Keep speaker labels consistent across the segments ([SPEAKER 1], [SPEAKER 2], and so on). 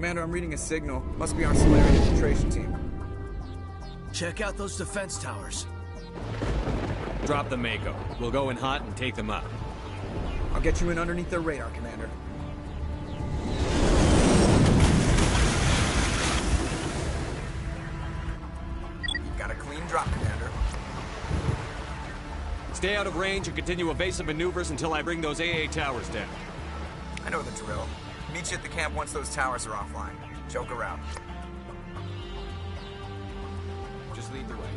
[SPEAKER 1] Commander, I'm reading a signal. Must be our Solarian infiltration team.
[SPEAKER 2] Check out those defense towers.
[SPEAKER 3] Drop the Mako. We'll go in hot and take them up.
[SPEAKER 1] I'll get you in underneath their radar, Commander. Got a clean drop, Commander.
[SPEAKER 3] Stay out of range and continue evasive maneuvers until I bring those AA towers down.
[SPEAKER 1] I know the drill. Meet you at the camp once those towers are offline. Joke around.
[SPEAKER 3] Just lead the way.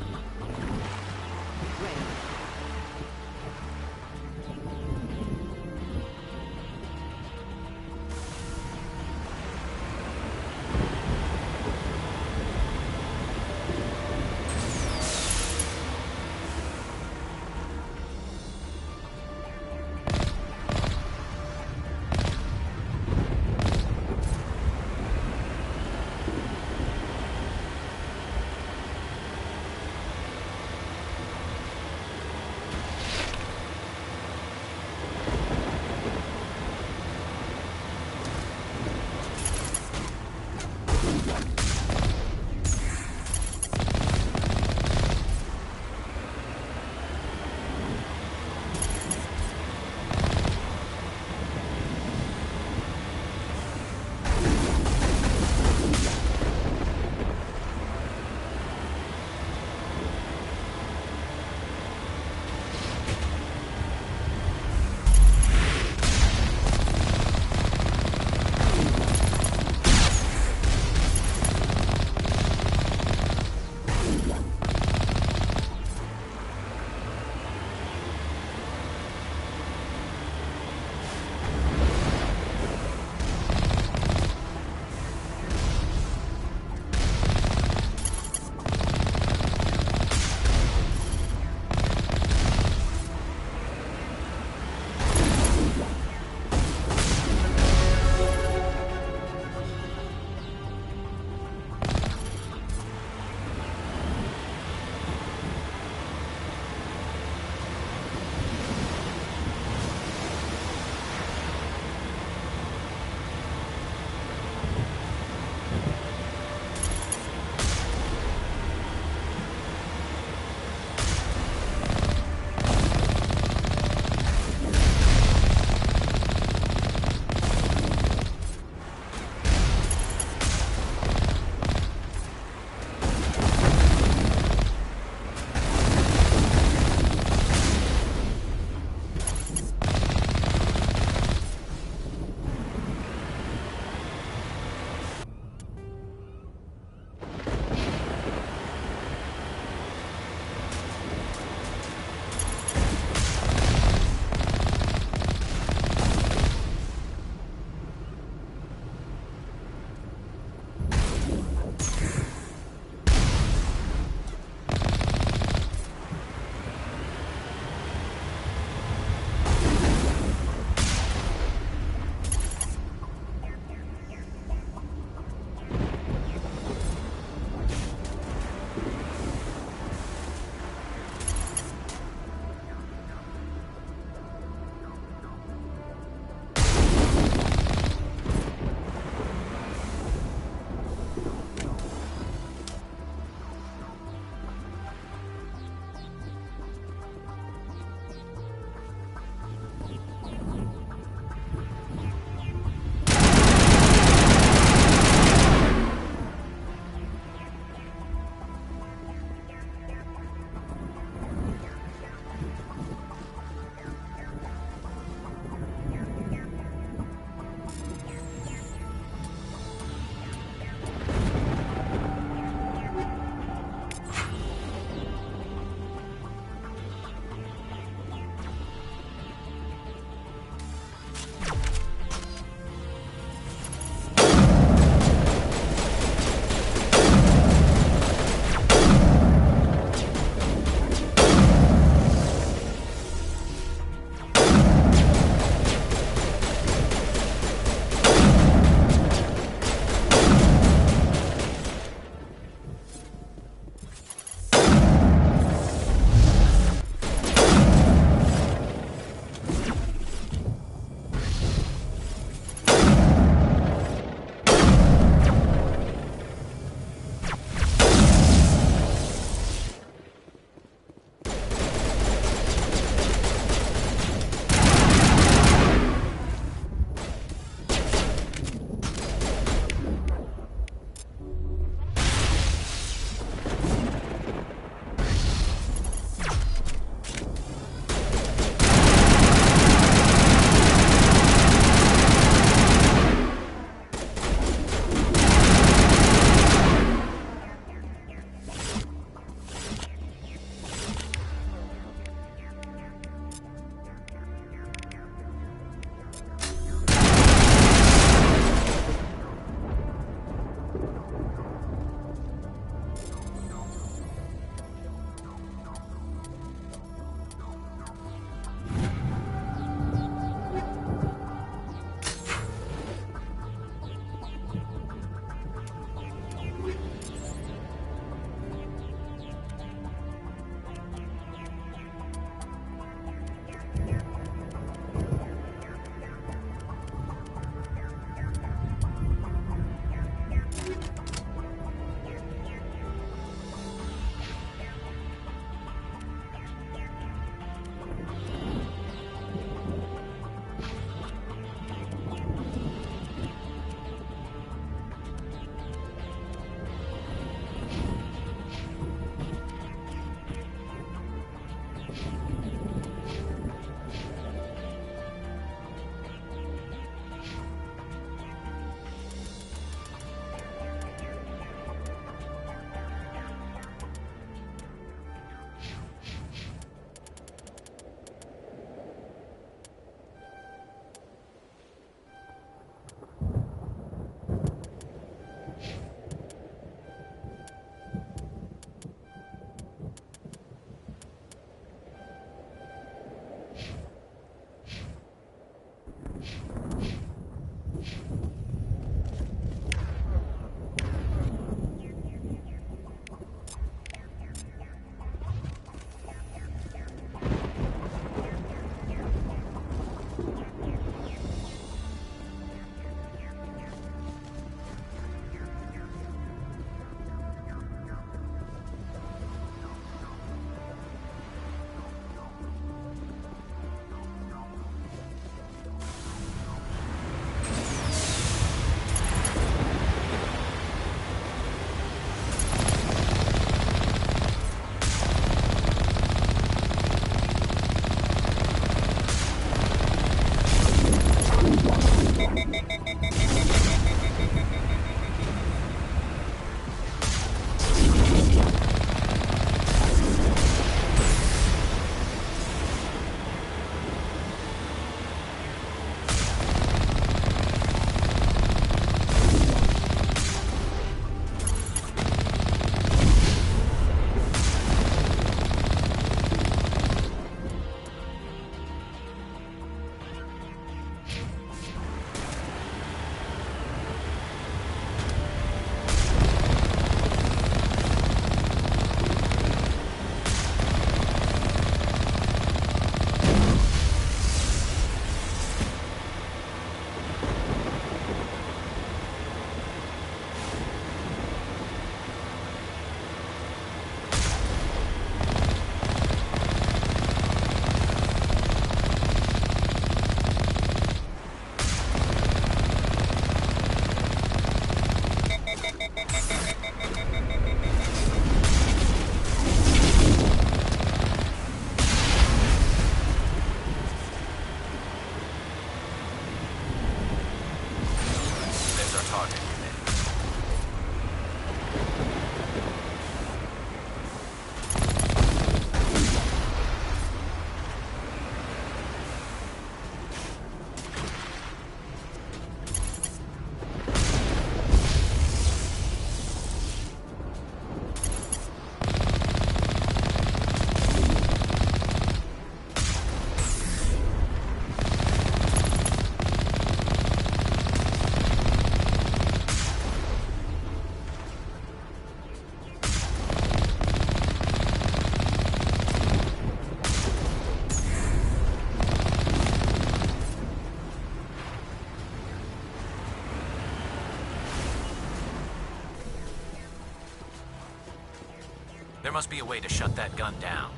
[SPEAKER 4] There must be a way to shut that gun down.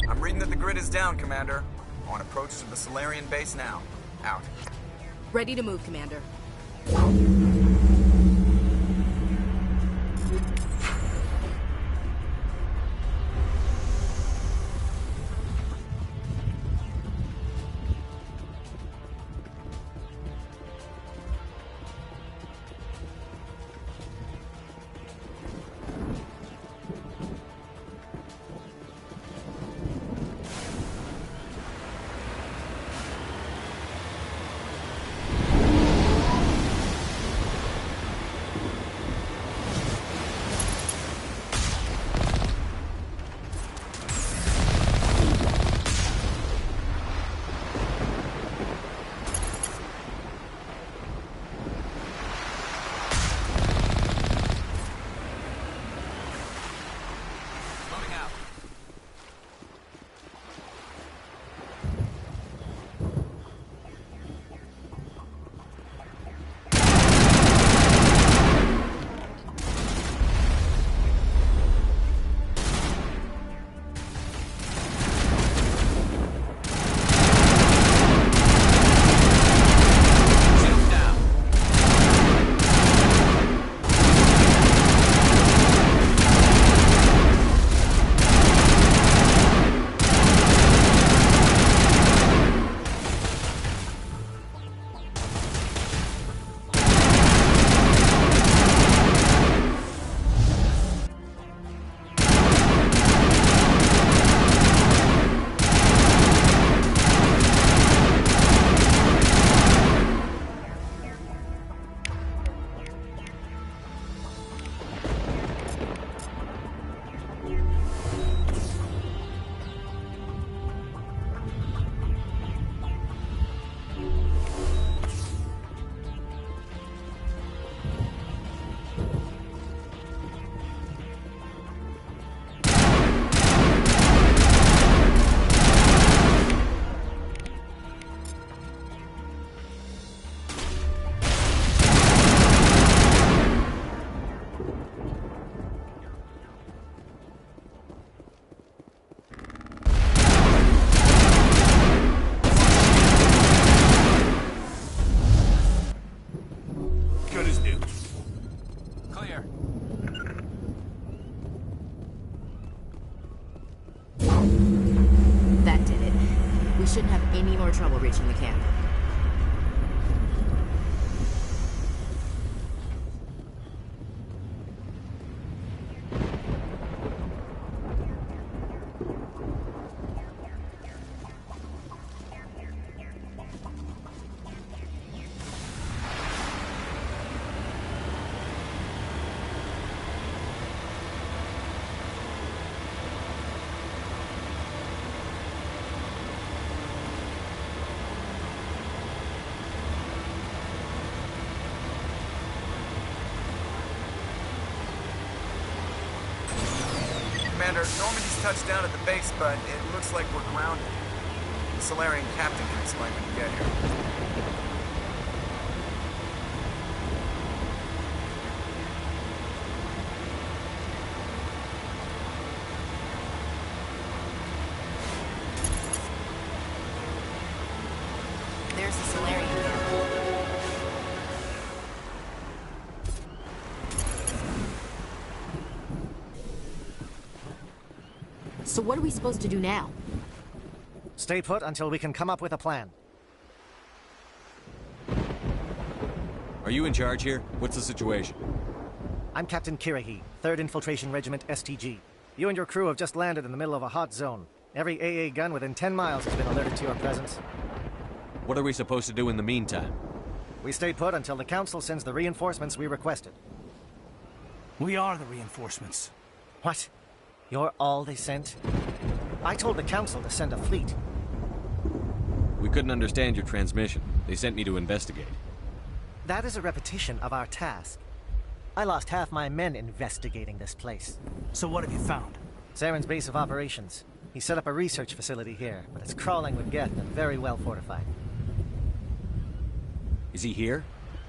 [SPEAKER 1] I'm reading that the grid is down, Commander. On approach to the Solarian base now. Out.
[SPEAKER 5] Ready to move, Commander. Shouldn't have any more trouble reaching the camp.
[SPEAKER 1] Commander, Normandy's touched down at the base, but it looks like we're grounded. The Solarian captain can explain when you get here.
[SPEAKER 5] So what are we supposed to do now?
[SPEAKER 6] Stay put until we can come up with a plan.
[SPEAKER 3] Are you in charge here? What's the situation?
[SPEAKER 6] I'm Captain Kirahi, 3rd Infiltration Regiment STG. You and your crew have just landed in the middle of a hot zone. Every AA gun within 10 miles has been alerted to your presence.
[SPEAKER 3] What are we supposed to do in the meantime?
[SPEAKER 6] We stay put until the Council sends the reinforcements we requested.
[SPEAKER 2] We are the reinforcements.
[SPEAKER 6] What? You're all they sent? I told the Council to send a fleet.
[SPEAKER 3] We couldn't understand your transmission. They sent me to investigate.
[SPEAKER 6] That is a repetition of our task. I lost half my men investigating this place.
[SPEAKER 2] So what have you found?
[SPEAKER 6] Saren's base of operations. He set up a research facility here, but it's crawling with Geth and very well fortified.
[SPEAKER 3] Is he here?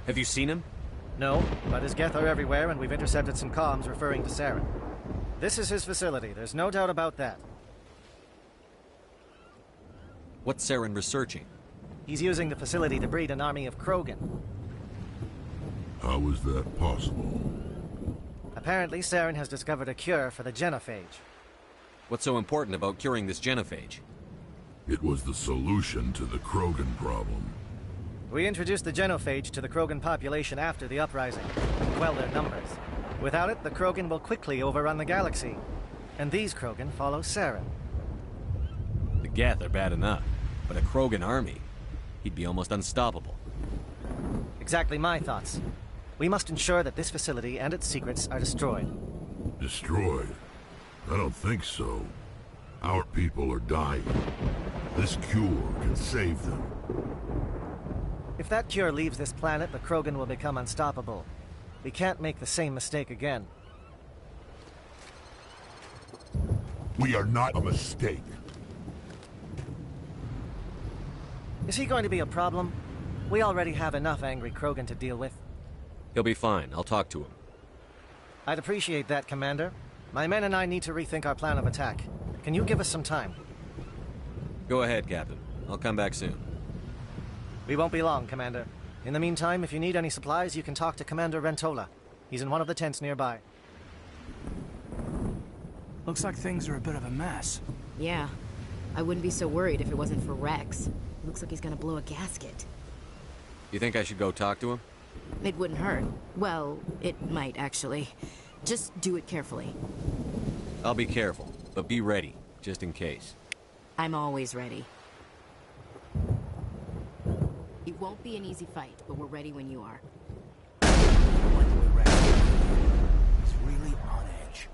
[SPEAKER 3] Have you seen him?
[SPEAKER 6] No, but his Geth are everywhere, and we've intercepted some comms referring to Saren. This is his facility, there's no doubt about that.
[SPEAKER 3] What's Saren researching?
[SPEAKER 6] He's using the facility to breed an army of Krogan.
[SPEAKER 7] How is that possible?
[SPEAKER 6] Apparently, Saren has discovered a cure for the genophage.
[SPEAKER 3] What's so important about curing this genophage?
[SPEAKER 7] It was the solution to the Krogan problem.
[SPEAKER 6] We introduced the genophage to the Krogan population after the uprising, to quell their numbers. Without it, the Krogan will quickly overrun the galaxy. And these Krogan follow Saren.
[SPEAKER 3] The Geth are bad enough, but a Krogan army, he'd be almost unstoppable.
[SPEAKER 6] Exactly my thoughts. We must ensure that this facility and its secrets are destroyed.
[SPEAKER 7] Destroyed? I don't think so. Our people are dying. This cure can save them.
[SPEAKER 6] If that cure leaves this planet, the Krogan will become unstoppable. We can't make the same mistake again.
[SPEAKER 7] We are not a mistake.
[SPEAKER 6] Is he going to be a problem? We already have enough angry Krogan to deal with.
[SPEAKER 3] He'll be fine. I'll talk to him.
[SPEAKER 6] I'd appreciate that, Commander. My men and I need to rethink our plan of attack. Can you give us some time?
[SPEAKER 3] Go ahead, Captain. I'll come back soon.
[SPEAKER 6] We won't be long, Commander. In the meantime, if you need any supplies, you can talk to Commander Rentola. He's in one of the tents nearby.
[SPEAKER 2] Looks like things are a bit of a mess.
[SPEAKER 5] Yeah. I wouldn't be so worried if it wasn't for Rex. Looks like he's gonna blow a gasket.
[SPEAKER 3] You think I should go talk to him?
[SPEAKER 5] It wouldn't hurt. Well, it might, actually. Just do it carefully.
[SPEAKER 3] I'll be careful, but be ready, just in case.
[SPEAKER 5] I'm always ready. It won't be an easy fight, but we're ready when you are.
[SPEAKER 2] I like the way Rex is really on edge.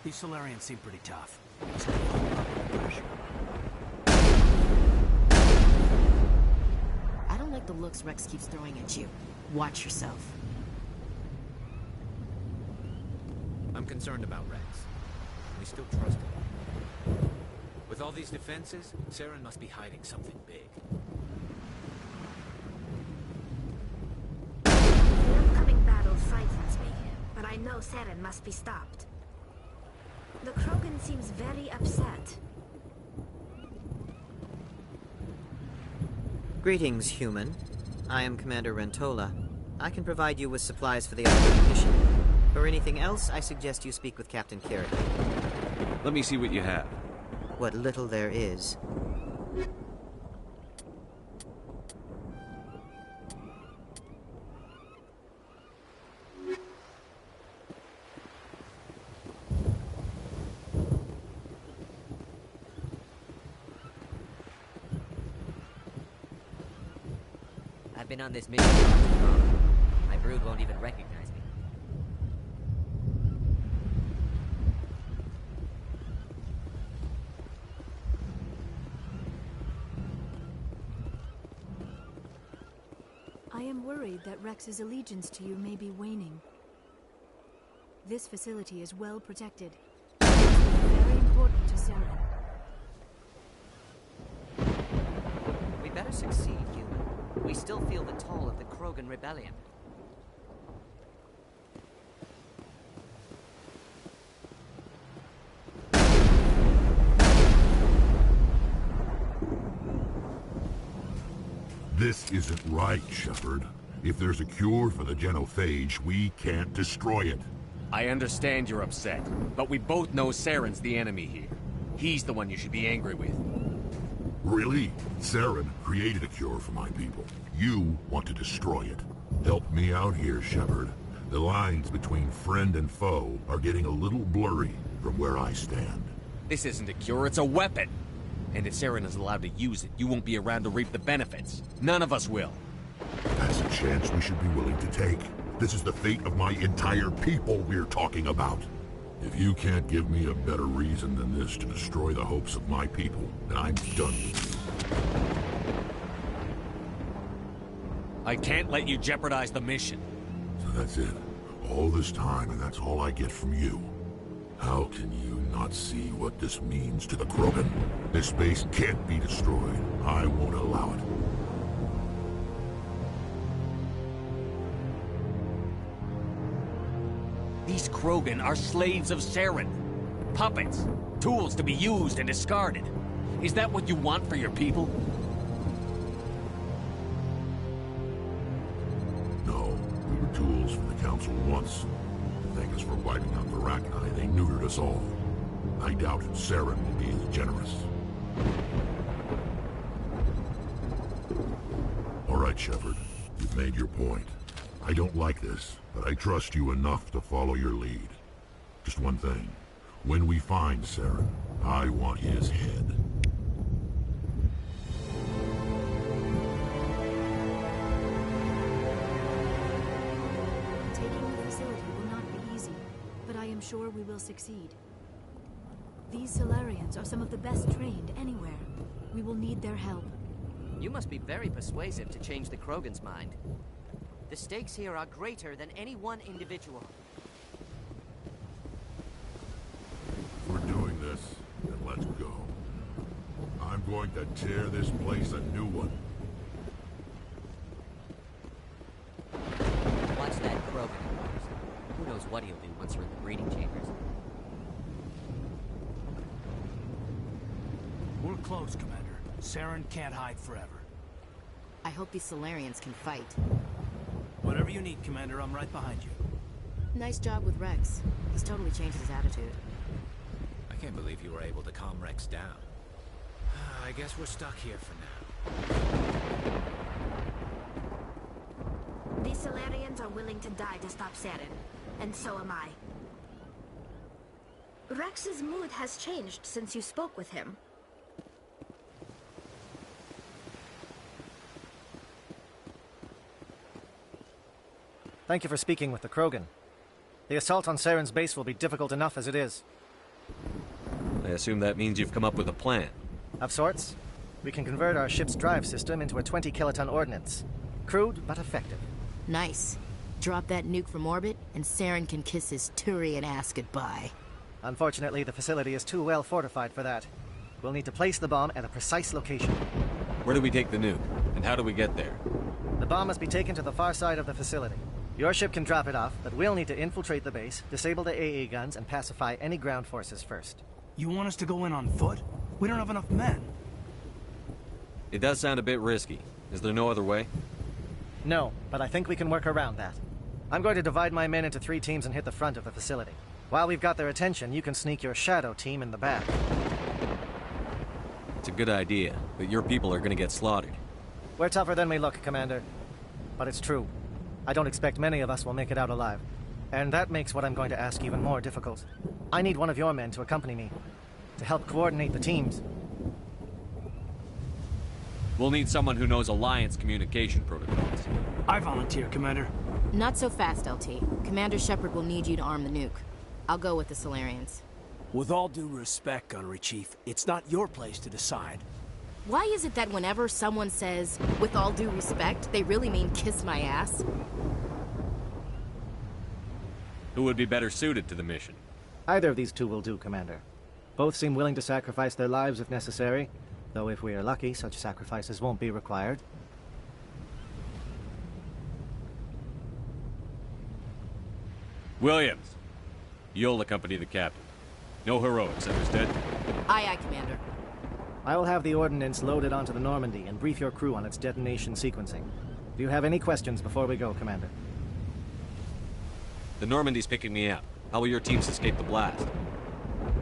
[SPEAKER 2] These Solarians seem pretty tough. Must be holding up under pressure.
[SPEAKER 5] I don't like the looks Rex keeps throwing at you. Watch yourself.
[SPEAKER 4] I'm concerned about Rex. We still trust him. With all these defenses, Saren must be hiding something big.
[SPEAKER 8] The upcoming battle frightens me, but I know Saren must be stopped. The Krogan seems very upset.
[SPEAKER 9] Greetings, human. I am Commander Rentola. I can provide you with supplies for the upcoming mission. For anything else, I suggest you speak with Captain Kirahi.
[SPEAKER 3] Let me see what you have.
[SPEAKER 9] What little there is.
[SPEAKER 10] I've been on this mission far too long. My brood won't even recognize me.
[SPEAKER 11] I am worried that Rex's allegiance to you may be waning. This facility is well protected. It is very important to Saren.
[SPEAKER 9] We better succeed, human. We still feel the toll of the Krogan rebellion.
[SPEAKER 7] This isn't right, Shepard. If there's a cure for the genophage, we can't destroy it.
[SPEAKER 3] I understand you're upset, but we both know Saren's the enemy here. He's the one you should be angry with.
[SPEAKER 7] Really? Saren created a cure for my people. You want to destroy it. Help me out here, Shepard. The lines between friend and foe are getting a little blurry from where I stand.
[SPEAKER 3] This isn't a cure, it's a weapon! And if Saren is allowed to use it, you won't be around to reap the benefits. None of us will.
[SPEAKER 7] That's a chance we should be willing to take. This is the fate of my entire people we're talking about. If you can't give me a better reason than this to destroy the hopes of my people, then I'm done with you.
[SPEAKER 3] I can't let you jeopardize the mission.
[SPEAKER 7] So that's it. All this time, and that's all I get from you. How can you not see what this means to the Krogan? This base can't be destroyed. I won't allow it.
[SPEAKER 3] These Krogan are slaves of Saren. Puppets. Tools to be used and discarded. Is that what you want for your people?
[SPEAKER 7] No, we were tools for the Council once. Thank us for wiping out the Rachni. They neutered us all. I doubt Saren will be as generous. All right, Shepard. You've made your point. I don't like this, but I trust you enough to follow your lead. Just one thing. When we find Saren, I want his head.
[SPEAKER 11] Taking the facility will not be easy, but I am sure we will succeed. These Solarians are some of the best trained anywhere. We will need their help.
[SPEAKER 10] You must be very persuasive to change the Krogan's mind. The stakes here are greater than any one individual.
[SPEAKER 7] If we're doing this, then let's go. I'm going to tear this place a new one.
[SPEAKER 10] Watch that Krogan of yours. Who knows what he'll do once you're in the breeding chambers.
[SPEAKER 2] We're close, Commander. Saren can't hide forever.
[SPEAKER 5] I hope these Solarians can fight.
[SPEAKER 2] Whatever you need, Commander, I'm right behind you.
[SPEAKER 5] Nice job with Rex. He's totally changed his attitude.
[SPEAKER 4] I can't believe you were able to calm Rex down. I guess we're stuck here for now.
[SPEAKER 8] These Solarians are willing to die to stop Saren, and so am I. Rex's mood has changed since you spoke with him.
[SPEAKER 6] Thank you for speaking with the Krogan. The assault on Saren's base will be difficult enough as it is.
[SPEAKER 3] I assume that means you've come up with a plan.
[SPEAKER 6] Of sorts. We can convert our ship's drive system into a 20-kiloton ordnance. Crude, but effective.
[SPEAKER 5] Nice. Drop that nuke from orbit, and Saren can kiss his Turian ass goodbye.
[SPEAKER 6] Unfortunately, the facility is too well fortified for that. We'll need to place the bomb at a precise location.
[SPEAKER 3] Where do we take the nuke? And how do we get there?
[SPEAKER 6] The bomb must be taken to the far side of the facility. Your ship can drop it off, but we'll need to infiltrate the base, disable the AA guns, and pacify any ground forces first.
[SPEAKER 2] You want us to go in on foot? We don't have enough men.
[SPEAKER 3] It does sound a bit risky. Is there no other way?
[SPEAKER 6] No, but I think we can work around that. I'm going to divide my men into 3 teams and hit the front of the facility. While we've got their attention, you can sneak your shadow team in the back.
[SPEAKER 3] It's a good idea, but your people are gonna get slaughtered.
[SPEAKER 6] We're tougher than we look, Commander. But it's true. I don't expect many of us will make it out alive. And that makes what I'm going to ask even more difficult. I need one of your men to accompany me, to help coordinate the teams.
[SPEAKER 3] We'll need someone who knows Alliance communication protocols.
[SPEAKER 2] I volunteer, Commander.
[SPEAKER 5] Not so fast, LT. Commander Shepard will need you to arm the nuke. I'll go with the Solarians.
[SPEAKER 2] With all due respect, Gunnery Chief, it's not your place to decide.
[SPEAKER 5] Why is it that whenever someone says, with all due respect, they really mean kiss my ass?
[SPEAKER 3] Who would be better suited to the mission?
[SPEAKER 6] Either of these 2 will do, Commander. Both seem willing to sacrifice their lives if necessary, though if we are lucky, such sacrifices won't be required.
[SPEAKER 3] Williams, you'll accompany the captain. No heroics, understood?
[SPEAKER 5] Aye, aye, Commander.
[SPEAKER 6] I will have the ordnance loaded onto the Normandy and brief your crew on its detonation sequencing. Do you have any questions before we go, Commander?
[SPEAKER 3] The Normandy's picking me up. How will your teams escape the blast?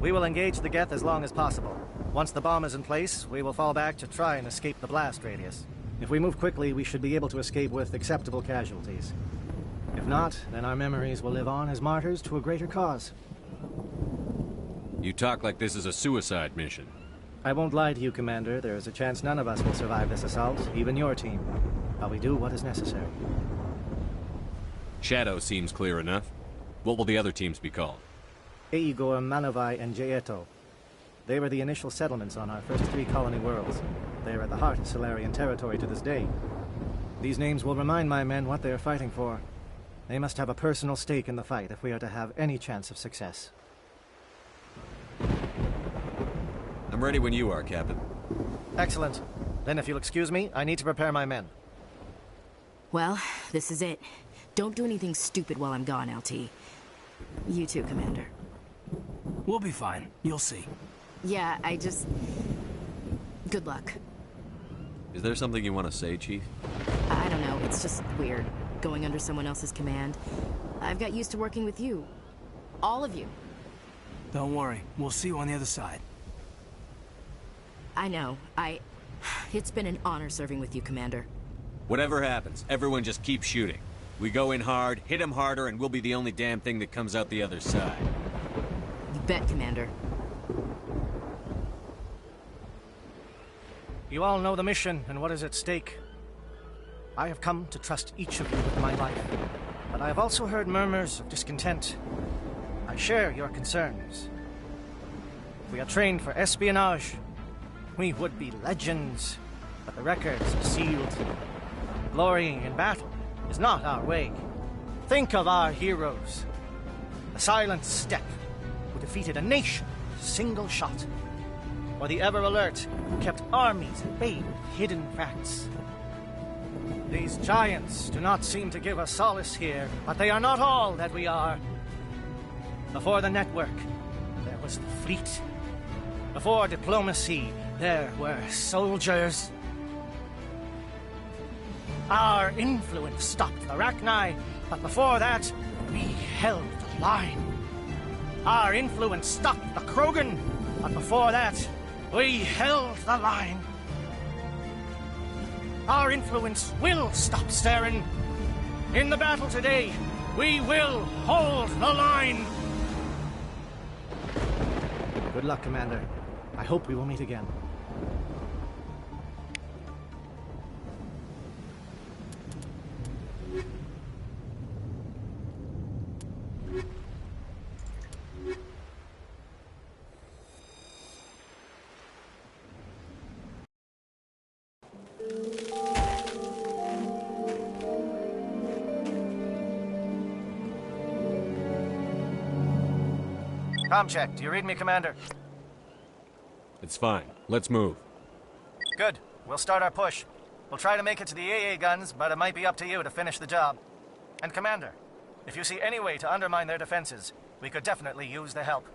[SPEAKER 6] We will engage the Geth as long as possible. Once the bomb is in place, we will fall back to try and escape the blast radius. If we move quickly, we should be able to escape with acceptable casualties. If not, then our memories will live on as martyrs to a greater cause.
[SPEAKER 3] You talk like this is a suicide mission.
[SPEAKER 6] I won't lie to you, Commander. There is a chance none of us will survive this assault, even your team. But we do what is necessary.
[SPEAKER 3] Shadow seems clear enough. What will the other teams be called?
[SPEAKER 6] Igor, Manovai, and Jaeto. They were the initial settlements on our first 3 colony worlds. They are at the heart of Solarian territory to this day. These names will remind my men what they are fighting for. They must have a personal stake in the fight if we are to have any chance of success.
[SPEAKER 3] I'm ready when you are, Captain.
[SPEAKER 6] Excellent. Then if you'll excuse me, I need to prepare my men.
[SPEAKER 5] Well, this is it. Don't do anything stupid while I'm gone, LT. You too, Commander.
[SPEAKER 2] We'll be fine. You'll see.
[SPEAKER 5] Yeah, good luck.
[SPEAKER 3] Is there something you want to say, Chief?
[SPEAKER 5] I don't know, it's just weird, going under someone else's command. I've got used to working with you. All of you.
[SPEAKER 2] Don't worry. We'll see you on the other side.
[SPEAKER 5] I know. It's been an honor serving with you, Commander.
[SPEAKER 3] Whatever happens, everyone just keep shooting. We go in hard, hit them harder, and we'll be the only damn thing that comes out the other side.
[SPEAKER 5] You bet, Commander.
[SPEAKER 6] You all know the mission and what is at stake. I have come to trust each of you with my life, but I have also heard murmurs of discontent. I share your concerns. We are trained for espionage. We would be legends, but the records are sealed. Glorying in battle is not our way. Think of our heroes. The silent step who defeated a nation with a single shot. Or the ever-alert who kept armies at bay with hidden facts. These giants do not seem to give us solace here, but they are not all that we are. Before the network, there was the fleet. Before diplomacy, there were soldiers. Our influence stopped the Rachni, but before that, we held the line. Our influence stopped the Krogan, but before that, we held the line. Our influence will stop Saren. In the battle today, we will hold the line. Good luck, Commander. I hope we will meet again. Com check. Do you read me, Commander?
[SPEAKER 3] It's fine. Let's move.
[SPEAKER 6] Good. We'll start our push. We'll try to make it to the AA guns, but it might be up to you to finish the job. And Commander, if you see any way to undermine their defenses, we could definitely use the help.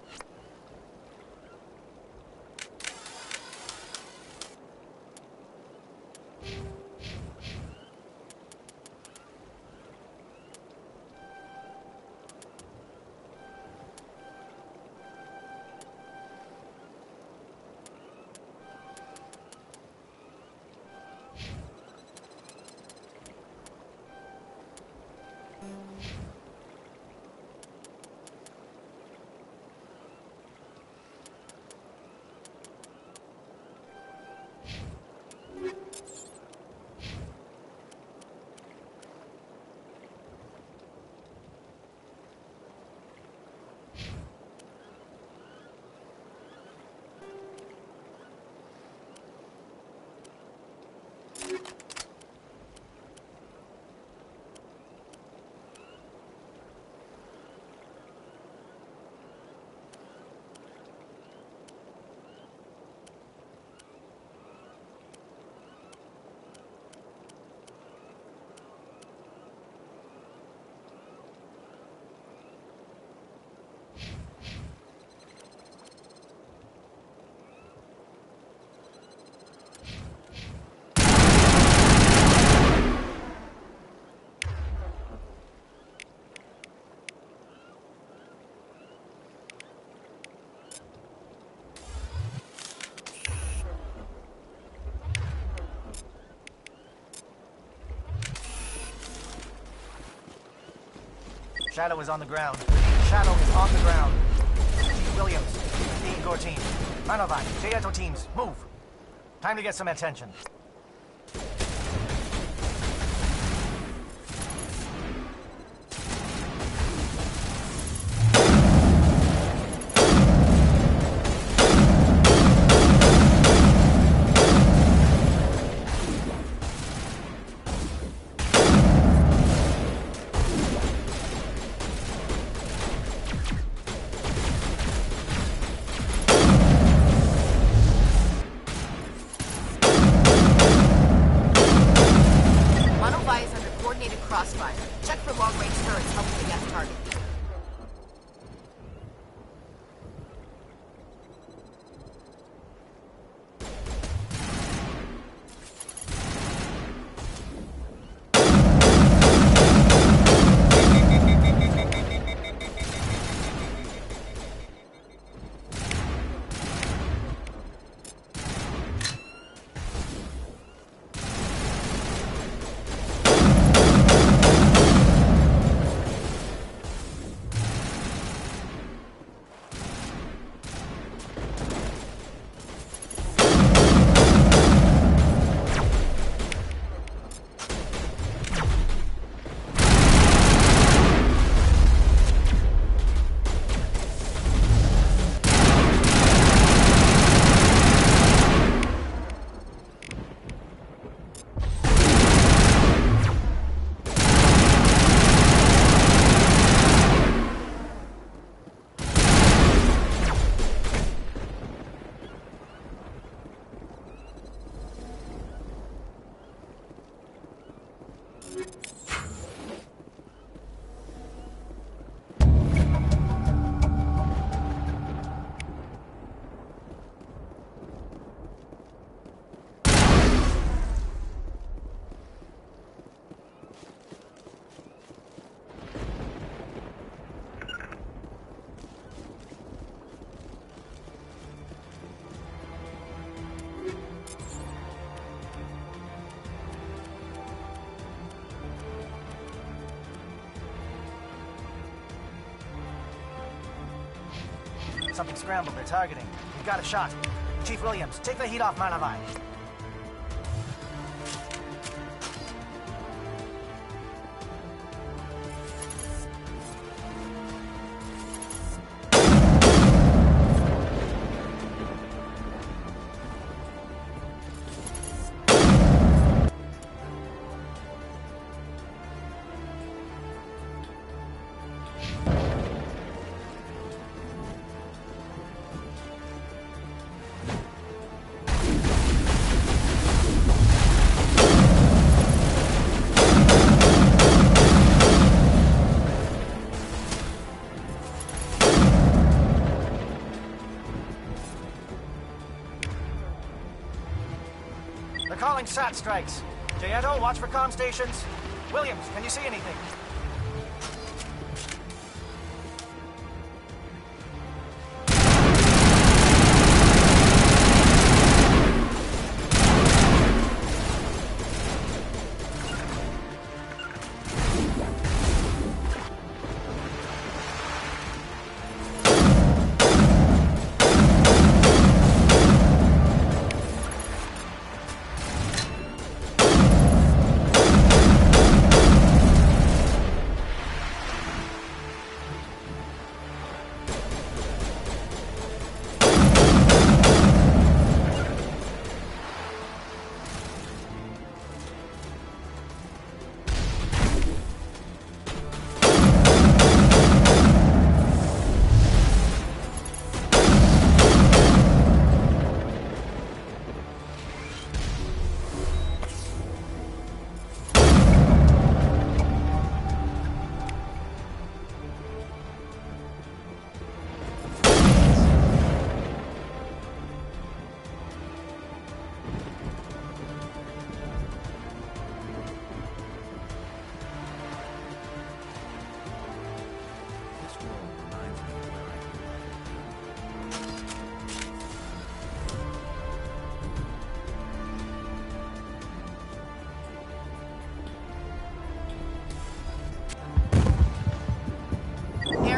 [SPEAKER 6] Shadow is on the ground. Shadow is on the ground. Williams, Dean Core team. Manovai, Jayeto teams, move. Time to get some attention.
[SPEAKER 5] Crossfire. Check for long-range turrets helping the guest target.
[SPEAKER 6] Something scrambled. They're targeting. We've got a shot. Chief Williams, take the heat off Manavai. They're calling SAT strikes. Jayeto, watch for comm stations. Williams, can you see anything?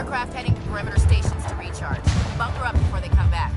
[SPEAKER 5] aircraft heading to perimeter stations to recharge. Bunker up before they come back.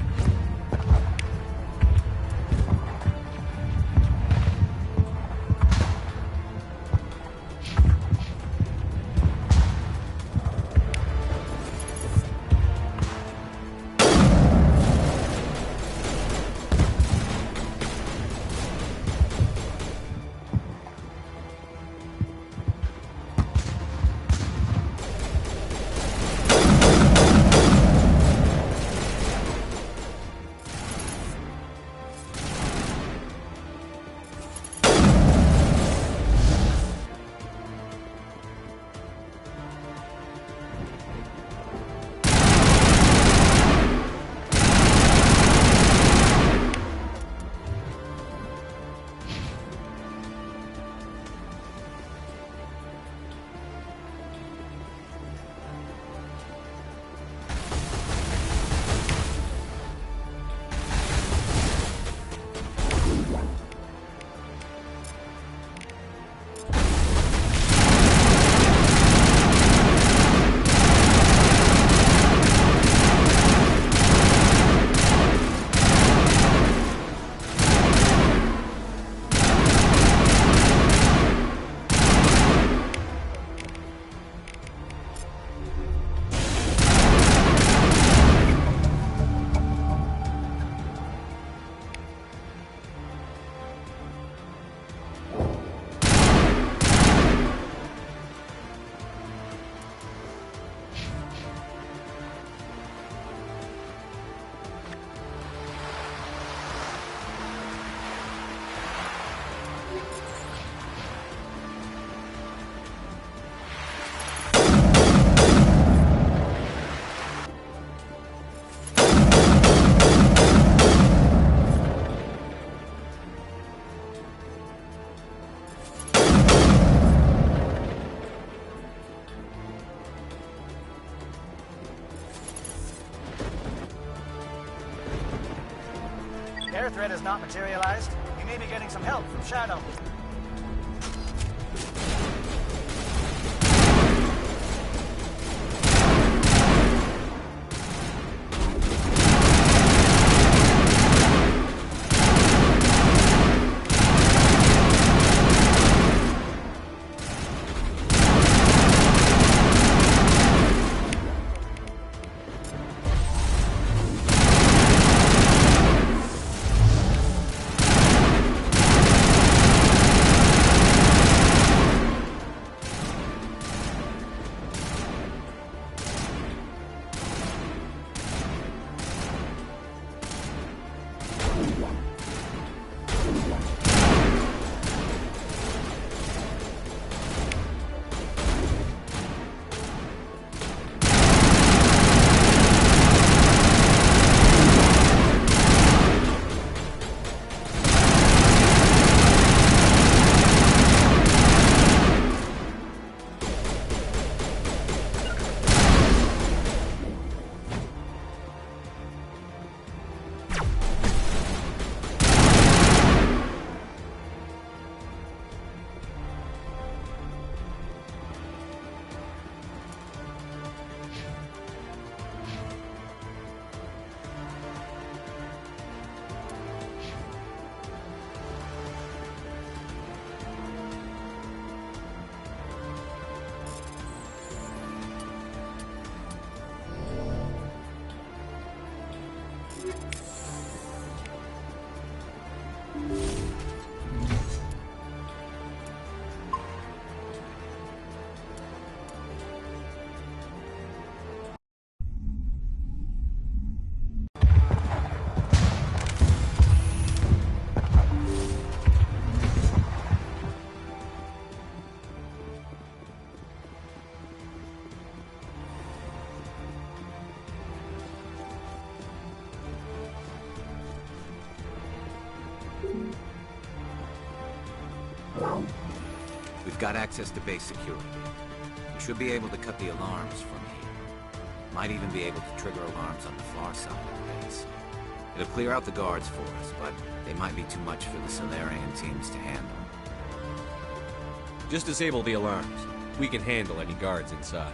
[SPEAKER 6] Air threat has not materialized. You may be getting some help from Shadow.
[SPEAKER 4] We've got access to base security. We should be able to cut the alarms from here. Might even be able to trigger alarms on the far side of the base. It'll clear out the guards for us, but they might be too much for the Solarian teams to handle.
[SPEAKER 3] Just disable the alarms. We can handle any guards inside.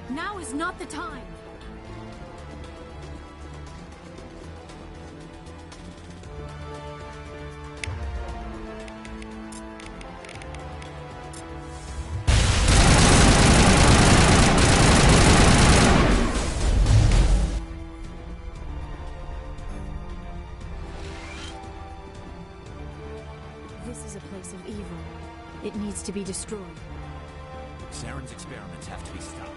[SPEAKER 11] Now is not the time! This is a place of evil. It needs to be destroyed.
[SPEAKER 3] Saren's experiments have to be stopped.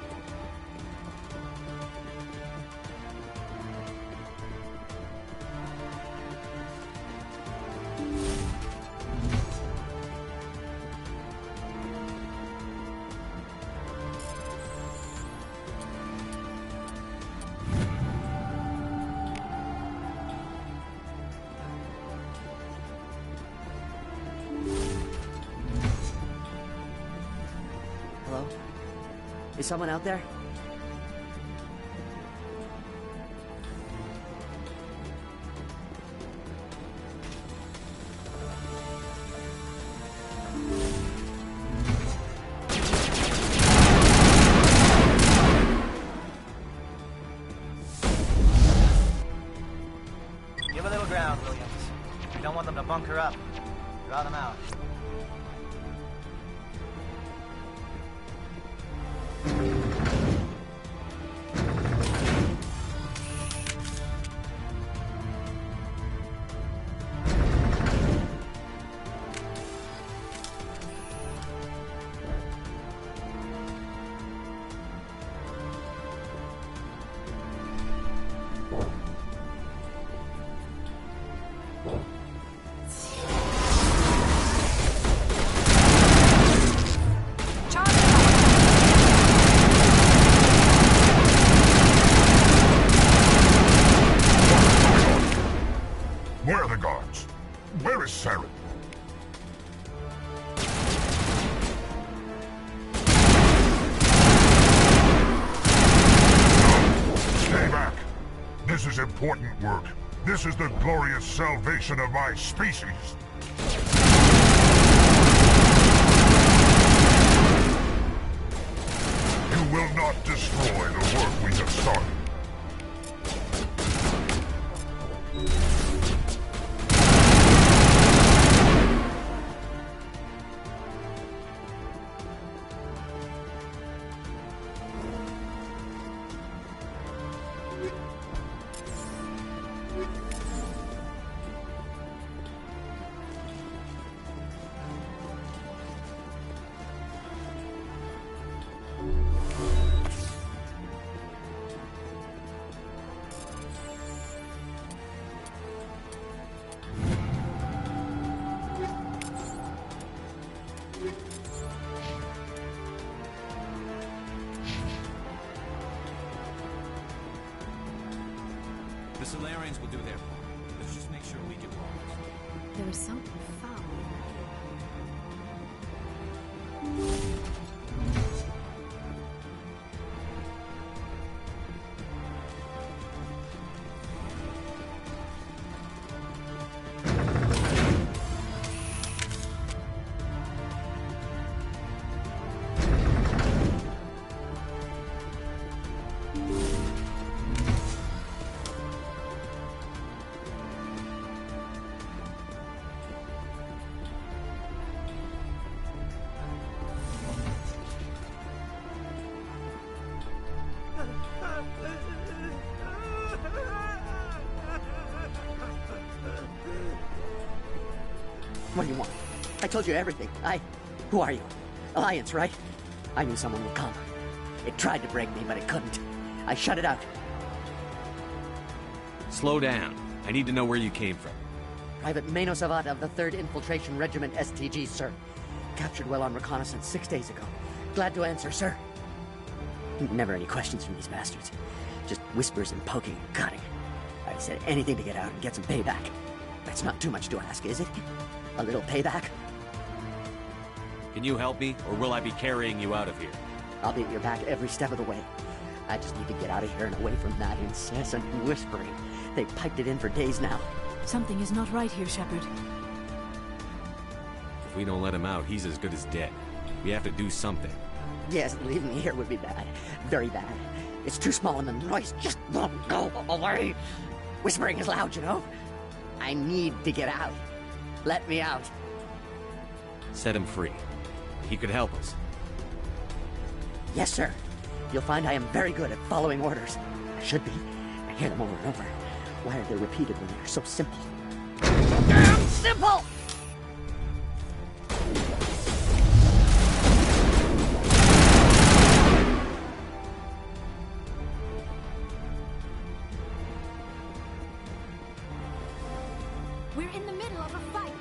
[SPEAKER 12] Hello? Is someone out there?
[SPEAKER 6] Give a little ground, Williams. We don't want them to bunker up. Draw them out.
[SPEAKER 7] Where are the guards? Where is Saren? Stay back. This is important work. This is the glorious salvation of my species. You will not destroy the work we have started.
[SPEAKER 3] The Solarians will do their part. Let's just make sure we do ours.
[SPEAKER 11] There is something foul.
[SPEAKER 12] What do you want? I told you everything. Who are you? Alliance, right? I knew someone would come. It tried to break me, but it couldn't. I shut it out.
[SPEAKER 3] Slow down. I need to know where you came from.
[SPEAKER 12] Private Mano Savat of the 3rd Infiltration Regiment STG, sir. Captured well on reconnaissance 6 days ago. Glad to answer, sir. Never any questions from these bastards. Just whispers and poking and cutting. I'd said anything to get out and get some payback. That's not too much to ask, is it? A little payback?
[SPEAKER 3] Can you help me, or will I be carrying you out of here?
[SPEAKER 12] I'll be at your back every step of the way. I just need to get out of here and away from that incessant whispering. They've piped it in for days now.
[SPEAKER 11] Something is not right here, Shepard.
[SPEAKER 3] If we don't let him out, he's as good as dead. We have to do something.
[SPEAKER 12] Yes, leaving me here would be bad. Very bad. It's too small and the noise just won't go away. Whispering is loud, you know? I need to get out. Let me out.
[SPEAKER 3] Set him free. He could help us.
[SPEAKER 12] Yes, sir. You'll find I am very good at following orders. I should be. I hear them over and over. Why are they repeated when they're so simple? Damn simple!
[SPEAKER 11] We're in the middle of a fight.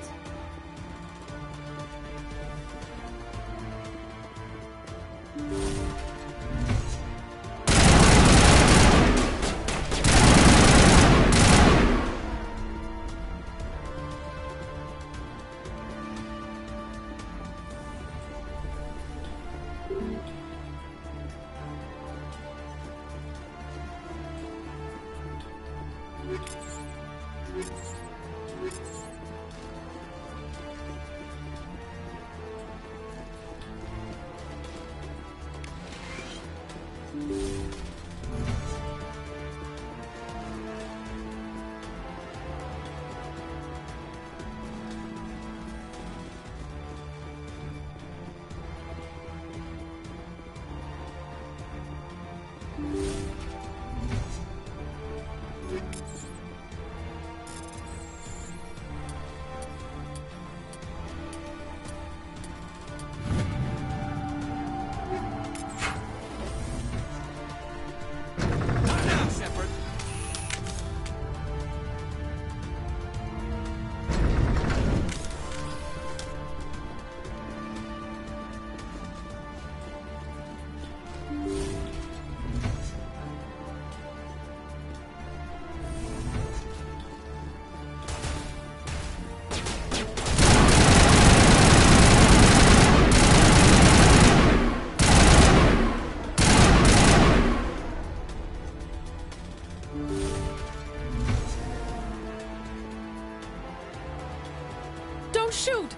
[SPEAKER 13] Shoot!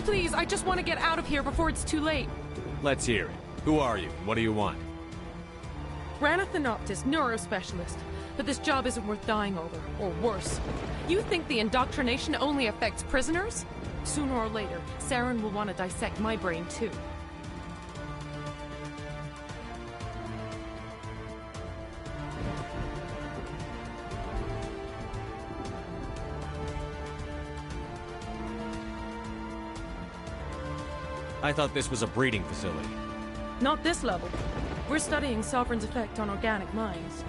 [SPEAKER 13] Please, I just want to get out of here before it's too late.
[SPEAKER 3] Let's hear it. Who are you? What do you want?
[SPEAKER 13] Ranathanoptis, neurospecialist. But this job isn't worth dying over, or worse. You think the indoctrination only affects prisoners? Sooner or later, Saren will want to dissect my brain too.
[SPEAKER 3] I thought this was a breeding facility.
[SPEAKER 13] Not this level. We're studying Sovereign's effect on organic minds.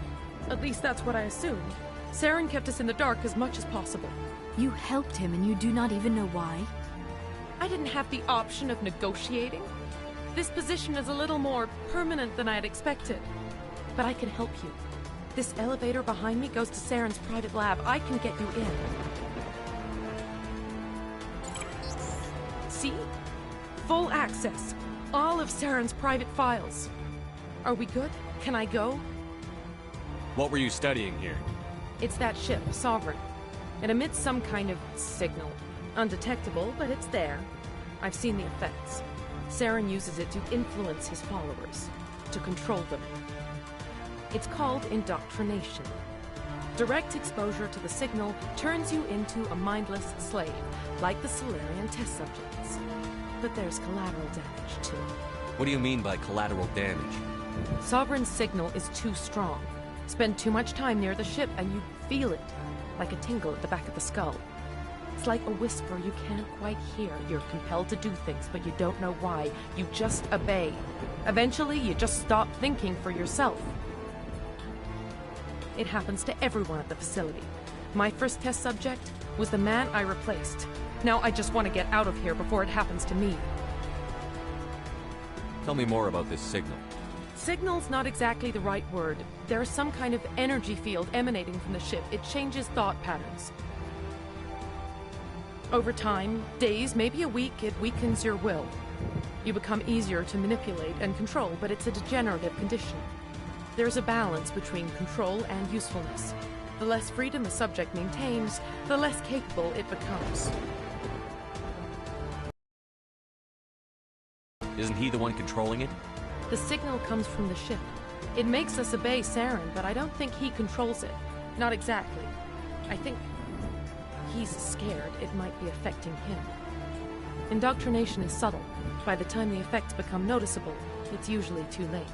[SPEAKER 13] At least that's what I assumed. Saren kept us in the dark as much as possible.
[SPEAKER 11] You helped him and you do not even know why?
[SPEAKER 13] I didn't have the option of negotiating. This position is a little more permanent than I had expected. But I can help you. This elevator behind me goes to Saren's private lab. I can get you in. See? Full access. All of Saren's private files. Are we good? Can I go?
[SPEAKER 3] What were you studying here?
[SPEAKER 13] It's that ship, Sovereign. It emits some kind of signal. Undetectable, but it's there. I've seen the effects. Saren uses it to influence his followers, to control them. It's called indoctrination. Direct exposure to the signal turns you into a mindless slave, like the Solarian test subjects. But there's collateral damage, too.
[SPEAKER 3] What do you mean by collateral damage?
[SPEAKER 13] Sovereign's signal is too strong. Spend too much time near the ship and you feel it, like a tingle at the back of the skull. It's like a whisper you can't quite hear. You're compelled to do things, but you don't know why. You just obey. Eventually, you just stop thinking for yourself. It happens to everyone at the facility. My first test subject was the man I replaced. Now I just want to get out of here before it happens to me.
[SPEAKER 3] Tell me more about this signal.
[SPEAKER 13] Signal's not exactly the right word. There's some kind of energy field emanating from the ship. It changes thought patterns. Over time, days, maybe a week, it weakens your will. You become easier to manipulate and control, but it's a degenerative condition. There's a balance between control and usefulness. The less freedom a subject maintains, the less capable it becomes.
[SPEAKER 3] Isn't he the one controlling it?
[SPEAKER 13] The signal comes from the ship. It makes us obey Saren, but I don't think he controls it. Not exactly. I think he's scared it might be affecting him. Indoctrination is subtle. By the time the effects become noticeable, it's usually too late.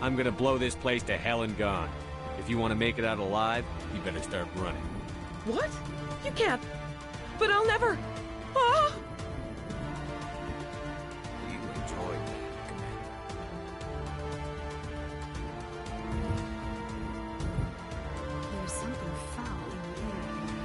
[SPEAKER 3] I'm gonna blow this place to hell and gone. If you want to make it out alive, you better start running.
[SPEAKER 13] What? You can't. But I'll never. Ah!
[SPEAKER 4] You enjoyed that, Commander.
[SPEAKER 11] There's something foul in the air here.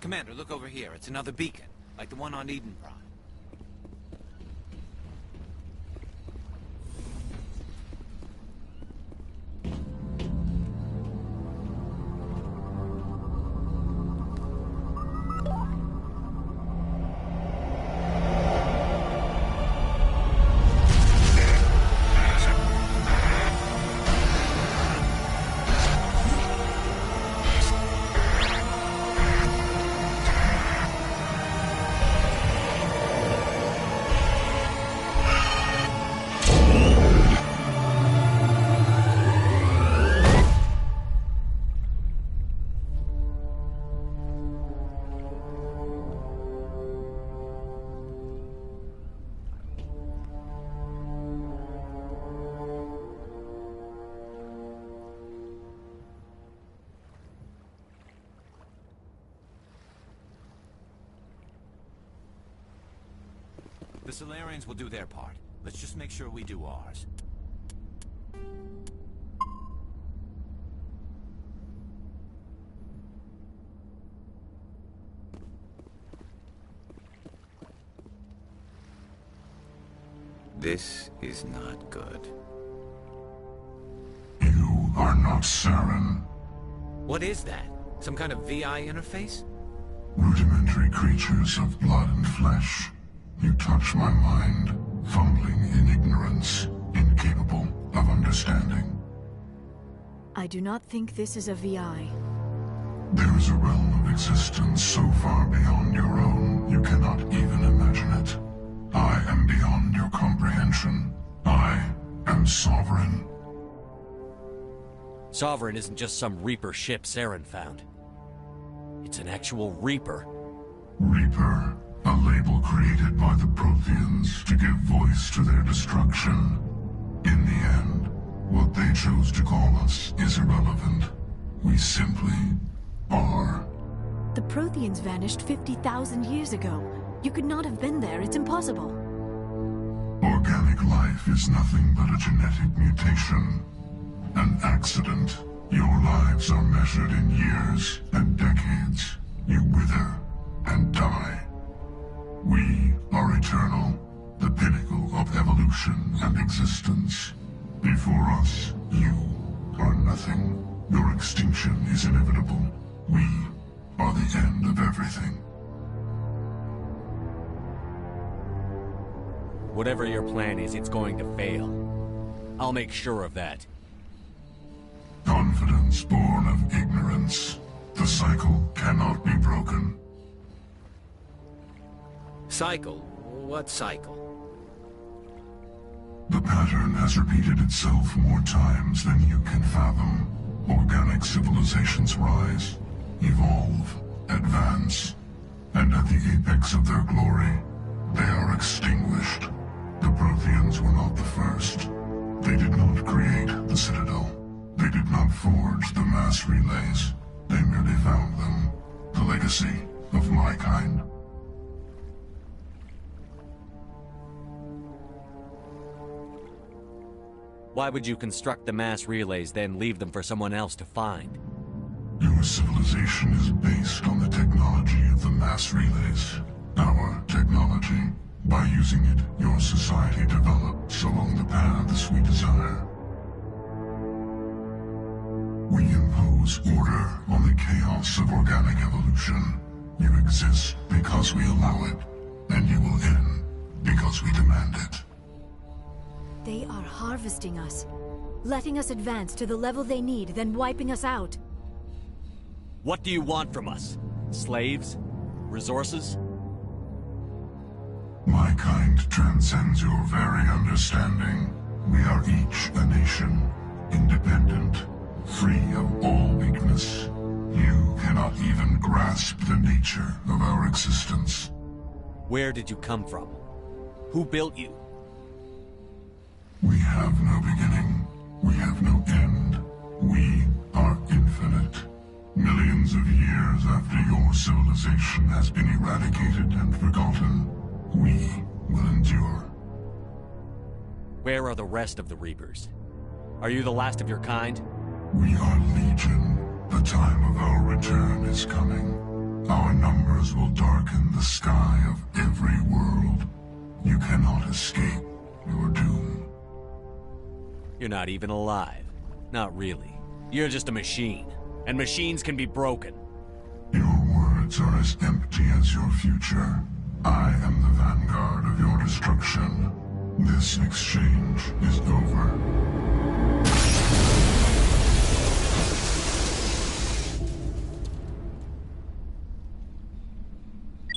[SPEAKER 4] Commander, look over here. It's another beacon, like the one on Eden Prime. The Solarians will do their part. Let's just make sure we do ours. This is not good.
[SPEAKER 7] You are not Saren.
[SPEAKER 4] What is that? Some kind of VI interface?
[SPEAKER 7] Rudimentary creatures of blood and flesh. You touch my mind, fumbling in ignorance, incapable of understanding.
[SPEAKER 11] I do not think this is a VI.
[SPEAKER 7] There is a realm of existence so far beyond your own, you cannot even imagine it. I am beyond your comprehension. I am Sovereign.
[SPEAKER 3] Sovereign isn't just some Reaper ship Saren found. It's an actual Reaper.
[SPEAKER 7] Reaper, a label created by the Protheans to give voice to their destruction. In the end, what they chose to call us is irrelevant. We simply are.
[SPEAKER 11] The Protheans vanished 50,000 years ago. You could not have been there. It's impossible.
[SPEAKER 7] Organic life is nothing but a genetic mutation. An accident. Your lives are measured in years and decades. You wither and die. We are eternal, the pinnacle of evolution and existence. Before us, you are nothing. Your extinction is inevitable. We are the end of everything.
[SPEAKER 3] Whatever your plan is, it's going to fail. I'll make sure of that.
[SPEAKER 7] Confidence born of ignorance. The cycle cannot be broken.
[SPEAKER 4] Cycle? What cycle?
[SPEAKER 7] The pattern has repeated itself more times than you can fathom. Organic civilizations rise, evolve, advance, and at the apex of their glory, they are extinguished. The Protheans were not the first. They did not create the Citadel. They did not forge the mass relays. They merely found them. The legacy of my kind.
[SPEAKER 3] Why would you construct the mass relays, then leave them for someone else to find?
[SPEAKER 7] Your civilization is based on the technology of the mass relays. Our technology. By using it, your society develops along the paths we desire. We impose order on the chaos of organic evolution. You exist because we allow it, and you will end because we demand it.
[SPEAKER 11] They are harvesting us, letting us advance to the level they need, then wiping us out.
[SPEAKER 3] What do you want from us? Slaves? Resources?
[SPEAKER 7] My kind transcends your very understanding. We are each a nation, independent, free of all weakness. You cannot even grasp the nature of our existence.
[SPEAKER 3] Where did you come from? Who built you?
[SPEAKER 7] We have no beginning. We have no end. We are infinite. Millions of years after your civilization has been eradicated and forgotten, we will endure.
[SPEAKER 3] Where are the rest of the Reapers? Are you the last of your kind?
[SPEAKER 7] We are Legion. The time of our return is coming. Our numbers will darken the sky of every world. You cannot escape your doom.
[SPEAKER 3] You're not even alive. Not really. You're just a machine. And machines can be broken.
[SPEAKER 7] Your words are as empty as your future. I am the vanguard of your destruction. This exchange is over.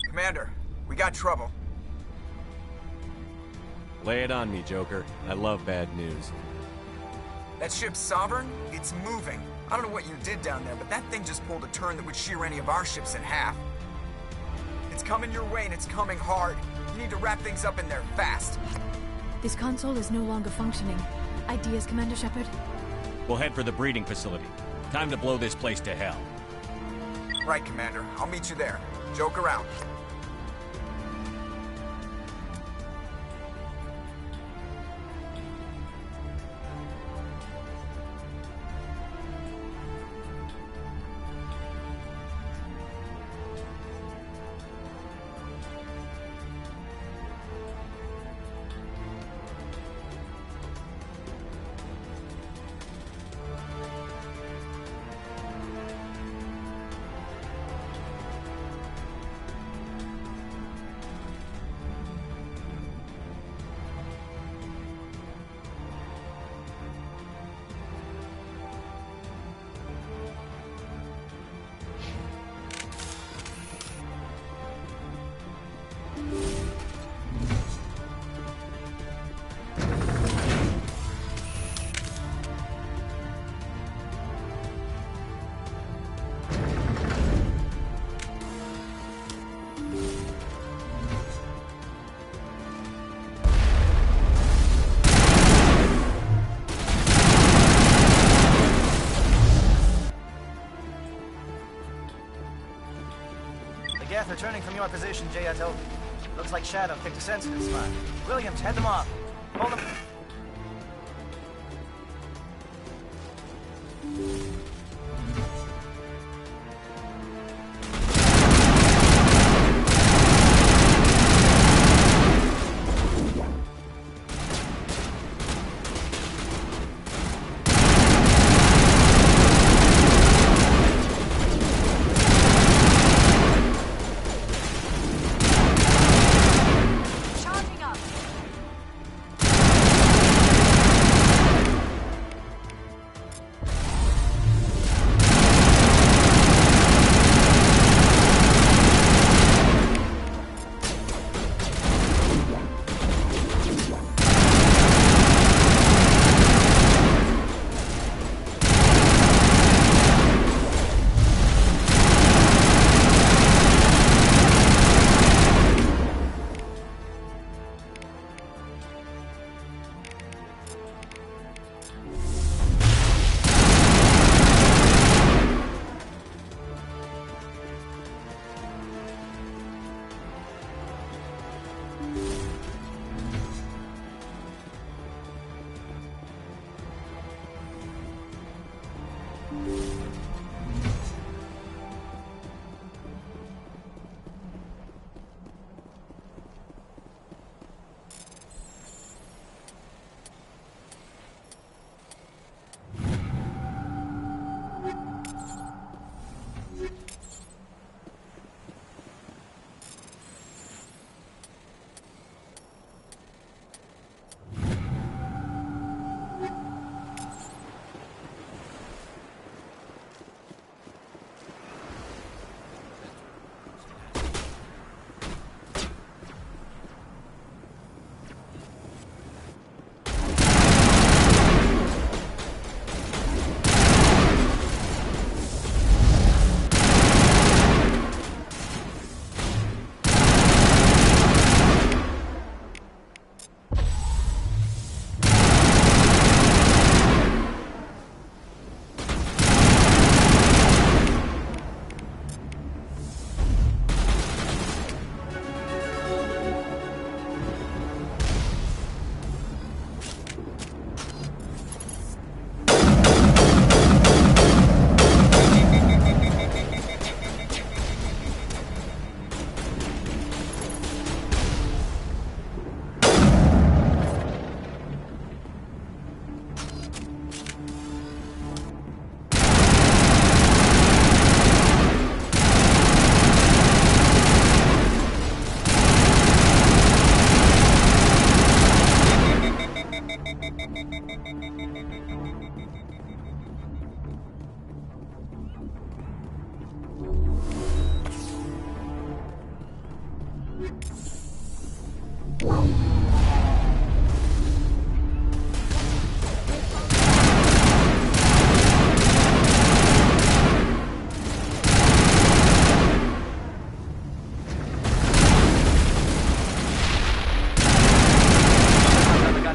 [SPEAKER 1] Commander, we got trouble.
[SPEAKER 3] Lay it on me, Joker. I love bad news.
[SPEAKER 1] That ship Sovereign? It's moving. I don't know what you did down there, but that thing just pulled a turn that would shear any of our ships in half. It's coming your way, and it's coming hard. You need to wrap things up in there fast.
[SPEAKER 11] This console is no longer functioning. Ideas, Commander Shepard?
[SPEAKER 3] We'll head for the breeding facility. Time to blow this place to hell.
[SPEAKER 1] Right, Commander. I'll meet you there. Joker out.
[SPEAKER 6] Geth returning from your position, J.Ato. Looks like Shadow picked a sensitive spot. Williams, head them off. Hold them.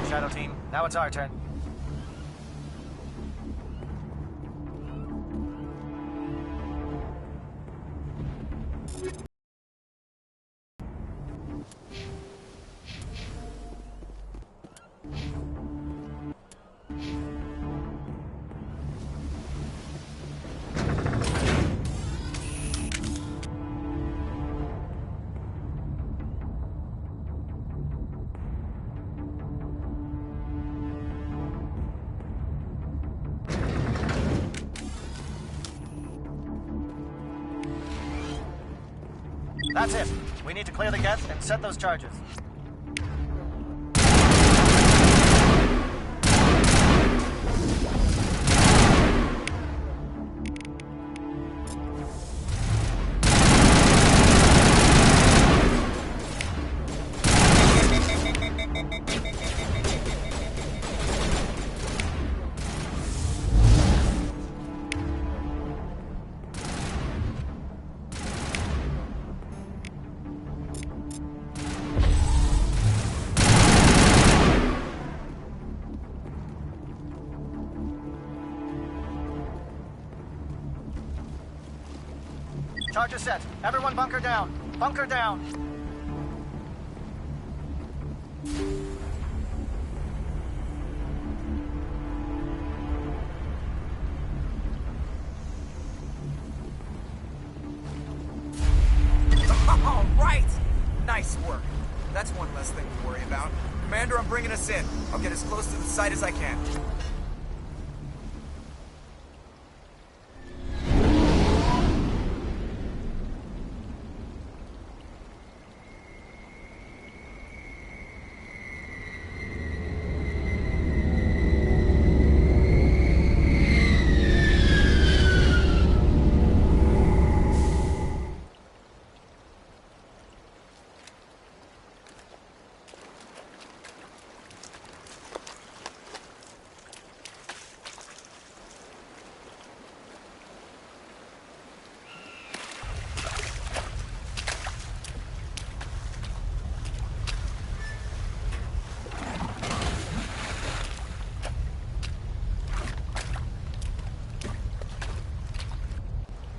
[SPEAKER 6] Shadow Team. Now it's our turn. That's it. We need to clear the gate and set those charges. Charges set. Everyone bunker down. Bunker down.
[SPEAKER 1] All right! Nice work. That's one less thing to worry about. Commander, I'm bringing us in. I'll get as close to the site as I can.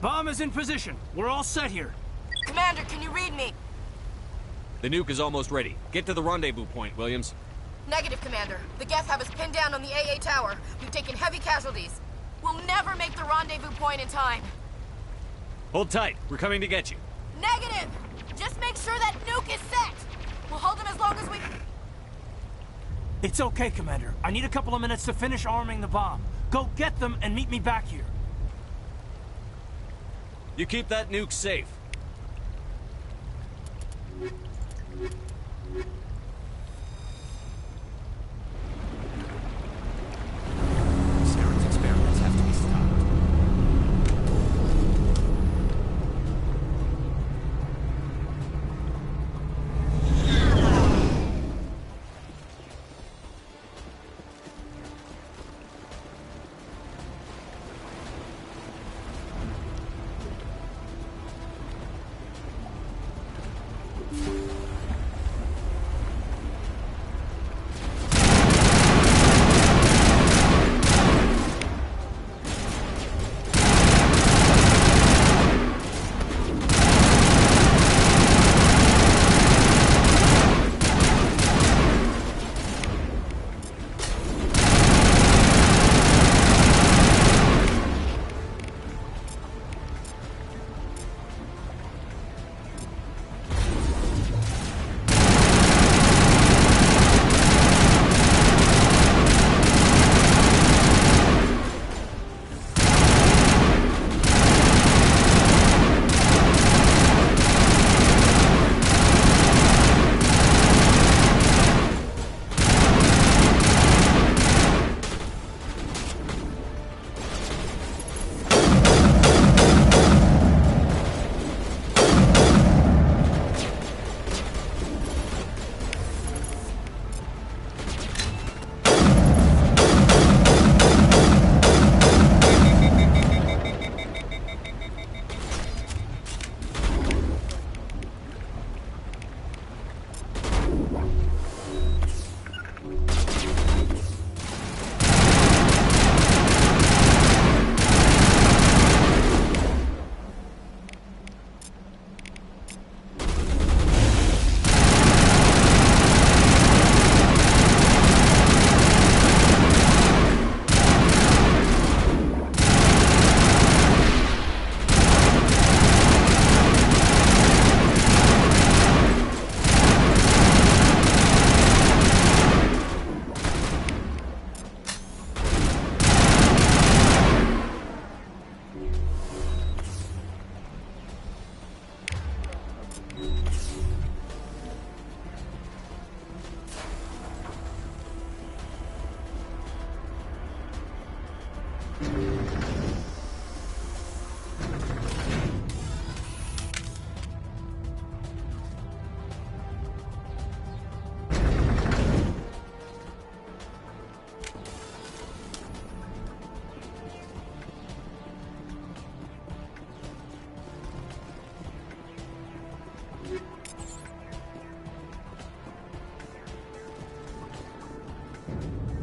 [SPEAKER 2] Bomb is in position. We're all set here.
[SPEAKER 14] Commander, can you read me?
[SPEAKER 3] The nuke is almost ready. Get to the rendezvous point, Williams.
[SPEAKER 14] Negative, Commander. The Geth have us pinned down on the AA tower. We've taken heavy casualties. We'll never make the rendezvous point in time.
[SPEAKER 3] Hold tight. We're coming to get you.
[SPEAKER 14] Negative! Just make sure that nuke is set! We'll hold them as long as we...
[SPEAKER 2] It's okay, Commander. I need a couple of minutes to finish arming the bomb. Go get them and meet me back here.
[SPEAKER 3] You keep that nuke safe.
[SPEAKER 4] Saren's experiments have to be stopped.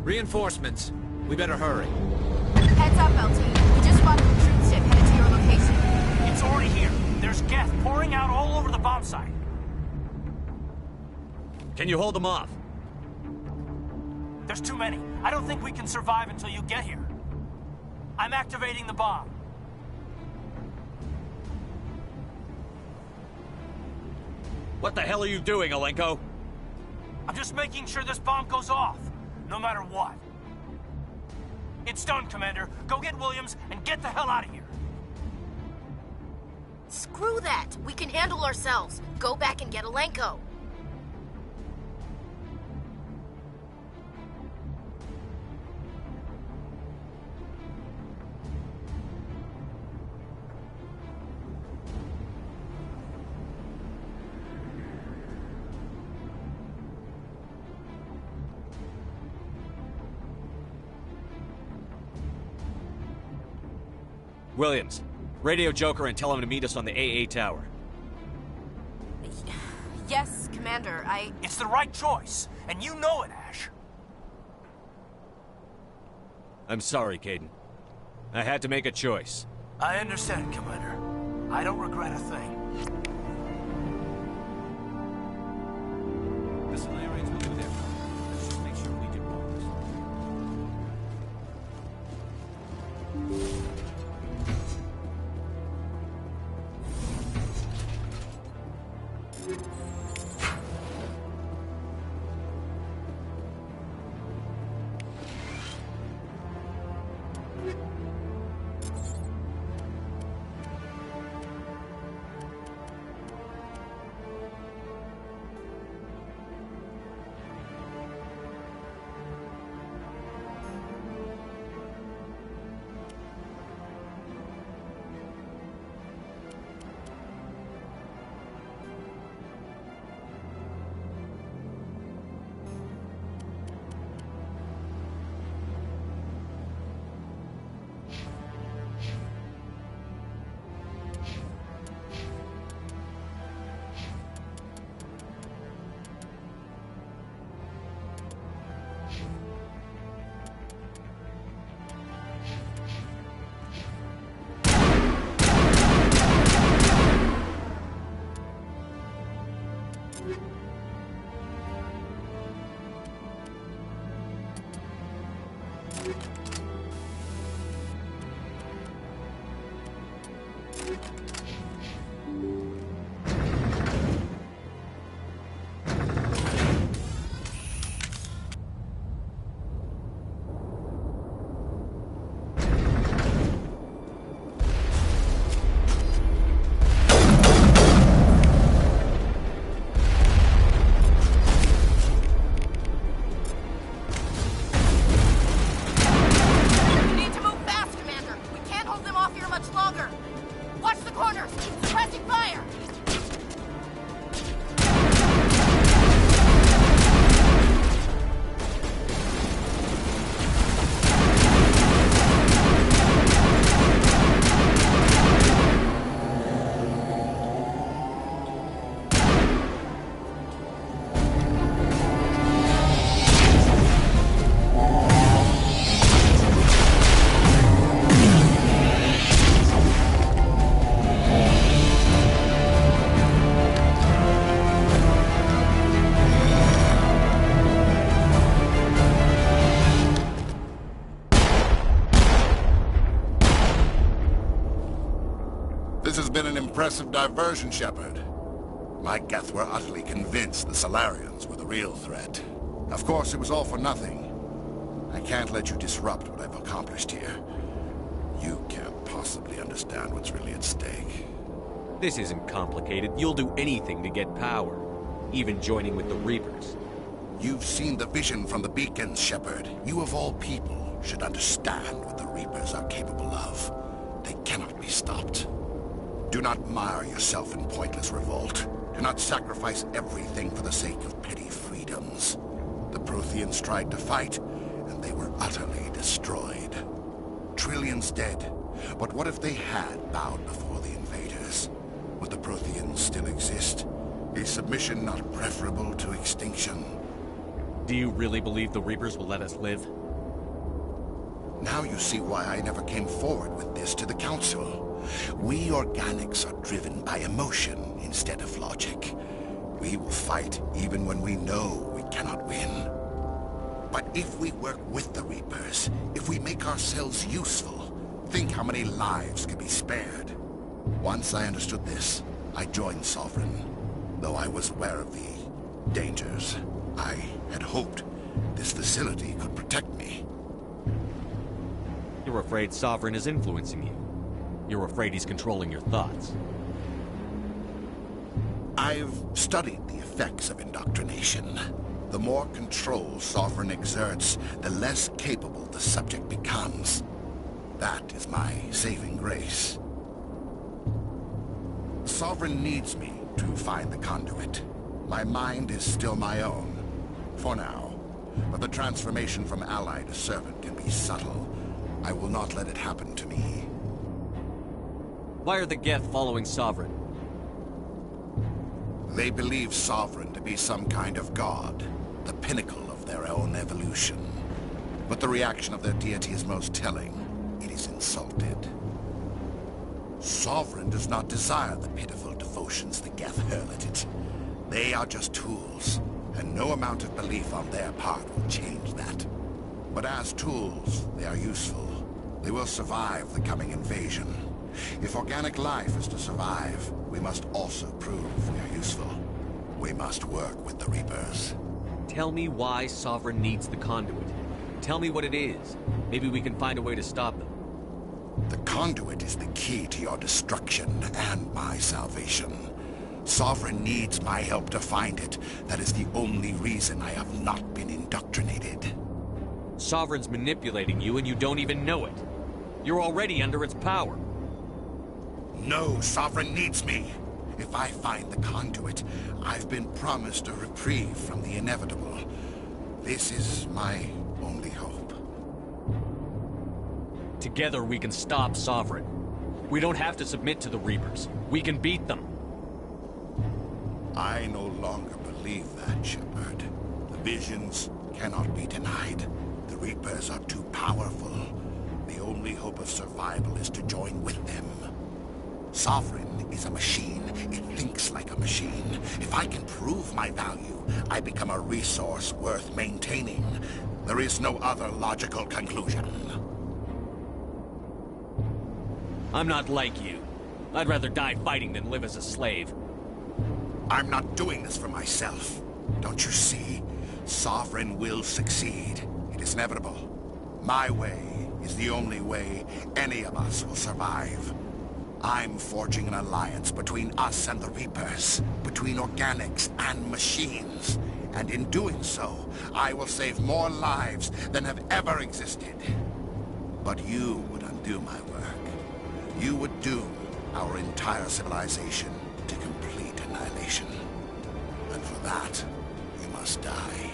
[SPEAKER 4] Reinforcements. We better hurry.
[SPEAKER 14] Heads up, LT. We just spotted a troop ship headed to your location.
[SPEAKER 2] It's already here. There's gas pouring out all over the bomb site.
[SPEAKER 3] Can you hold them off?
[SPEAKER 2] There's too many. I don't think we can survive until you get here. I'm activating the bomb.
[SPEAKER 3] What the hell are you doing, Alenko?
[SPEAKER 2] I'm just making sure this bomb goes off, no matter what. It's done, Commander. Go get Williams and get the hell out of here.
[SPEAKER 14] Screw that. We can handle ourselves. Go back and get Alenko.
[SPEAKER 3] Williams, radio Joker and tell him to meet us on the AA tower.
[SPEAKER 14] Yes, Commander,
[SPEAKER 2] It's the right choice, and you know it, Ash.
[SPEAKER 3] I'm sorry, Caden. I had to make a choice.
[SPEAKER 2] I understand, Commander. I don't regret a thing.
[SPEAKER 4] The Solarians will do their part. Let's just make sure we do ours.
[SPEAKER 15] This has been an impressive diversion, Shepard. My Geth were utterly convinced the Solarians were the real threat. Of course, it was all for nothing. I can't let you disrupt what I've accomplished here. You can't possibly understand what's really at stake.
[SPEAKER 3] This isn't complicated. You'll do anything to get power, even joining with the Reapers.
[SPEAKER 15] You've seen the vision from the beacons, Shepard. You of all people should understand what the Reapers are capable of. They cannot be stopped. Do not mire yourself in pointless revolt. Do not sacrifice everything for the sake of petty freedoms. The Protheans tried to fight, and they were utterly destroyed. Trillions dead. But what if they had bowed before the invaders? Would the Protheans still exist? Is submission not preferable to extinction?
[SPEAKER 3] Do you really believe the Reapers will let us live?
[SPEAKER 15] Now you see why I never came forward with this to the Council. We organics are driven by emotion instead of logic. We will fight even when we know we cannot win. But if we work with the Reapers, if we make ourselves useful, think how many lives could be spared. Once I understood this, I joined Sovereign. Though I was aware of the dangers, I had hoped this facility could protect me.
[SPEAKER 3] You're afraid Sovereign is influencing you. You're afraid he's controlling your thoughts.
[SPEAKER 15] I've studied the effects of indoctrination. The more control Sovereign exerts, the less capable the subject becomes. That is my saving grace. Sovereign needs me to find the conduit. My mind is still my own, for now. But the transformation from ally to servant can be subtle. I will not let it happen to me.
[SPEAKER 3] Why are the Geth following Sovereign?
[SPEAKER 15] They believe Sovereign to be some kind of god, the pinnacle of their own evolution. But the reaction of their deity is most telling. It is insulted. Sovereign does not desire the pitiful devotions the Geth hurl at it. They are just tools, and no amount of belief on their part will change that. But as tools, they are useful. They will survive the coming invasion. If organic life is to survive, we must also prove we are useful. We must work with the Reapers.
[SPEAKER 3] Tell me why Sovereign needs the conduit. Tell me what it is. Maybe we can find a way to stop them.
[SPEAKER 15] The conduit is the key to your destruction and my salvation. Sovereign needs my help to find it. That is the only reason I have not been indoctrinated.
[SPEAKER 3] Sovereign's manipulating you and you don't even know it. You're already under its power.
[SPEAKER 15] No, Sovereign needs me. If I find the conduit, I've been promised a reprieve from the inevitable. This is my only hope.
[SPEAKER 3] Together we can stop Sovereign. We don't have to submit to the Reapers. We can beat them.
[SPEAKER 15] I no longer believe that, Shepard. The visions cannot be denied. The Reapers are too powerful. The only hope of survival is to join with them. Sovereign is a machine. It thinks like a machine. If I can prove my value, I become a resource worth maintaining. There is no other logical conclusion.
[SPEAKER 3] I'm not like you. I'd rather die fighting than live as a slave.
[SPEAKER 15] I'm not doing this for myself. Don't you see? Sovereign will succeed. It is inevitable. My way is the only way any of us will survive. I'm forging an alliance between us and the Reapers, between organics and machines. And in doing so, I will save more lives than have ever existed. But you would undo my work. You would doom our entire civilization to complete annihilation. And for that, you must die.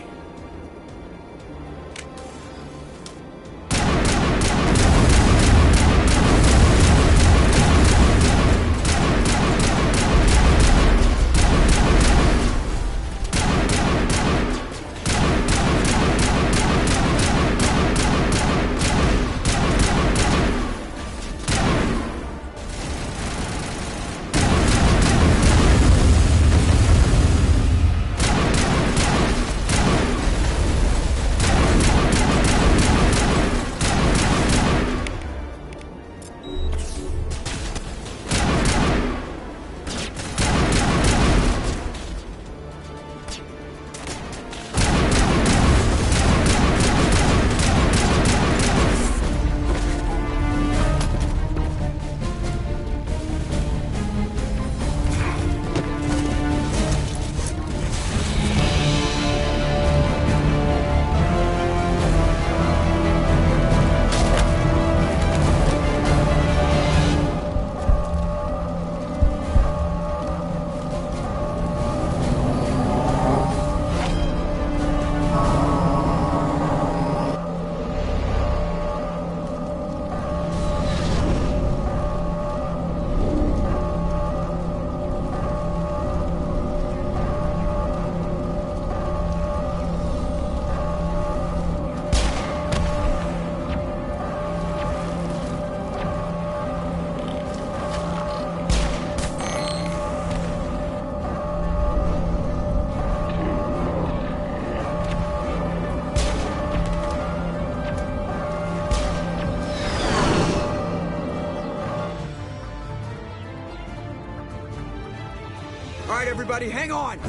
[SPEAKER 1] everybody, hang on!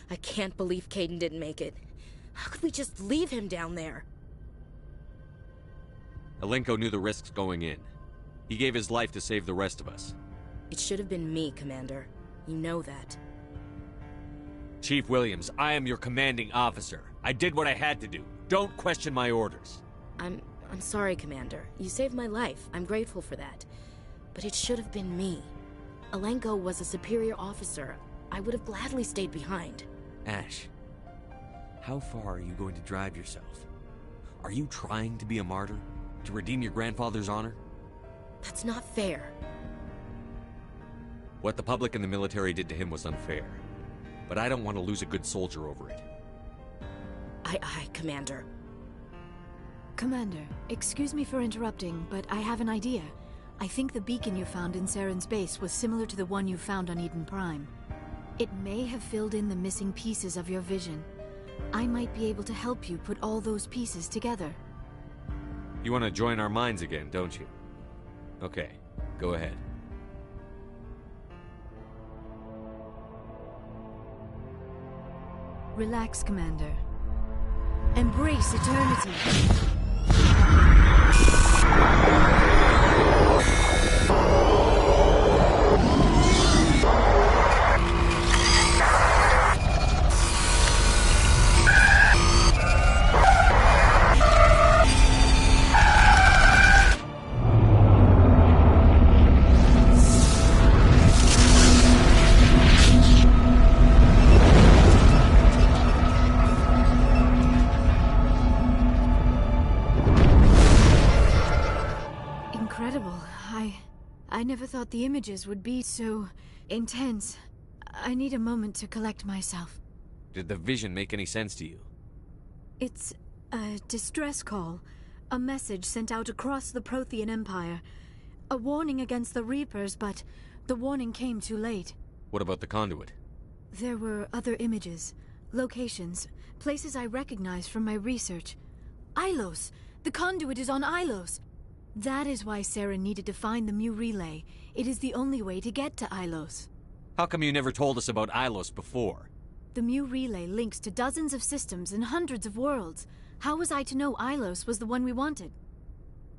[SPEAKER 5] I can't believe Caden didn't make it. How could we just leave him down there?
[SPEAKER 3] Alenko knew the risks going in. He gave his life to save the rest of us.
[SPEAKER 5] It should have been me, Commander. You know that.
[SPEAKER 3] Chief Williams, I am your commanding officer. I did what I had to do. Don't question my orders.
[SPEAKER 5] I'm sorry, Commander. You saved my life. I'm grateful for that. But it should have been me. Alenko was a superior officer. I would have gladly stayed behind.
[SPEAKER 3] Ash, how far are you going to drive yourself? Are you trying to be a martyr? To redeem your grandfather's honor?
[SPEAKER 5] That's not fair.
[SPEAKER 3] What the public and the military did to him was unfair. But I don't want to lose a good soldier over it.
[SPEAKER 5] Aye, Commander.
[SPEAKER 11] Commander, excuse me for interrupting, but I have an idea. I think the beacon you found in Saren's base was similar to the one you found on Eden Prime. It may have filled in the missing pieces of your vision. I might be able to help you put all those pieces together.
[SPEAKER 3] You want to join our minds again, don't you? Okay, go ahead.
[SPEAKER 11] Relax, Commander. Embrace eternity. I never thought the images would be so intense. I need a moment to collect myself.
[SPEAKER 3] Did the vision make any sense to you?
[SPEAKER 11] It's a distress call. A message sent out across the Prothean Empire. A warning against the Reapers, but the warning came too late.
[SPEAKER 3] What about the conduit?
[SPEAKER 11] There were other images, locations, places I recognized from my research. Ilos! The conduit is on Ilos! That is why Saren needed to find the Mu Relay. It is the only way to get to Ilos.
[SPEAKER 3] How come you never told us about Ilos before?
[SPEAKER 11] The Mu Relay links to dozens of systems and hundreds of worlds. How was I to know Ilos was the one we wanted?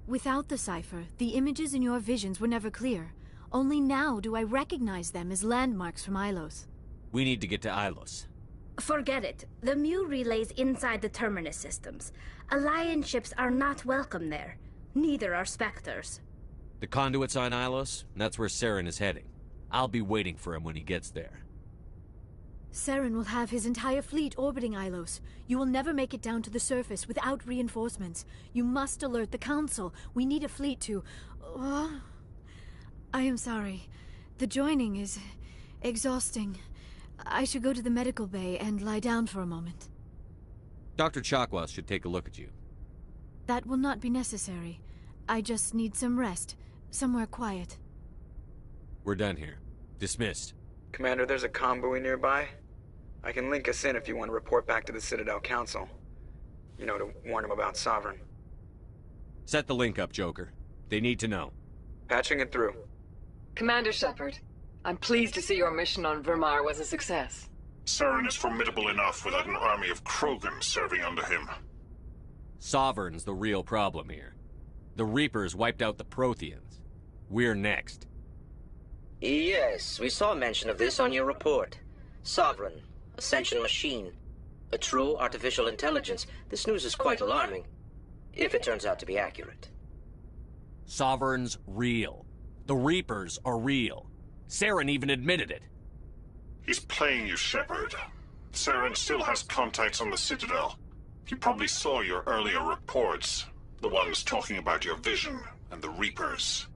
[SPEAKER 11] Without the cipher, the images in your visions were never clear. Only now do I recognize them as landmarks from Ilos.
[SPEAKER 3] We need to get to Ilos.
[SPEAKER 8] Forget it. The Mu Relay's inside the Terminus systems. Alliance ships are not welcome there. Neither are Spectres.
[SPEAKER 3] The conduit's on Ilos, and that's where Saren is heading. I'll be waiting for him when he gets there.
[SPEAKER 11] Saren will have his entire fleet orbiting Ilos. You will never make it down to the surface without reinforcements. You must alert the Council. We need a fleet to... I am sorry. The joining is exhausting. I should go to the medical bay and lie down for a moment.
[SPEAKER 3] Dr. Chakwas should take a look at you.
[SPEAKER 11] That will not be necessary. I just need some rest. Somewhere quiet.
[SPEAKER 3] We're done here. Dismissed.
[SPEAKER 1] Commander, there's a comm buoy nearby. I can link us in if you want to report back to the Citadel Council. You know, to warn them about Sovereign.
[SPEAKER 3] Set the link up, Joker. They need to know.
[SPEAKER 1] Patching it through.
[SPEAKER 16] Commander Shepard, I'm pleased to see your mission on Vermar was a success.
[SPEAKER 17] Saren is formidable enough without an army of Krogan serving under him.
[SPEAKER 3] Sovereign's the real problem here. The Reapers wiped out the Protheans. We're next.
[SPEAKER 18] Yes, we saw mention of this on your report. Sovereign, Ascension machine. A true artificial intelligence. This news is quite alarming. If it turns out to be accurate.
[SPEAKER 3] Sovereign's real. The Reapers are real. Saren even admitted it.
[SPEAKER 17] He's playing you, Shepard. Saren still has contacts on the Citadel. He probably saw your earlier reports. The ones talking about your vision and the Reapers.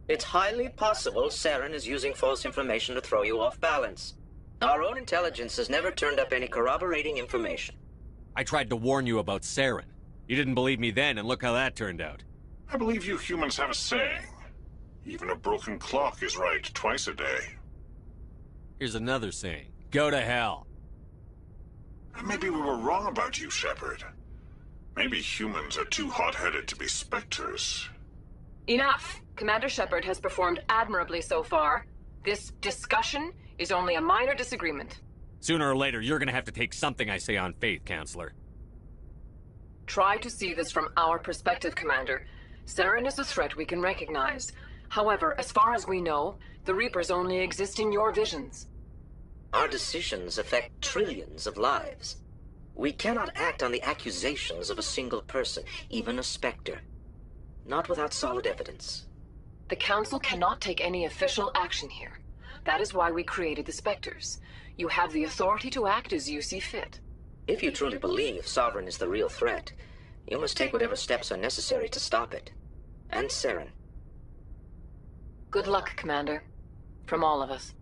[SPEAKER 18] It's highly possible Saren is using false information to throw you off balance. Our own intelligence has never turned up any corroborating information.
[SPEAKER 3] I tried to warn you about Saren. You didn't believe me then, and look how that turned out.
[SPEAKER 17] I believe you humans have a saying. Even a broken clock is right twice a day.
[SPEAKER 3] Here's another saying. Go to hell.
[SPEAKER 17] Maybe we were wrong about you, Shepard. Maybe humans are too hot-headed to be specters.
[SPEAKER 16] Enough! Commander Shepard has performed admirably so far. This discussion is only a minor disagreement.
[SPEAKER 3] Sooner or later, you're gonna have to take something I say on faith, Counselor.
[SPEAKER 16] Try to see this from our perspective, Commander. Saren is a threat we can recognize. However, as far as we know, the Reapers only exist in your visions.
[SPEAKER 18] Our decisions affect trillions of lives. We cannot act on the accusations of a single person, even a Spectre. Not without solid evidence.
[SPEAKER 16] The Council cannot take any official action here. That is why we created the Spectres. You have the authority to act as you see fit.
[SPEAKER 18] If you truly believe Sovereign is the real threat, you must take whatever steps are necessary to stop it. And Saren.
[SPEAKER 16] Good luck, Commander. From all of us.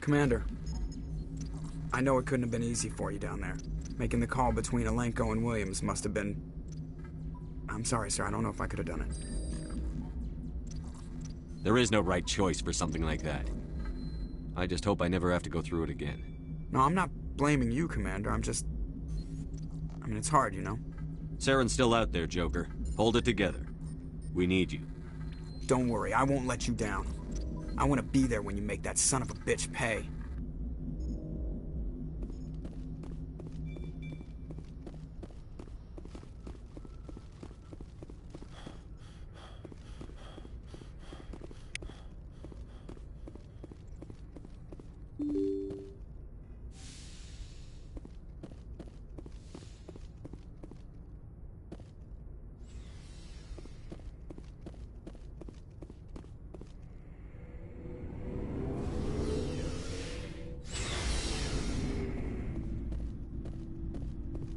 [SPEAKER 1] Commander, I know it couldn't have been easy for you down there. Making the call between Alenko and Williams must have been... I'm sorry, sir. I don't know if I could have done it.
[SPEAKER 3] There is no right choice for something like that. I just hope I never have to go through it again.
[SPEAKER 1] No, I'm not blaming you, Commander. I'm just... I mean, it's hard, you know?
[SPEAKER 3] Saren's still out there, Joker. Hold it together. We need you.
[SPEAKER 1] Don't worry, I won't let you down. I want to be there when you make that son of a bitch pay.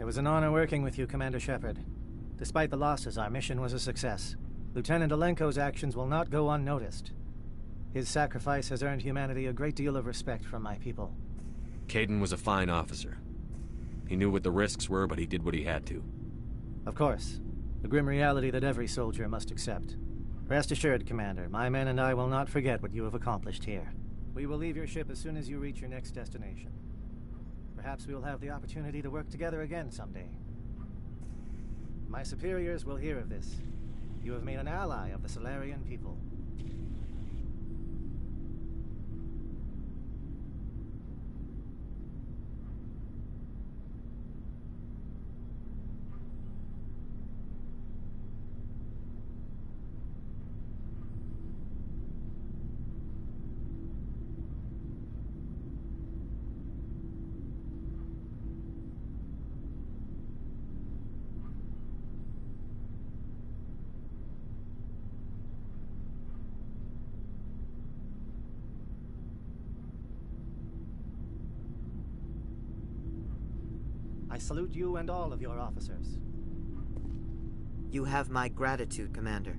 [SPEAKER 6] It was an honor working with you, Commander Shepard. Despite the losses, our mission was a success. Lieutenant Alenko's actions will not go unnoticed. His sacrifice has earned humanity a great deal of respect from my people.
[SPEAKER 3] Kaidan was a fine officer. He knew what the risks were, but he did what he had to.
[SPEAKER 6] Of course. The grim reality that every soldier must accept. Rest assured, Commander, my men and I will not forget what you have accomplished here. We will leave your ship as soon as you reach your next destination. Perhaps we will have the opportunity to work together again someday. My superiors will hear of this. You have made an ally of the Solarian people. I salute you and all of your officers.
[SPEAKER 9] You have my gratitude, Commander.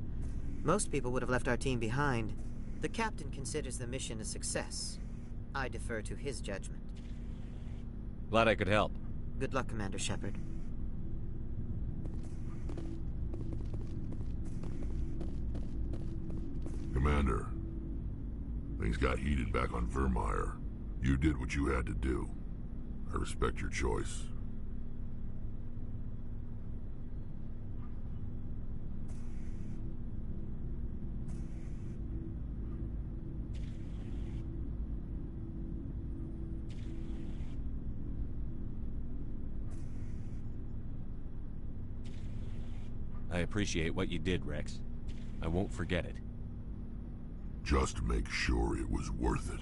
[SPEAKER 9] Most people would have left our team behind. The captain considers the mission a success. I defer to his judgment.
[SPEAKER 3] Glad I could help.
[SPEAKER 9] Good luck, Commander Shepard.
[SPEAKER 7] Commander, things got heated back on Vermeer. You did what you had to do. I respect your choice.
[SPEAKER 3] I appreciate what you did, Rex. I won't forget it.
[SPEAKER 7] Just make sure it was worth it.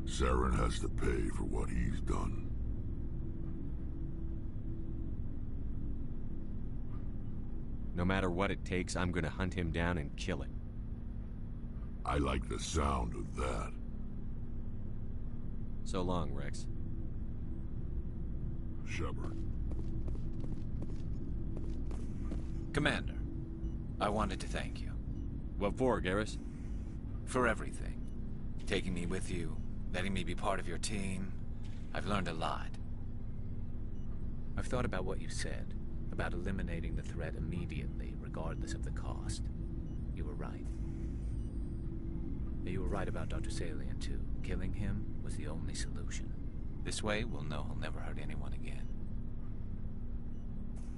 [SPEAKER 7] Saren has to pay for what he's done.
[SPEAKER 3] No matter what it takes, I'm gonna hunt him down and kill him.
[SPEAKER 7] I like the sound of that.
[SPEAKER 3] So long, Rex.
[SPEAKER 7] Shepard.
[SPEAKER 19] Commander, I wanted to thank you.
[SPEAKER 3] What for, Garrus?
[SPEAKER 19] For everything. Taking me with you, letting me be part of your team. I've learned a lot. I've thought about what you said, about eliminating the threat immediately, regardless of the cost. You were right. You were right about Dr. Salian, too. Killing him was the only solution. This way, we'll know he'll never hurt anyone again.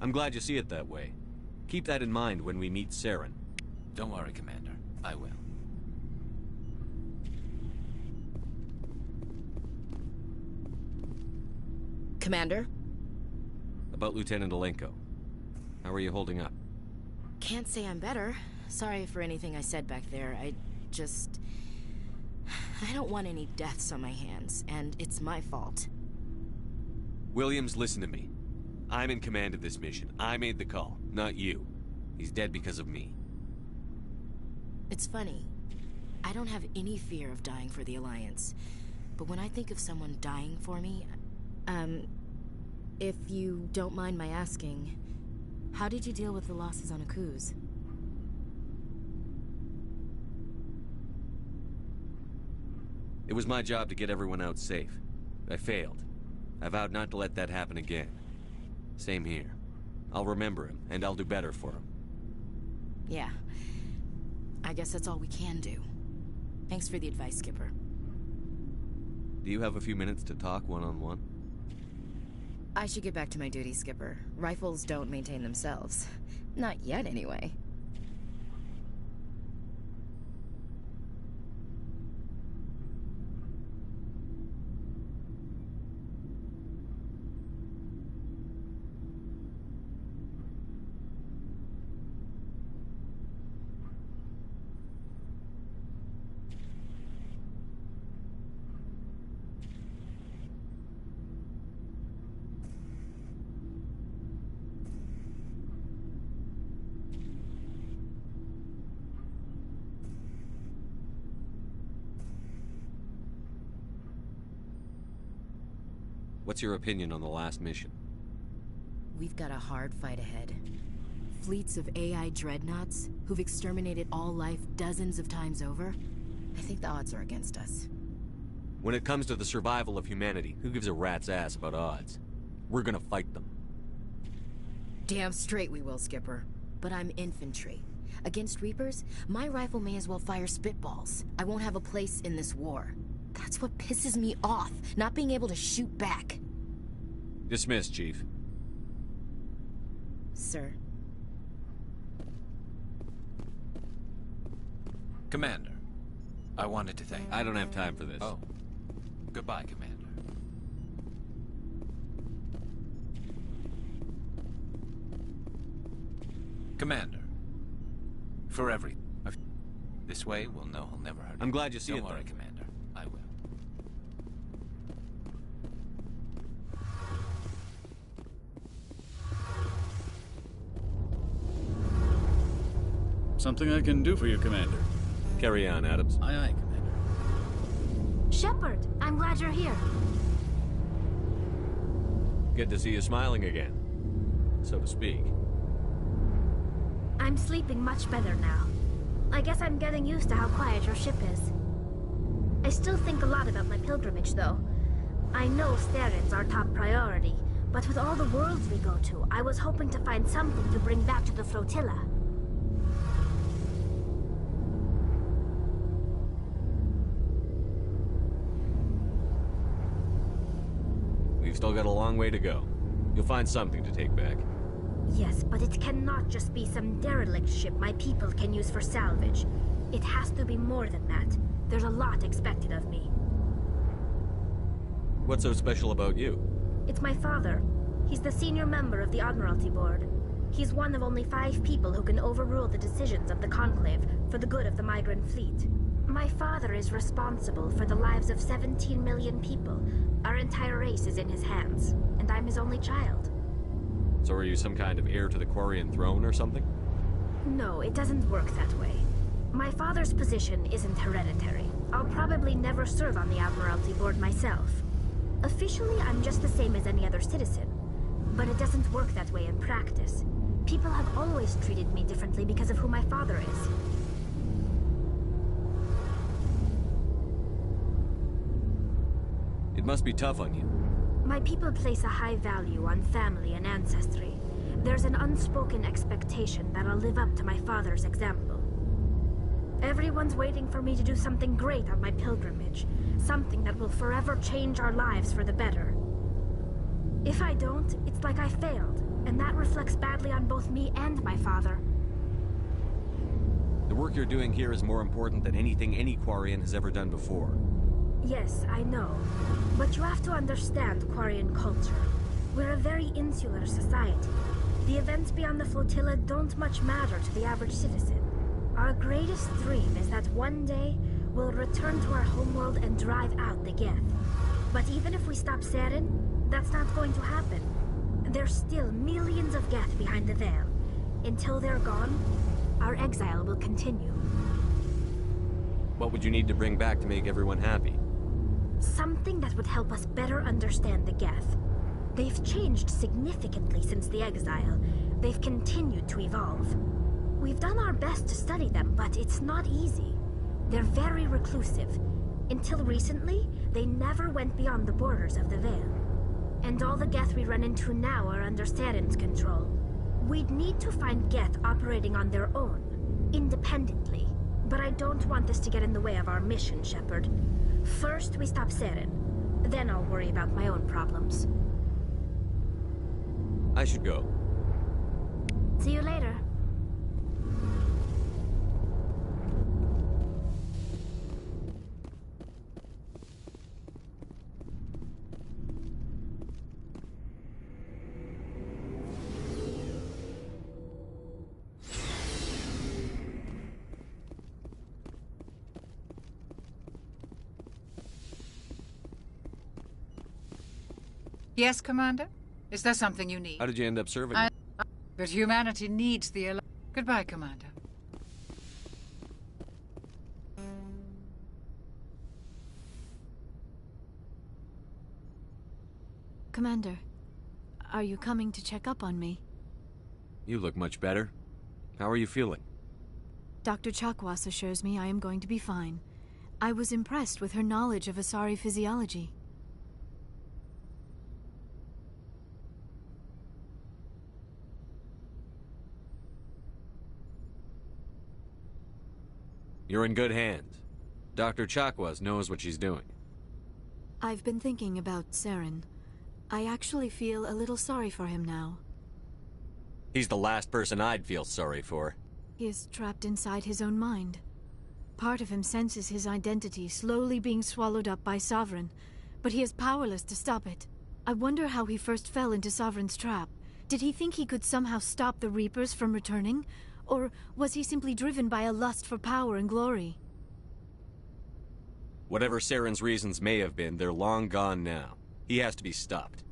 [SPEAKER 3] I'm glad you see it that way. Keep that in mind when we meet Saren.
[SPEAKER 19] Don't worry, Commander. I will.
[SPEAKER 5] Commander?
[SPEAKER 3] About Lieutenant Alenko. How are you holding up?
[SPEAKER 5] Can't say I'm better. Sorry for anything I said back there. I don't want any deaths on my hands, and it's my fault.
[SPEAKER 3] Williams, listen to me. I'm in command of this mission. I made the call, not you. He's dead because of me.
[SPEAKER 5] It's funny. I don't have any fear of dying for the Alliance. But when I think of someone dying for me, if you don't mind my asking, how did you deal with the losses on Akuz?
[SPEAKER 20] It was my job to get everyone out safe. I failed. I vowed not to let that happen again. Same here. I'll remember him, and I'll do better for him.
[SPEAKER 5] Yeah. I guess that's all we can do. Thanks for the advice, Skipper.
[SPEAKER 20] Do you have a few minutes to talk one-on-one?
[SPEAKER 5] I should get back to my duty, Skipper. Rifles don't maintain themselves. Not yet, anyway.
[SPEAKER 20] What's your opinion on the last mission?
[SPEAKER 5] We've got a hard fight ahead. Fleets of AI dreadnoughts who've exterminated all life dozens of times over. I think the odds are against us.
[SPEAKER 20] When it comes to the survival of humanity, who gives a rat's ass about odds? We're gonna fight them.
[SPEAKER 5] Damn straight we will, Skipper. But I'm infantry. Against Reapers, my rifle may as well fire spitballs. I won't have a place in this war. That's what pisses me off, not being able to shoot back.
[SPEAKER 20] Dismissed, Chief.
[SPEAKER 5] Sir.
[SPEAKER 19] Commander, I wanted to thank...
[SPEAKER 20] I don't have time for this.
[SPEAKER 19] Oh. Goodbye, Commander. Commander, for every... This way, we'll know he'll never hurt you.
[SPEAKER 20] I'm glad you see it,
[SPEAKER 19] Don't worry,
[SPEAKER 20] though.
[SPEAKER 19] Commander. I will.
[SPEAKER 21] Something I can do for you, Commander.
[SPEAKER 20] Carry on, Adams.
[SPEAKER 21] Aye, aye, Commander.
[SPEAKER 8] Shepard, I'm glad you're here.
[SPEAKER 20] Good to see you smiling again, so to speak.
[SPEAKER 8] I'm sleeping much better now. I guess I'm getting used to how quiet your ship is. I still think a lot about my pilgrimage, though. I know Steren's our top priority, but with all the worlds we go to, I was hoping to find something to bring back to the flotilla.
[SPEAKER 20] We've still got a long way to go. You'll find something to take back.
[SPEAKER 8] Yes, but it cannot just be some derelict ship my people can use for salvage. It has to be more than that. There's a lot expected of me.
[SPEAKER 20] What's so special about you?
[SPEAKER 8] It's my father. He's the senior member of the Admiralty Board. He's one of only 5 people who can overrule the decisions of the Conclave for the good of the migrant fleet. My father is responsible for the lives of 17 million people. Our entire race is in his hands, and I'm his only child.
[SPEAKER 20] So are you some kind of heir to the Quarian throne or something?
[SPEAKER 8] No, it doesn't work that way. My father's position isn't hereditary. I'll probably never serve on the Admiralty Board myself. Officially, I'm just the same as any other citizen. But it doesn't work that way in practice. People have always treated me differently because of who my father is.
[SPEAKER 20] It must be tough on you.
[SPEAKER 8] My people place a high value on family and ancestry. There's an unspoken expectation that I'll live up to my father's example. Everyone's waiting for me to do something great on my pilgrimage. Something that will forever change our lives for the better. If I don't, it's like I failed, and that reflects badly on both me and my father.
[SPEAKER 20] The work you're doing here is more important than anything any Quarian has ever done before.
[SPEAKER 8] Yes, I know. But you have to understand Quarian culture. We're a very insular society. The events beyond the flotilla don't much matter to the average citizen. Our greatest dream is that one day we'll return to our homeworld and drive out the Geth. But even if we stop Saren, that's not going to happen. There's still millions of Geth behind the veil. Until they're gone, our exile will continue.
[SPEAKER 20] What would you need to bring back to make everyone happy?
[SPEAKER 8] Something that would help us better understand the Geth. They've changed significantly since the exile. They've continued to evolve. We've done our best to study them, but it's not easy. They're very reclusive. Until recently, they never went beyond the borders of the Veil. And all the Geth we run into now are under Saren's control. We'd need to find Geth operating on their own, independently. But I don't want this to get in the way of our mission, Shepard. First, we stop Saren. Then I'll worry about my own problems.
[SPEAKER 20] I should go.
[SPEAKER 8] See you later.
[SPEAKER 10] Yes, Commander? Is there something you need?
[SPEAKER 20] How did you end up serving them?
[SPEAKER 10] But humanity needs the Goodbye, Commander.
[SPEAKER 11] Commander, are you coming to check up on me?
[SPEAKER 20] You look much better. How are you feeling?
[SPEAKER 11] Dr. Chakwas assures me I am going to be fine. I was impressed with her knowledge of Asari physiology.
[SPEAKER 20] You're in good hands. Dr. Chakwas knows what she's doing.
[SPEAKER 11] I've been thinking about Saren. I actually feel a little sorry for him now.
[SPEAKER 20] He's the last person I'd feel sorry for.
[SPEAKER 11] He is trapped inside his own mind. Part of him senses his identity slowly being swallowed up by Sovereign, but he is powerless to stop it. I wonder how he first fell into Sovereign's trap. Did he think he could somehow stop the Reapers from returning? Or was he simply driven by a lust for power and glory?
[SPEAKER 20] Whatever Saren's reasons may have been, they're long gone now. He has to be stopped.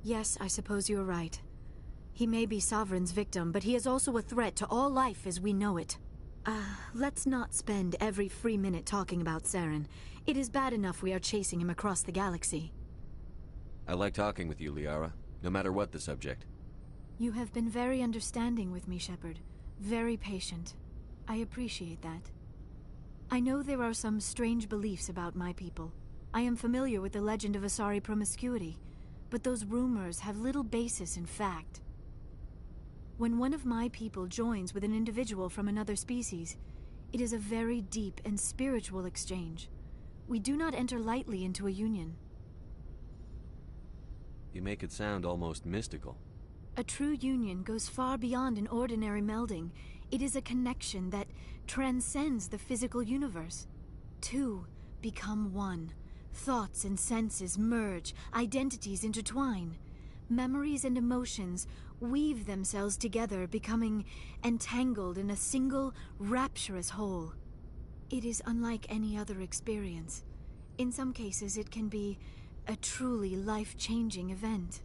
[SPEAKER 11] Yes, I suppose you're right. He may be Sovereign's victim, but he is also a threat to all life as we know it. Let's not spend every free minute talking about Saren. It is bad enough we are chasing him across the galaxy.
[SPEAKER 20] I like talking with you, Liara, no matter what the subject.
[SPEAKER 11] You have been very understanding with me, Shepard. Very patient. I appreciate that. I know there are some strange beliefs about my people. I am familiar with the legend of Asari promiscuity, but those rumors have little basis in fact. When one of my people joins with an individual from another species, it is a very deep and spiritual exchange. We do not enter lightly into a union.
[SPEAKER 20] You make it sound almost mystical.
[SPEAKER 11] A true union goes far beyond an ordinary melding. It is a connection that transcends the physical universe. Two become one. Thoughts and senses merge, identities intertwine. Memories and emotions weave themselves together, becoming entangled in a single, rapturous whole. It is unlike any other experience. In some cases, it can be a truly life-changing event.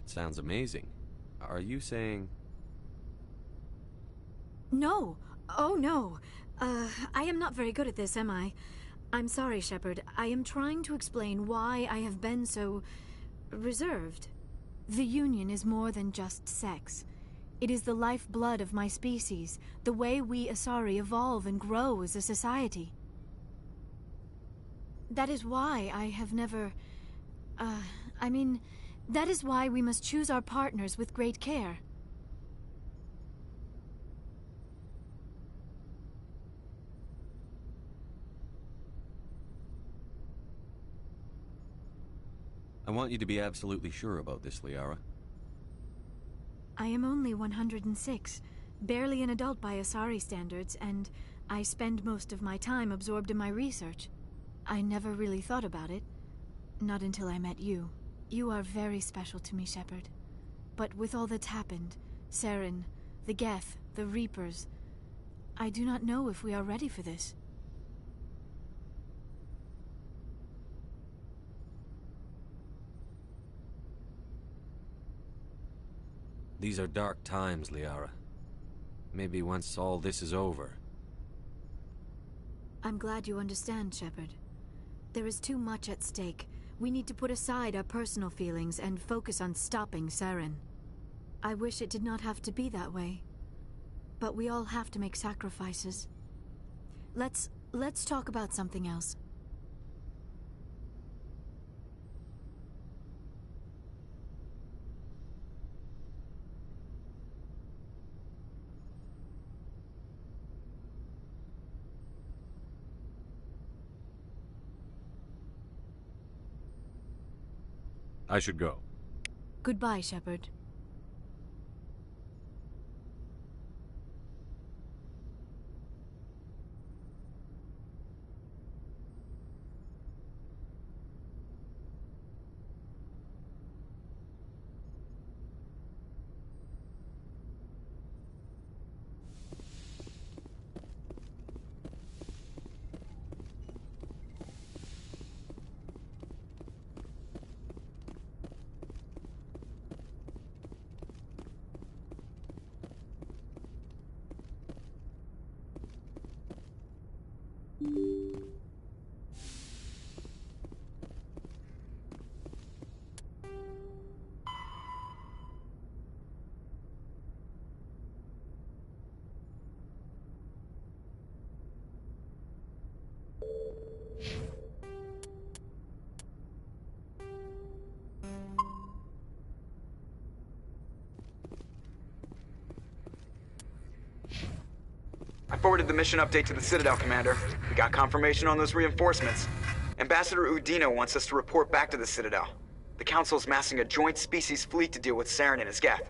[SPEAKER 20] Sounds amazing. Are you saying...
[SPEAKER 11] No! Oh, no! I am not very good at this, am I? I'm sorry, Shepard. I am trying to explain why I have been so... reserved. The Union is more than just sex. It is the lifeblood of my species, the way we Asari evolve and grow as a society. That is why I have never... That is why we must choose our partners with great care.
[SPEAKER 20] I want you to be absolutely sure about this, Liara.
[SPEAKER 11] I am only 106, barely an adult by Asari standards, and I spend most of my time absorbed in my research. I never really thought about it. Not until I met you. You are very special to me, Shepard. But with all that's happened, Saren, the Geth, the Reapers, I do not know if we are ready for this.
[SPEAKER 20] These are dark times, Liara. Maybe once all this is over.
[SPEAKER 11] I'm glad you understand, Shepard. There is too much at stake. We need to put aside our personal feelings and focus on stopping Saren. I wish it did not have to be that way. But we all have to make sacrifices. Let's talk about something else.
[SPEAKER 20] I should go.
[SPEAKER 11] Goodbye, Shepard.
[SPEAKER 1] I forwarded the mission update to the Citadel, Commander. We got confirmation on those reinforcements. Ambassador Udina wants us to report back to the Citadel. The Council's massing a joint species fleet to deal with Saren and his Geth.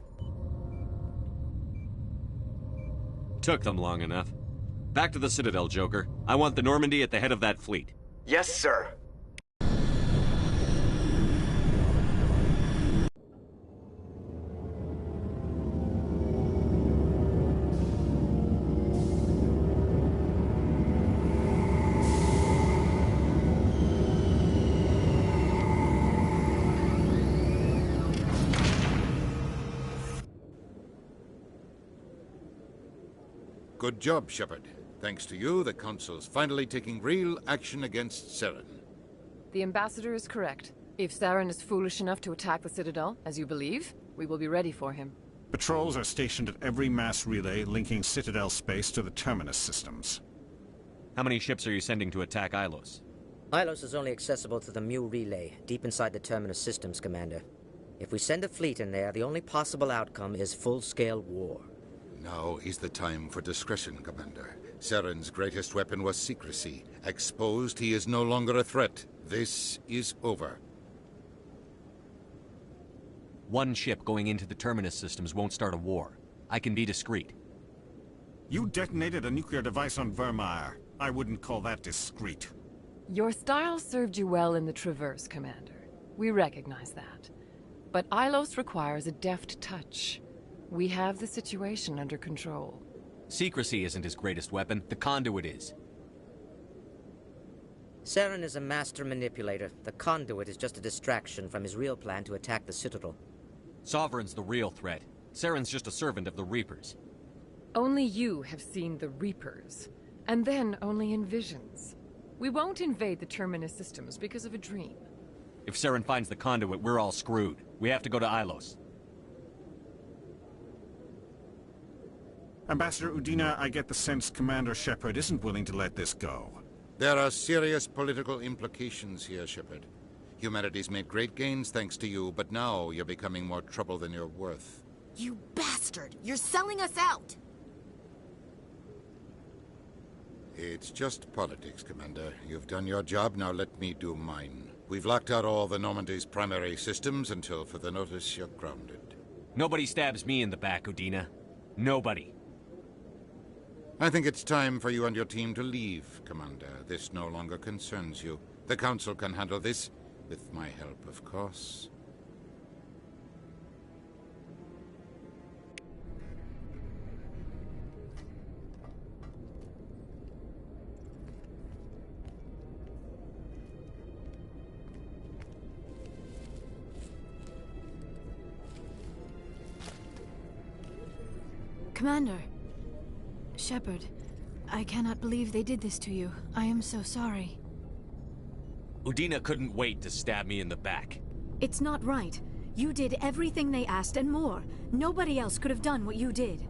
[SPEAKER 20] Took them long enough. Back to the Citadel, Joker. I want the Normandy at the head of that fleet.
[SPEAKER 1] Yes, sir.
[SPEAKER 12] Good job, Shepard. Thanks to you, the Council's finally taking real action against Saren.
[SPEAKER 22] The Ambassador is correct. If Saren is foolish enough to attack the Citadel, as you believe, we will be ready for him.
[SPEAKER 17] Patrols are stationed at every mass relay linking Citadel space to the Terminus systems.
[SPEAKER 20] How many ships are you sending to attack Ilos?
[SPEAKER 18] Ilos is only accessible to the Mu relay, deep inside the Terminus systems, Commander. If we send a fleet in there, the only possible outcome is full-scale war.
[SPEAKER 12] Now is the time for discretion, Commander. Saren's greatest weapon was secrecy. Exposed, he is no longer a threat. This is over.
[SPEAKER 20] One ship going into the Terminus systems won't start a war. I can be discreet.
[SPEAKER 17] You detonated a nuclear device on Vermeer. I wouldn't call that discreet.
[SPEAKER 22] Your style served you well in the Traverse, Commander. We recognize that. But Ilos requires a deft touch. We have the situation under control.
[SPEAKER 20] Secrecy isn't his greatest weapon. The conduit is.
[SPEAKER 18] Saren is a master manipulator. The conduit is just a distraction from his real plan to attack the Citadel.
[SPEAKER 20] Sovereign's the real threat. Saren's just a servant of the Reapers.
[SPEAKER 22] Only you have seen the Reapers. And then only in visions. We won't invade the Terminus systems because of a dream.
[SPEAKER 20] If Saren finds the conduit, we're all screwed. We have to go to Ilos.
[SPEAKER 17] Ambassador Udina, I get the sense Commander Shepard isn't willing to let this go.
[SPEAKER 12] There are serious political implications here, Shepard. Humanity's made great gains thanks to you, but now you're becoming more trouble than you're worth.
[SPEAKER 5] You bastard! You're selling us out!
[SPEAKER 12] It's just politics, Commander. You've done your job, now let me do mine. We've locked out all the Normandy's primary systems until further notice you're grounded.
[SPEAKER 20] Nobody stabs me in the back, Udina. Nobody.
[SPEAKER 12] I think it's time for you and your team to leave, Commander. This no longer concerns you. The Council can handle this, with my help, of course.
[SPEAKER 11] Commander. Shepard, I cannot believe they did this to you. I am so sorry.
[SPEAKER 20] Udina couldn't wait to stab me in the back.
[SPEAKER 11] It's not right. You did everything they asked and more. Nobody else could have done what you did.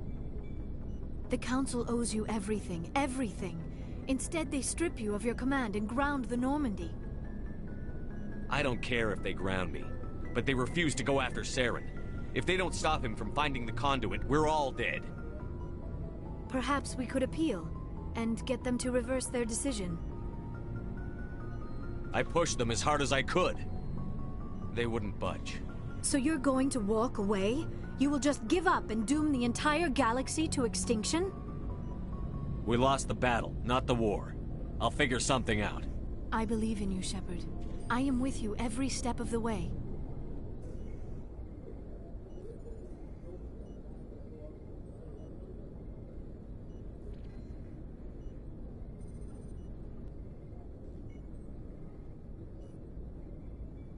[SPEAKER 11] The Council owes you everything, everything. Instead, they strip you of your command and ground the Normandy.
[SPEAKER 20] I don't care if they ground me, but they refuse to go after Saren. If they don't stop him from finding the conduit, we're all dead.
[SPEAKER 11] Perhaps we could appeal, and get them to reverse their decision.
[SPEAKER 20] I pushed them as hard as I could. They wouldn't budge.
[SPEAKER 11] So you're going to walk away? You will just give up and doom the entire galaxy to extinction?
[SPEAKER 20] We lost the battle, not the war. I'll figure something out.
[SPEAKER 11] I believe in you, Shepard. I am with you every step of the way.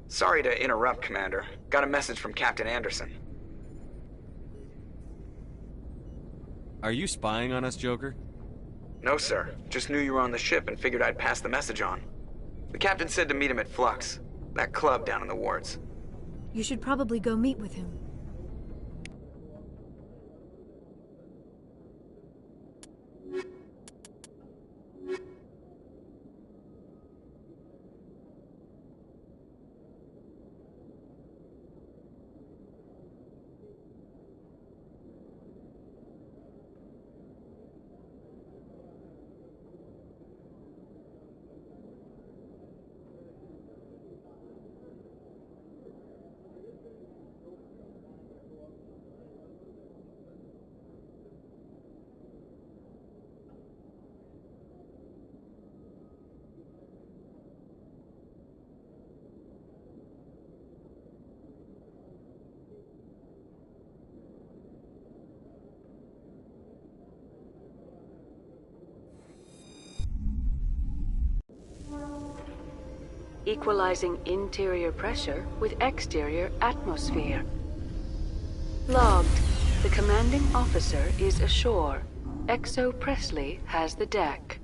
[SPEAKER 13] Sorry to interrupt, Commander. Got a message from Captain Anderson.
[SPEAKER 20] Are you spying on us, Joker?
[SPEAKER 13] No, sir. Just knew you were on the ship and figured I'd pass the message on. The captain said to meet him at Flux, that club down in the wards.
[SPEAKER 11] You should probably go meet with him.
[SPEAKER 14] Equalizing interior pressure with exterior atmosphere. Logged. The commanding officer is ashore. Exo Presley has the deck.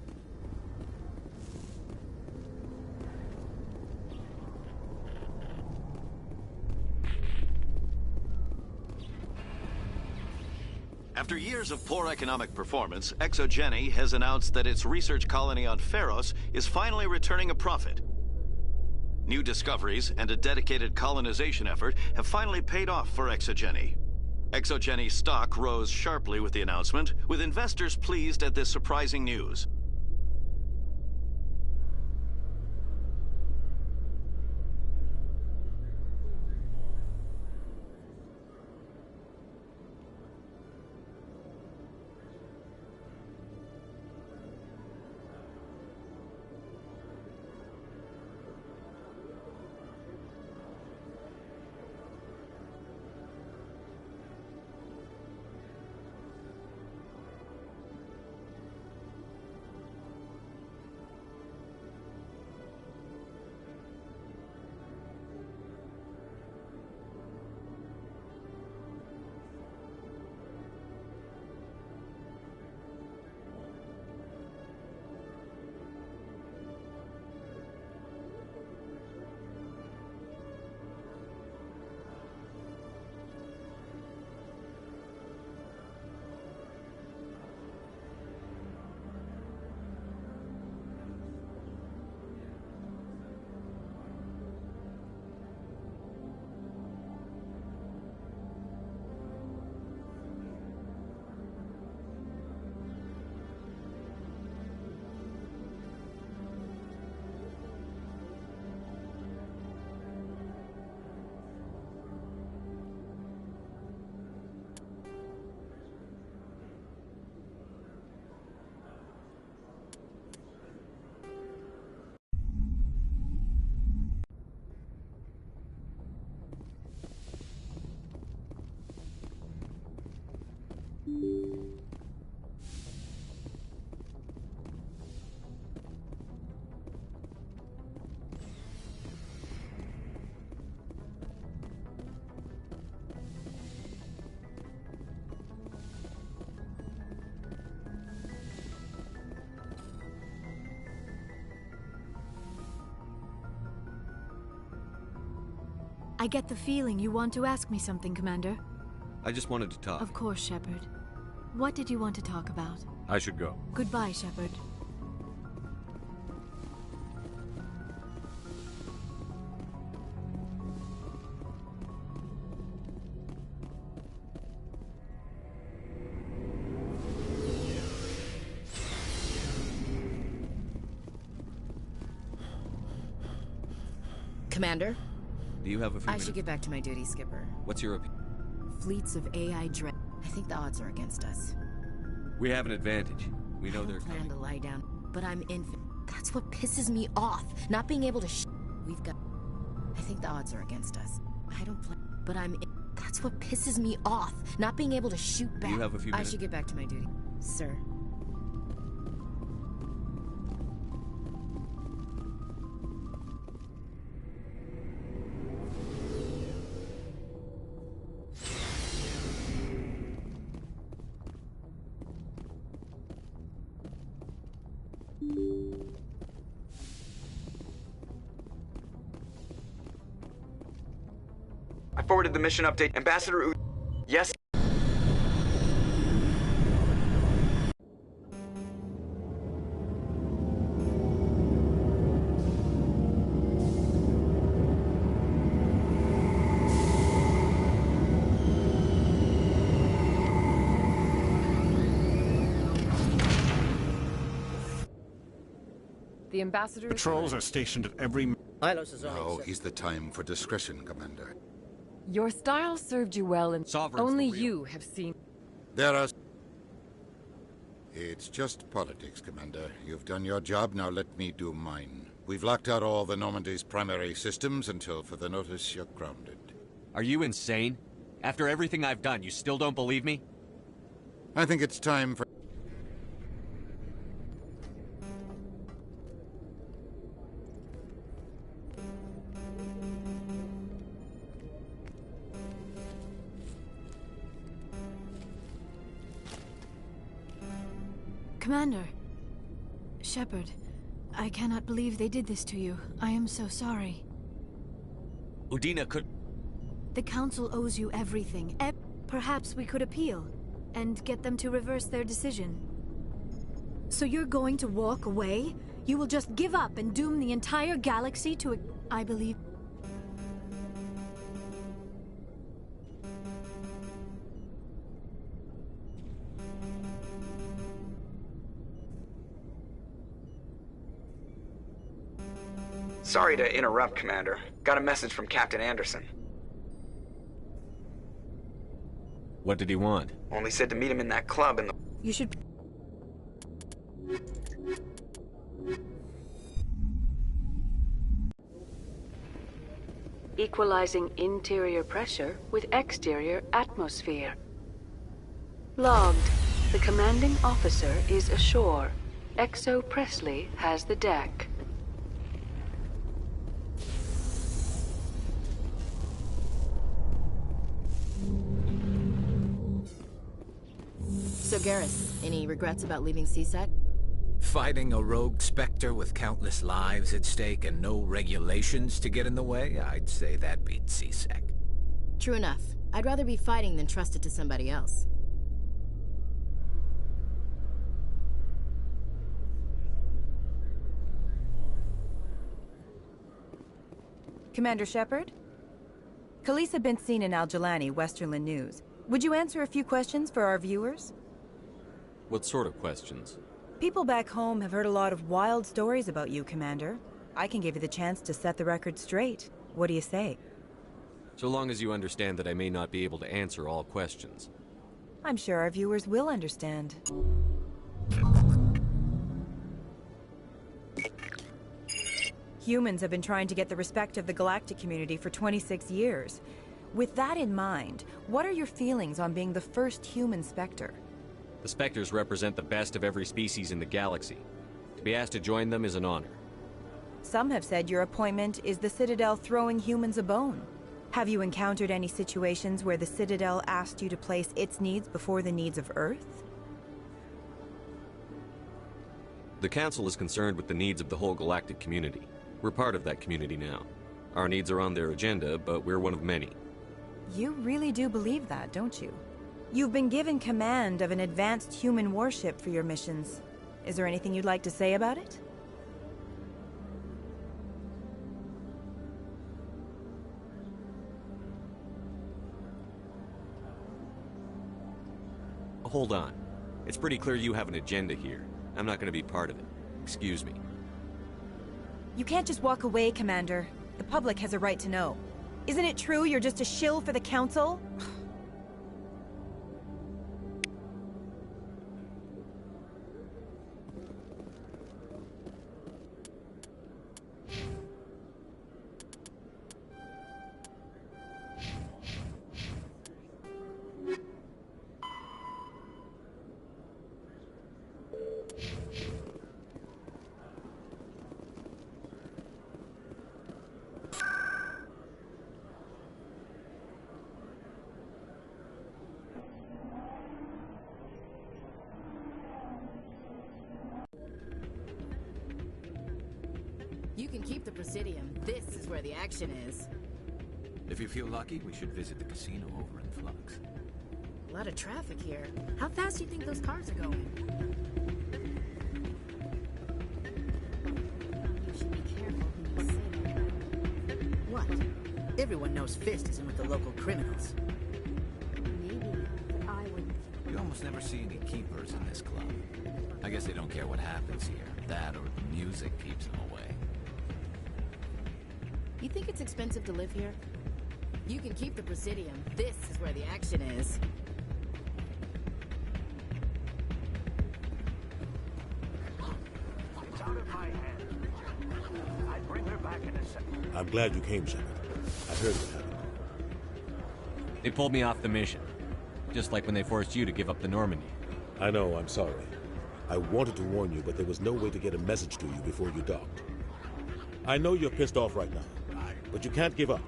[SPEAKER 23] After years of poor economic performance, ExoGeni has announced that its research colony on Pharos is finally returning a profit. New discoveries and a dedicated colonization effort have finally paid off for ExoGeni. ExoGeni stock rose sharply with the announcement, with investors pleased at this surprising news.
[SPEAKER 11] I get the feeling you want to ask me something, Commander.
[SPEAKER 20] I just wanted to talk.
[SPEAKER 11] Of course, Shepard. What did you want to talk about?
[SPEAKER 20] I should go.
[SPEAKER 11] Goodbye, Shepard.
[SPEAKER 5] Commander?
[SPEAKER 20] Do you have a few
[SPEAKER 5] I
[SPEAKER 20] minutes?
[SPEAKER 5] should get back to my duty, Skipper.
[SPEAKER 20] What's your opinion?
[SPEAKER 5] Fleets of AI dread. I think the odds are against us.
[SPEAKER 20] We have an advantage. We know
[SPEAKER 5] I
[SPEAKER 20] they're
[SPEAKER 5] don't plan
[SPEAKER 20] coming.
[SPEAKER 5] to lie down, but I'm infant. That's what pisses me off. Not being able to We've got... I think the odds are against us. I don't plan, but That's what pisses me off. Not being able to shoot back.
[SPEAKER 20] Do you have a few minutes?
[SPEAKER 5] I should get back to my duty. Sir.
[SPEAKER 13] I forwarded the mission update. Ambassador Yes?
[SPEAKER 22] The ambassador...
[SPEAKER 17] Patrols are stationed at every...
[SPEAKER 12] Now is the time for discretion, Commander.
[SPEAKER 22] Your style served you well, and
[SPEAKER 12] Sovereign's
[SPEAKER 22] only
[SPEAKER 12] the real.
[SPEAKER 22] you have seen...
[SPEAKER 12] There are... It's just politics, Commander. You've done your job, now let me do mine. We've locked out all the Normandy's primary systems until further notice you're grounded.
[SPEAKER 20] Are you insane? After everything I've done, you still don't believe me?
[SPEAKER 12] I think it's time for...
[SPEAKER 11] Commander. Shepard, I cannot believe they did this to you. I am so sorry.
[SPEAKER 20] Udina could...
[SPEAKER 11] The Council owes you everything. Perhaps we could appeal, and get them to reverse their decision. So you're going to walk away? You will just give up and doom the entire galaxy to a... I believe...
[SPEAKER 13] Sorry to interrupt, Commander. Got a message from Captain Anderson.
[SPEAKER 20] What did he want?
[SPEAKER 13] Only said to meet him in that club in the...
[SPEAKER 11] You should...
[SPEAKER 14] Equalizing interior pressure with exterior atmosphere. Logged. The commanding officer is ashore. Exo Presley has the deck.
[SPEAKER 5] So, Garrus, any regrets about leaving CSEC?
[SPEAKER 19] Fighting a rogue Spectre with countless lives at stake and no regulations to get in the way? I'd say that beats CSEC.
[SPEAKER 5] True enough. I'd rather be fighting than trust it to somebody else.
[SPEAKER 2] Commander Shepard? Khaleesa been seen in Al-Jalani, Westerland News. Would you answer a few questions for our viewers?
[SPEAKER 20] What sort of questions?
[SPEAKER 2] People back home have heard a lot of wild stories about you, Commander. I can give you the chance to set the record straight. What do you say?
[SPEAKER 20] So long as you understand that I may not be able to answer all questions.
[SPEAKER 2] I'm sure our viewers will understand. Humans have been trying to get the respect of the galactic community for 26 years. With that in mind, what are your feelings on being the first human Spectre?
[SPEAKER 20] The Spectres represent the best of every species in the galaxy. To be asked to join them is an honor.
[SPEAKER 2] Some have said your appointment is the Citadel throwing humans a bone. Have you encountered any situations where the Citadel asked you to place its needs before the needs of Earth?
[SPEAKER 20] The Council is concerned with the needs of the whole galactic community. We're part of that community now. Our needs are on their agenda, but we're one of many.
[SPEAKER 2] You really do believe that, don't you? You've been given command of an advanced human warship for your missions. Is there anything you'd like to say about it?
[SPEAKER 20] Hold on. It's pretty clear you have an agenda here. I'm not going to be part of it. Excuse me.
[SPEAKER 2] You can't just walk away, Commander. The public has a right to know. Isn't it true you're just a shill for the Council?
[SPEAKER 5] You can keep the Presidium. This is where the action is.
[SPEAKER 19] If you feel lucky, we should visit the casino over in Flux.
[SPEAKER 5] A lot of traffic here. How fast do you think those cars are going? You should be careful who you say that. What? Everyone knows Fist isn't with the local criminals.
[SPEAKER 14] Maybe, but I wouldn't.
[SPEAKER 19] You almost never see any keepers in this club. I guess they don't care what happens here. That or the music keeps them away.
[SPEAKER 5] You think it's expensive to live here? You can keep the Presidium. This is where the action is.
[SPEAKER 4] It's out of my hands. I'll bring her back in a second.
[SPEAKER 15] I'm glad you came, Shepard. I heard what happened.
[SPEAKER 20] They pulled me off the mission. Just like when they forced you to give up the Normandy.
[SPEAKER 15] I know, I'm sorry. I wanted to warn you, but there was no way to get a message to you before you docked. I know you're pissed off right now, but you can't give up.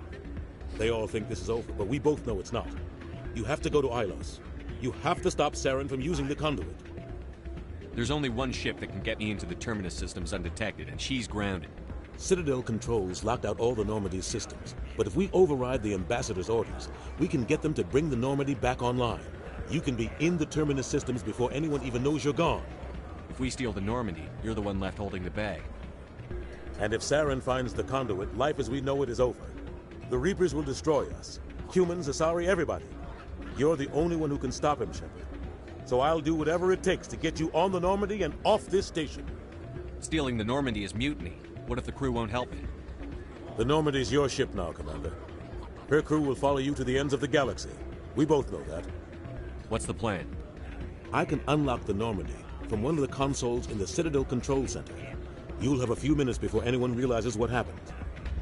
[SPEAKER 15] They all think this is over, but we both know it's not. You have to go to Ilos. You have to stop Saren from using the conduit.
[SPEAKER 20] There's only one ship that can get me into the Terminus systems undetected, and she's grounded.
[SPEAKER 15] Citadel controls locked out all the Normandy's systems, but if we override the Ambassador's orders, we can get them to bring the Normandy back online. You can be in the Terminus systems before anyone even knows you're gone.
[SPEAKER 20] If we steal the Normandy, you're the one left holding the bag.
[SPEAKER 15] And if Saren finds the conduit, life as we know it is over. The Reapers will destroy us. Humans, Asari, everybody. You're the only one who can stop him, Shepard. So I'll do whatever it takes to get you on the Normandy and off this station.
[SPEAKER 20] Stealing the Normandy is mutiny. What if the crew won't help me?
[SPEAKER 15] The Normandy's your ship now, Commander. Her crew will follow you to the ends of the galaxy. We both know that.
[SPEAKER 20] What's the plan?
[SPEAKER 15] I can unlock the Normandy from one of the consoles in the Citadel Control Center. You'll have a few minutes before anyone realizes what happened.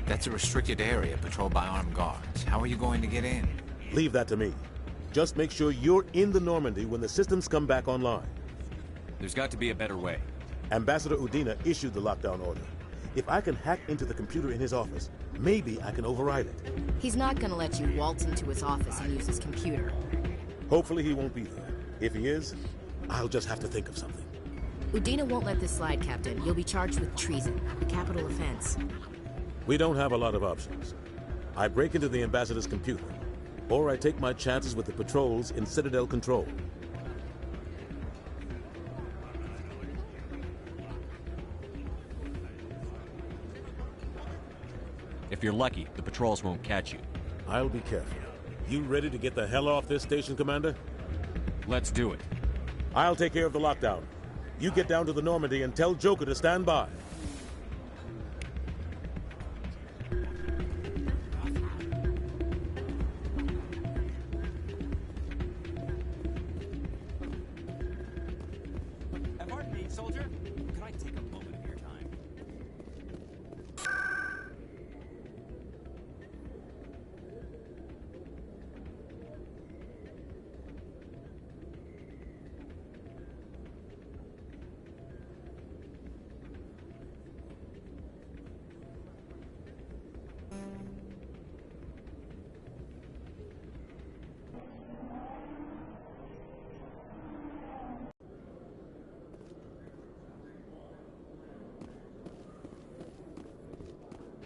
[SPEAKER 19] That's a restricted area patrolled by armed guards. How are you going to get in?
[SPEAKER 15] Leave that to me. Just make sure you're in the Normandy when the systems come back online.
[SPEAKER 20] There's got to be a better way.
[SPEAKER 15] Ambassador Udina issued the lockdown order. If I can hack into the computer in his office, maybe I can override it.
[SPEAKER 5] He's not gonna let you waltz into his office and use his computer.
[SPEAKER 15] Hopefully he won't be there. If he is, I'll just have to think of something.
[SPEAKER 5] Udina won't let this slide, Captain. You'll be charged with treason, a capital offense.
[SPEAKER 15] We don't have a lot of options. I break into the Ambassador's computer, or I take my chances with the patrols in Citadel Control.
[SPEAKER 20] If you're lucky, the patrols won't catch you.
[SPEAKER 15] I'll be careful. You ready to get the hell off this station, Commander?
[SPEAKER 20] Let's do it.
[SPEAKER 15] I'll take care of the lockdown. You get down to the Normandy and tell Joker to stand by.
[SPEAKER 3] Pardon me, soldier. Can I take a moment of your time?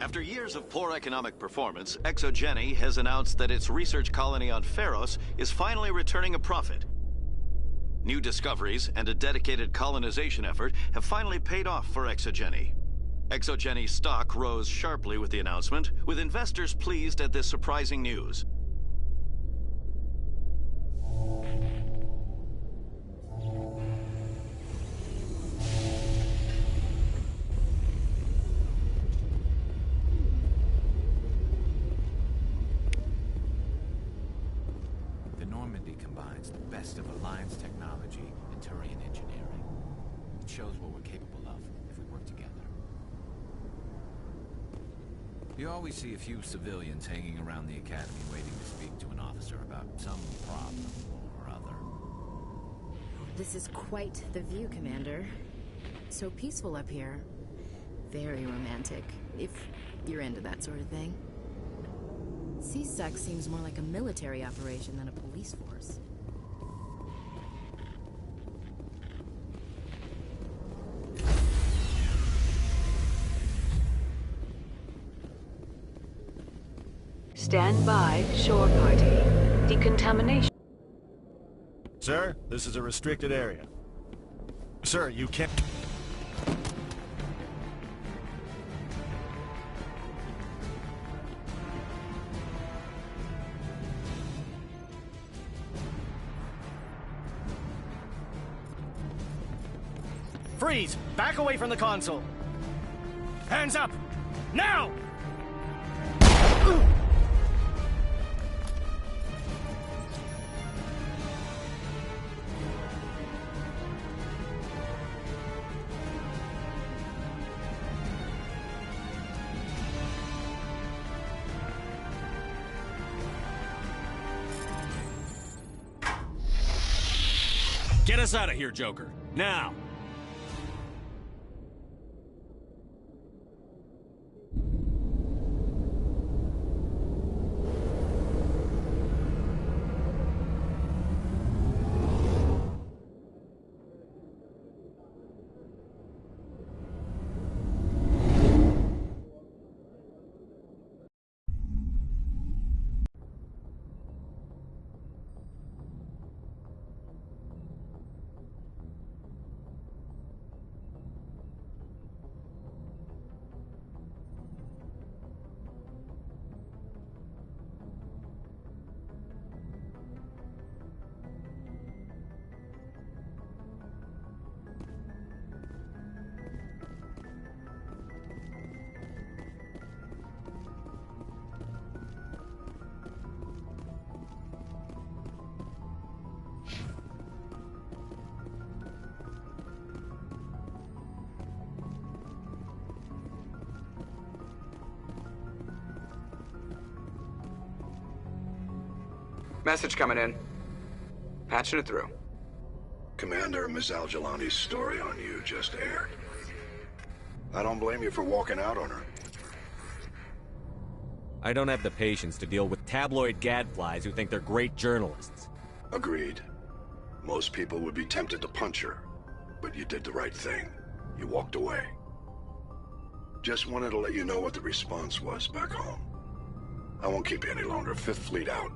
[SPEAKER 23] After years of poor economic performance, ExoGeni has announced that its research colony on Pharos is finally returning a profit. New discoveries and a dedicated colonization effort have finally paid off for ExoGeni. ExoGeni's stock rose sharply with the announcement, with investors pleased at this surprising news.
[SPEAKER 19] The best of Alliance technology and Turian engineering. It shows what we're capable of if we work together. You always see a few civilians hanging around the Academy waiting to speak to an officer about some problem or other.
[SPEAKER 5] This is quite the view, Commander. So peaceful up here. Very romantic, if you're into that sort of thing. CSUC seems more like a military operation than a police force.
[SPEAKER 14] Stand by, shore party. Decontamination.
[SPEAKER 6] Sir, this is a restricted area. Sir, you can't...
[SPEAKER 9] Freeze! Back away from the console! Hands up! Now!
[SPEAKER 3] Get us out of here, Joker. Now!
[SPEAKER 13] Message coming in. Patching it through.
[SPEAKER 16] Commander, Ms. Al-Jalani's story on you just aired. I don't blame you for walking out on her.
[SPEAKER 20] I don't have the patience to deal with tabloid gadflies who think they're great journalists.
[SPEAKER 16] Agreed. Most people would be tempted to punch her, but you did the right thing. You walked away. Just wanted to let you know what the response was back home. I won't keep you any longer. Fifth Fleet out.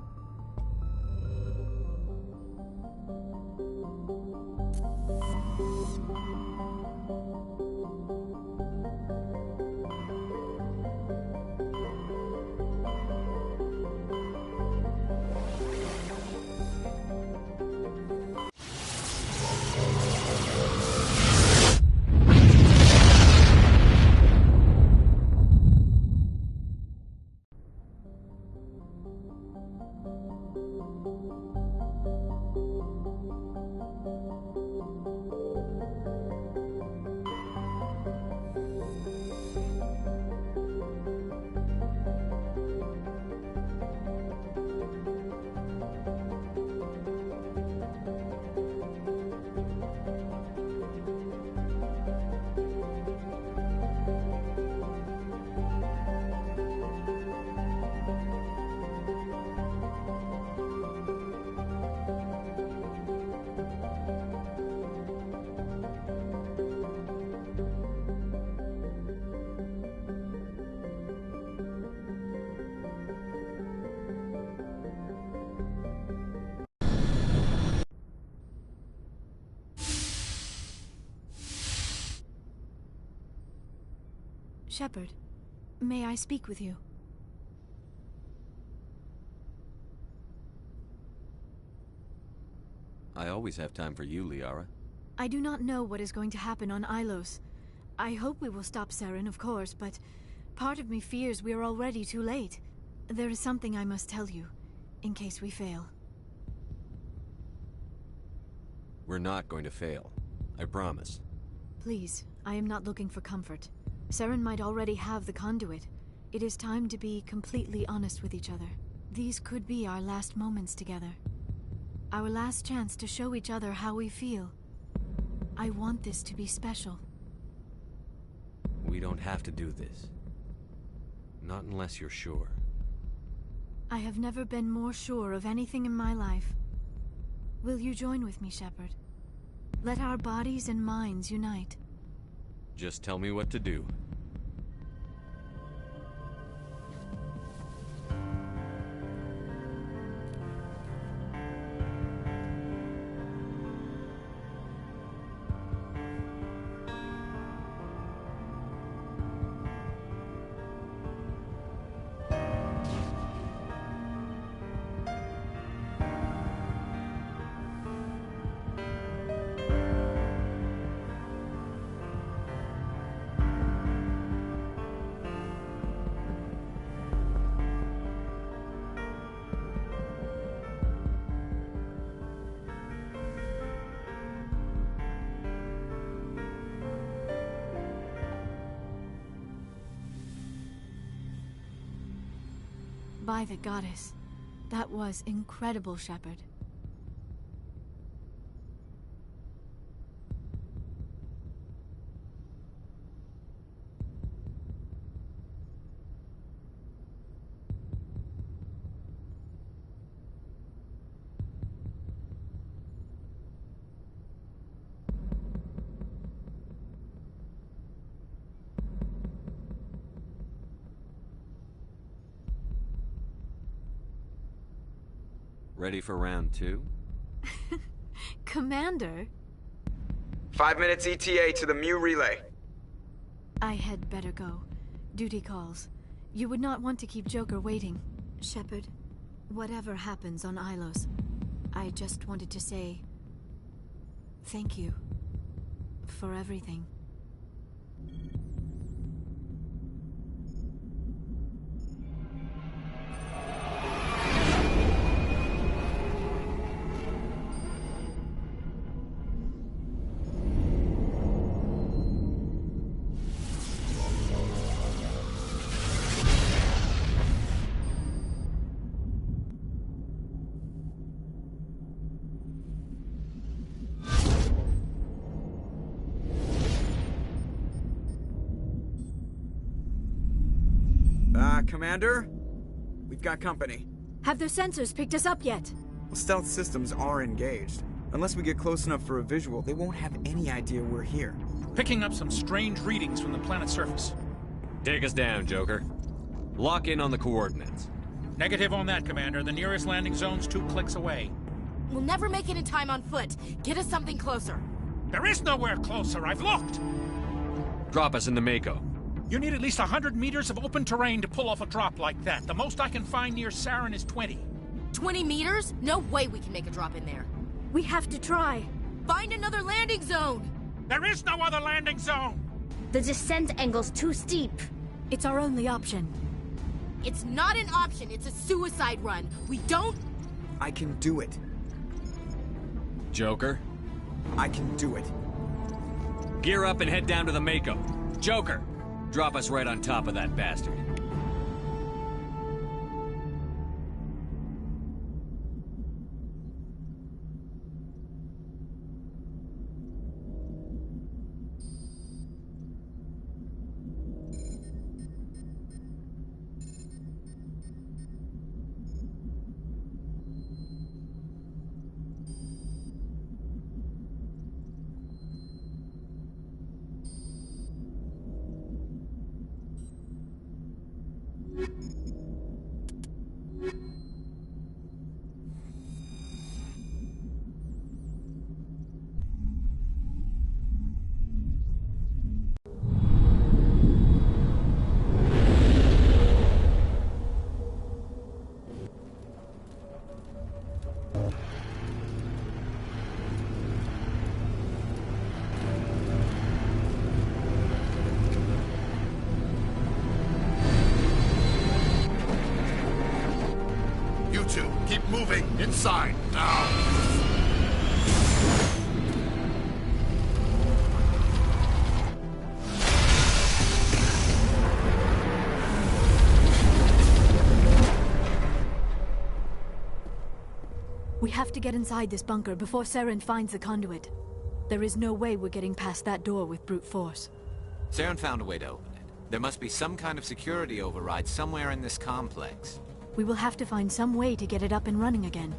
[SPEAKER 11] Shepard, may I speak with you?
[SPEAKER 20] I always have time for you, Liara.
[SPEAKER 11] I do not know what is going to happen on Ilos. I hope we will stop Saren, of course, but part of me fears we are already too late. There is something I must tell you, in case we fail.
[SPEAKER 20] We're not going to fail. I promise.
[SPEAKER 11] Please, I am not looking for comfort. Saren might already have the conduit. It is time to be completely honest with each other. These could be our last moments together. Our last chance to show each other how we feel. I want this to be special.
[SPEAKER 20] We don't have to do this. Not unless you're sure.
[SPEAKER 11] I have never been more sure of anything in my life. Will you join with me, Shepard? Let our bodies and minds unite.
[SPEAKER 20] Just tell me what to do.
[SPEAKER 11] By the goddess, that was incredible, Shepard.
[SPEAKER 20] Ready for round 2?
[SPEAKER 11] Commander?
[SPEAKER 1] 5 minutes ETA to the Mu relay.
[SPEAKER 11] I had better go. Duty calls. You would not want to keep Joker waiting. Shepard, whatever happens on Ilos, I just wanted to say thank you for everything.
[SPEAKER 1] Commander? We've got company.
[SPEAKER 11] Have their sensors picked us up yet?
[SPEAKER 1] Well, stealth systems are engaged. Unless we get close enough for a visual, they won't have any idea we're here.
[SPEAKER 7] Picking up some strange readings from the planet's surface.
[SPEAKER 20] Take us down, Joker. Lock in on the coordinates.
[SPEAKER 7] Negative on that, Commander. The nearest landing zone's 2 clicks away.
[SPEAKER 5] We'll never make it in time on foot. Get us something closer.
[SPEAKER 7] There is nowhere closer. I've looked.
[SPEAKER 20] Drop us in the Mako.
[SPEAKER 7] You need at least 100 meters of open terrain to pull off a drop like that. The most I can find near Saren is 20.
[SPEAKER 5] 20 meters? No way we can make a drop in there.
[SPEAKER 11] We have to try.
[SPEAKER 5] Find another landing zone!
[SPEAKER 7] There is no other landing zone!
[SPEAKER 8] The descent angle's too steep.
[SPEAKER 11] It's our only option.
[SPEAKER 5] It's not an option, it's a suicide run. We don't...
[SPEAKER 1] I can do it.
[SPEAKER 20] Joker?
[SPEAKER 1] I can do it.
[SPEAKER 20] Gear up and head down to the Mako. Joker! Drop us right on top of that bastard.
[SPEAKER 10] inside, now!
[SPEAKER 11] We have to get inside this bunker before Saren finds the conduit. There is no way we're getting past that door with brute force.
[SPEAKER 19] Saren found a way to open it. There must be some kind of security override somewhere in this complex.
[SPEAKER 11] We will have to find some way to get it up and running again.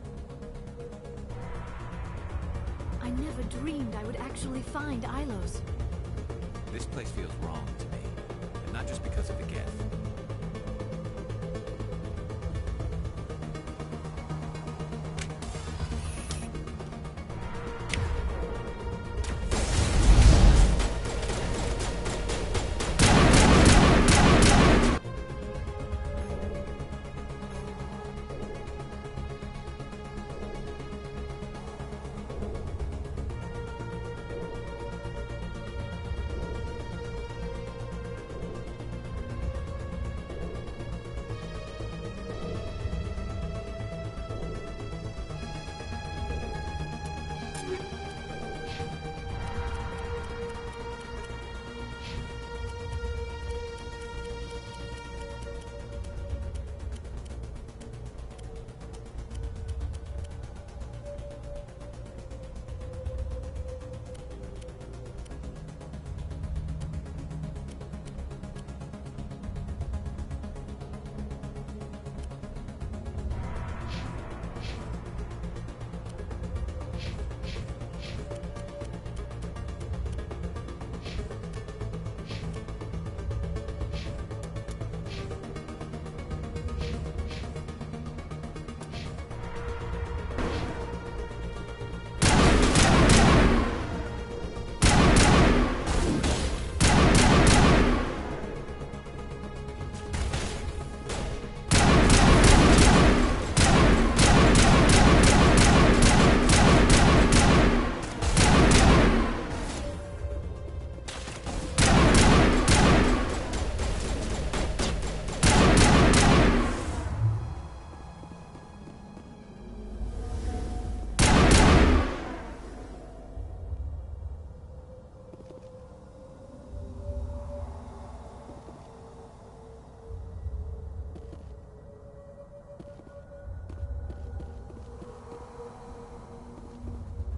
[SPEAKER 11] I never dreamed I would actually find Ilos.
[SPEAKER 19] This place feels wrong to me. And not just because of the Geth.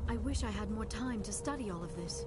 [SPEAKER 11] I wish I had more time to study all of this.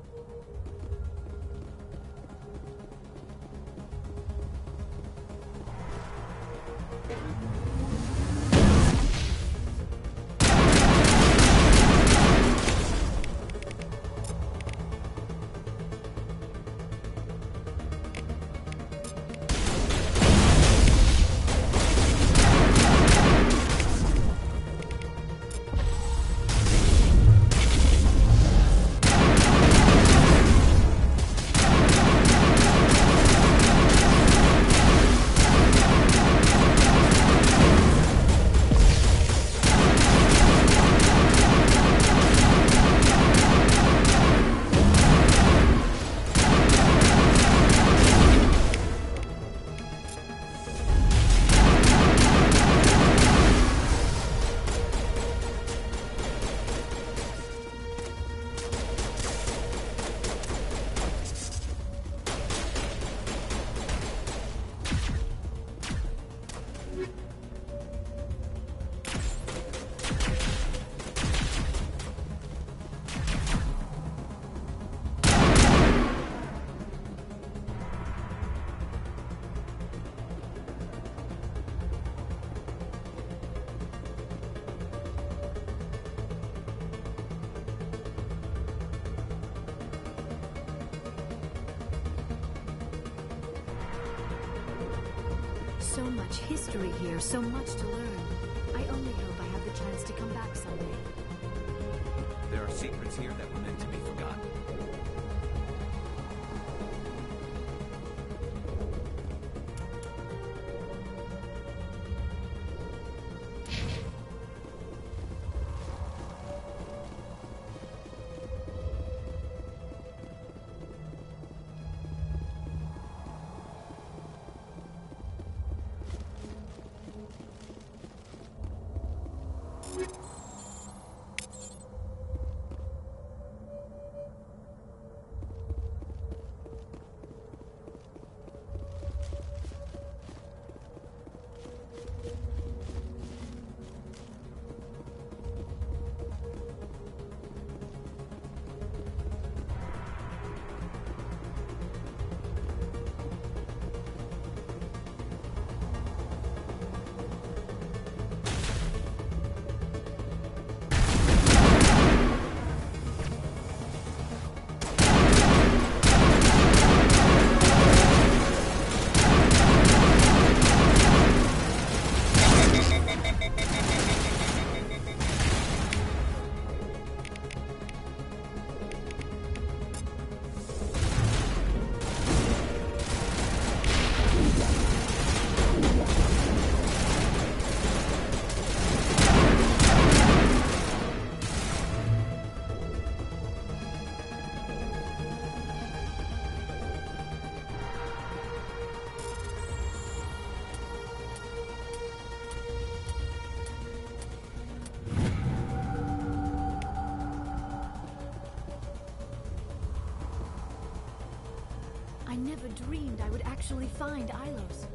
[SPEAKER 11] So much history here, so much to learn. I only hope I have the chance to come back someday.
[SPEAKER 19] There are secrets here that were meant to be forgotten.
[SPEAKER 11] never dreamed I would actually find Ilos.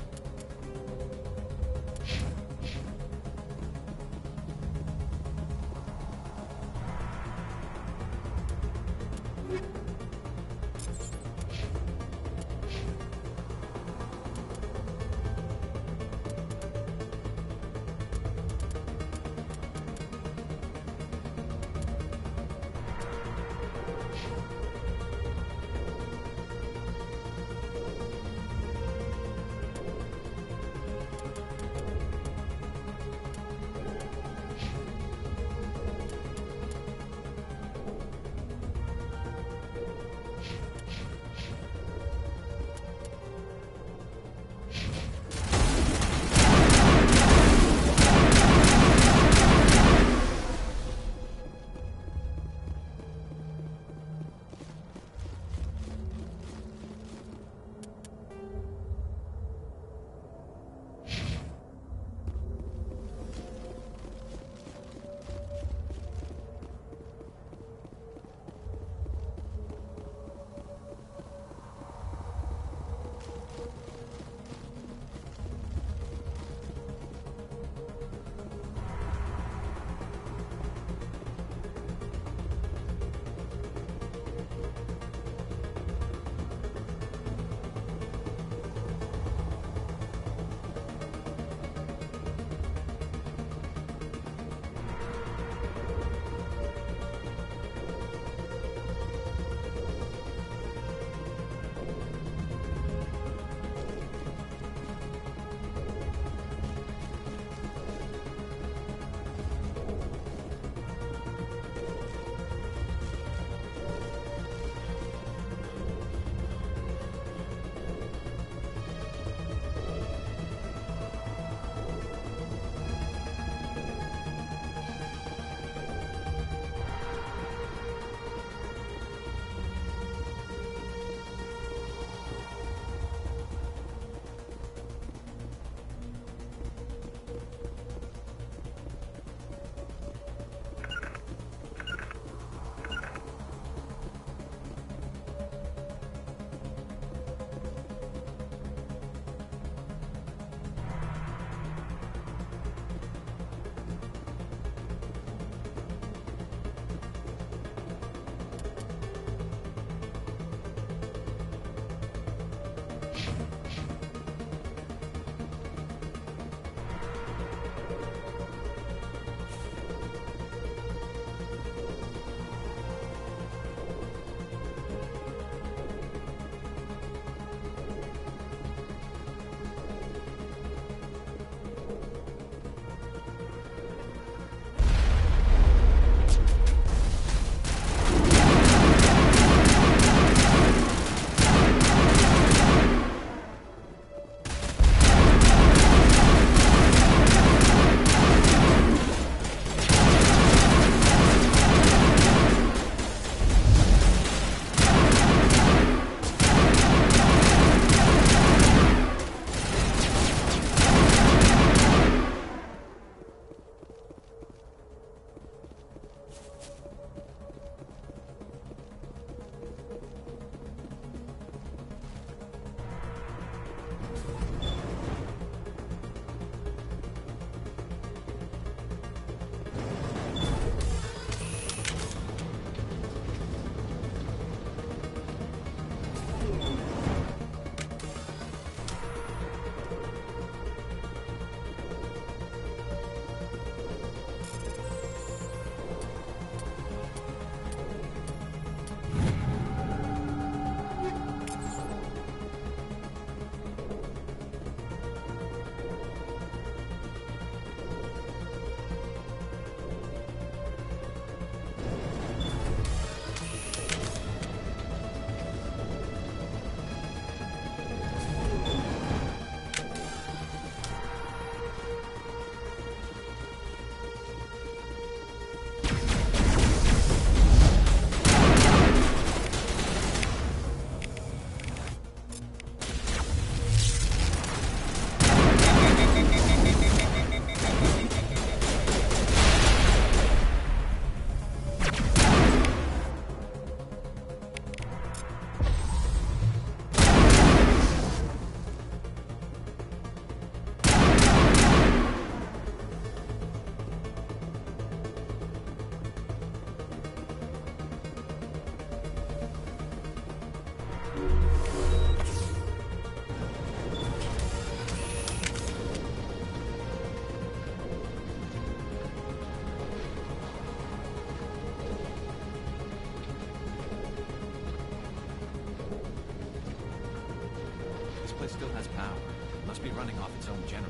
[SPEAKER 19] it still has power. It must be running off its own generator.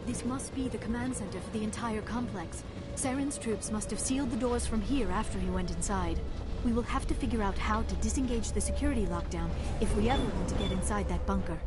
[SPEAKER 11] This must be the command center for the entire complex. Saren's troops must have sealed the doors from here after he went inside. We will have to figure out how to disengage the security lockdown if we ever want to get inside that bunker.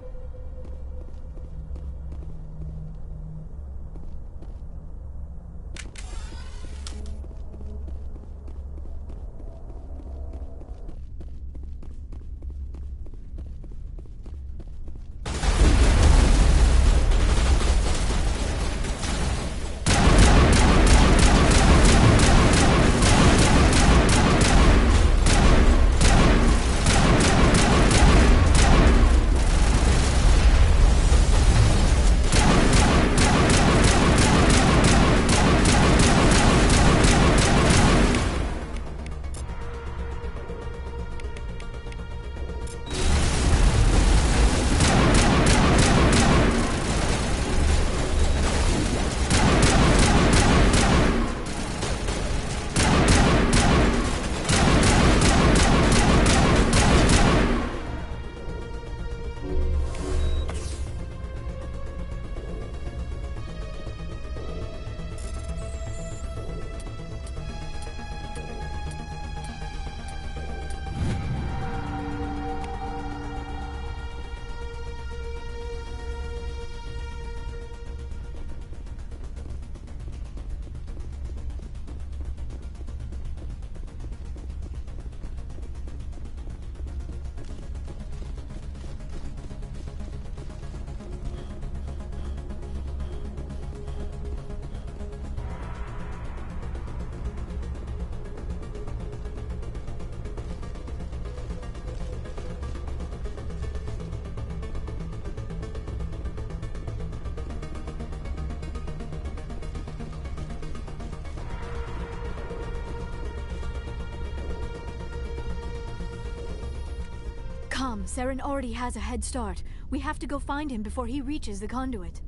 [SPEAKER 11] Come, Saren already has a head start. We have to go find him before he reaches the conduit.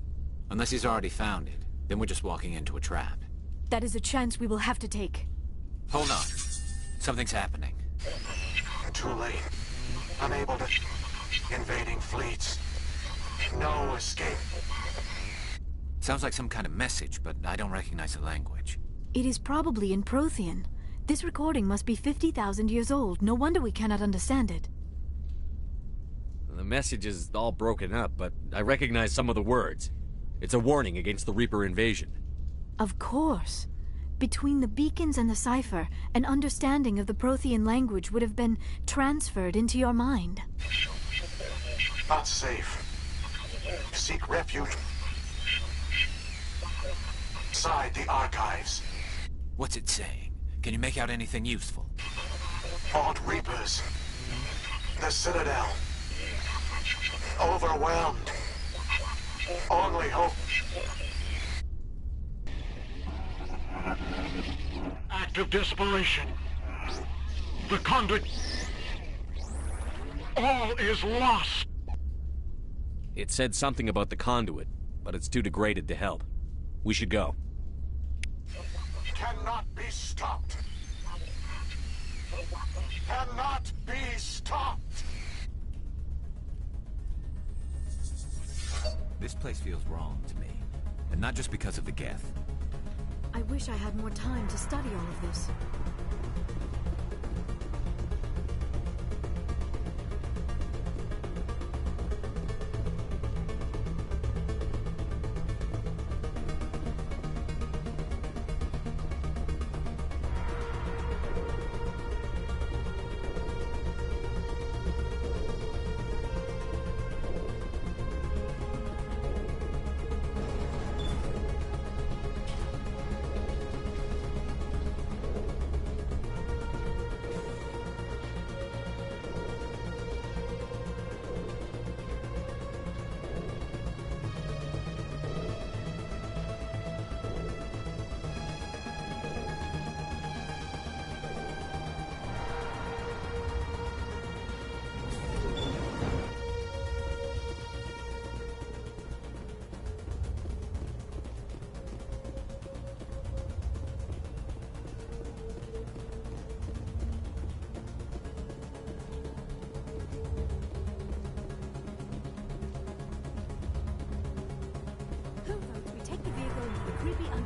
[SPEAKER 19] Unless he's already found it, then we're just walking into a trap.
[SPEAKER 11] That is a chance we will have to take.
[SPEAKER 19] Hold on. Something's happening.
[SPEAKER 4] Too late. Unable to... Invading fleets. No escape.
[SPEAKER 19] Sounds like some kind of message, but I don't recognize the language.
[SPEAKER 11] It is probably in Prothean. This recording must be 50,000 years old. No wonder we cannot understand it.
[SPEAKER 20] The message is all broken up, but I recognize some of the words. It's a warning against the Reaper invasion.
[SPEAKER 11] Of course. Between the beacons and the cipher, an understanding of the Prothean language would have been transferred into your mind.
[SPEAKER 4] Not safe. Seek refuge inside the archives.
[SPEAKER 19] What's it saying? Can you make out anything useful?
[SPEAKER 4] Fought Reapers. The Citadel. Overwhelmed. Only hope. Act of desperation. The conduit. All is lost.
[SPEAKER 20] It said something about the conduit, but it's too degraded to help. We should go.
[SPEAKER 4] Cannot be stopped. Cannot be stopped.
[SPEAKER 19] This place feels wrong to me. And not just because of the Geth.
[SPEAKER 11] I wish I had more time to study all of this.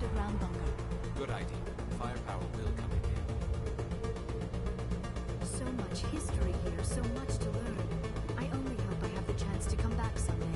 [SPEAKER 11] underground bunker.
[SPEAKER 19] Good idea. Firepower will come in handy.
[SPEAKER 11] So much history here, so much to learn. I only hope I have the chance to come back someday.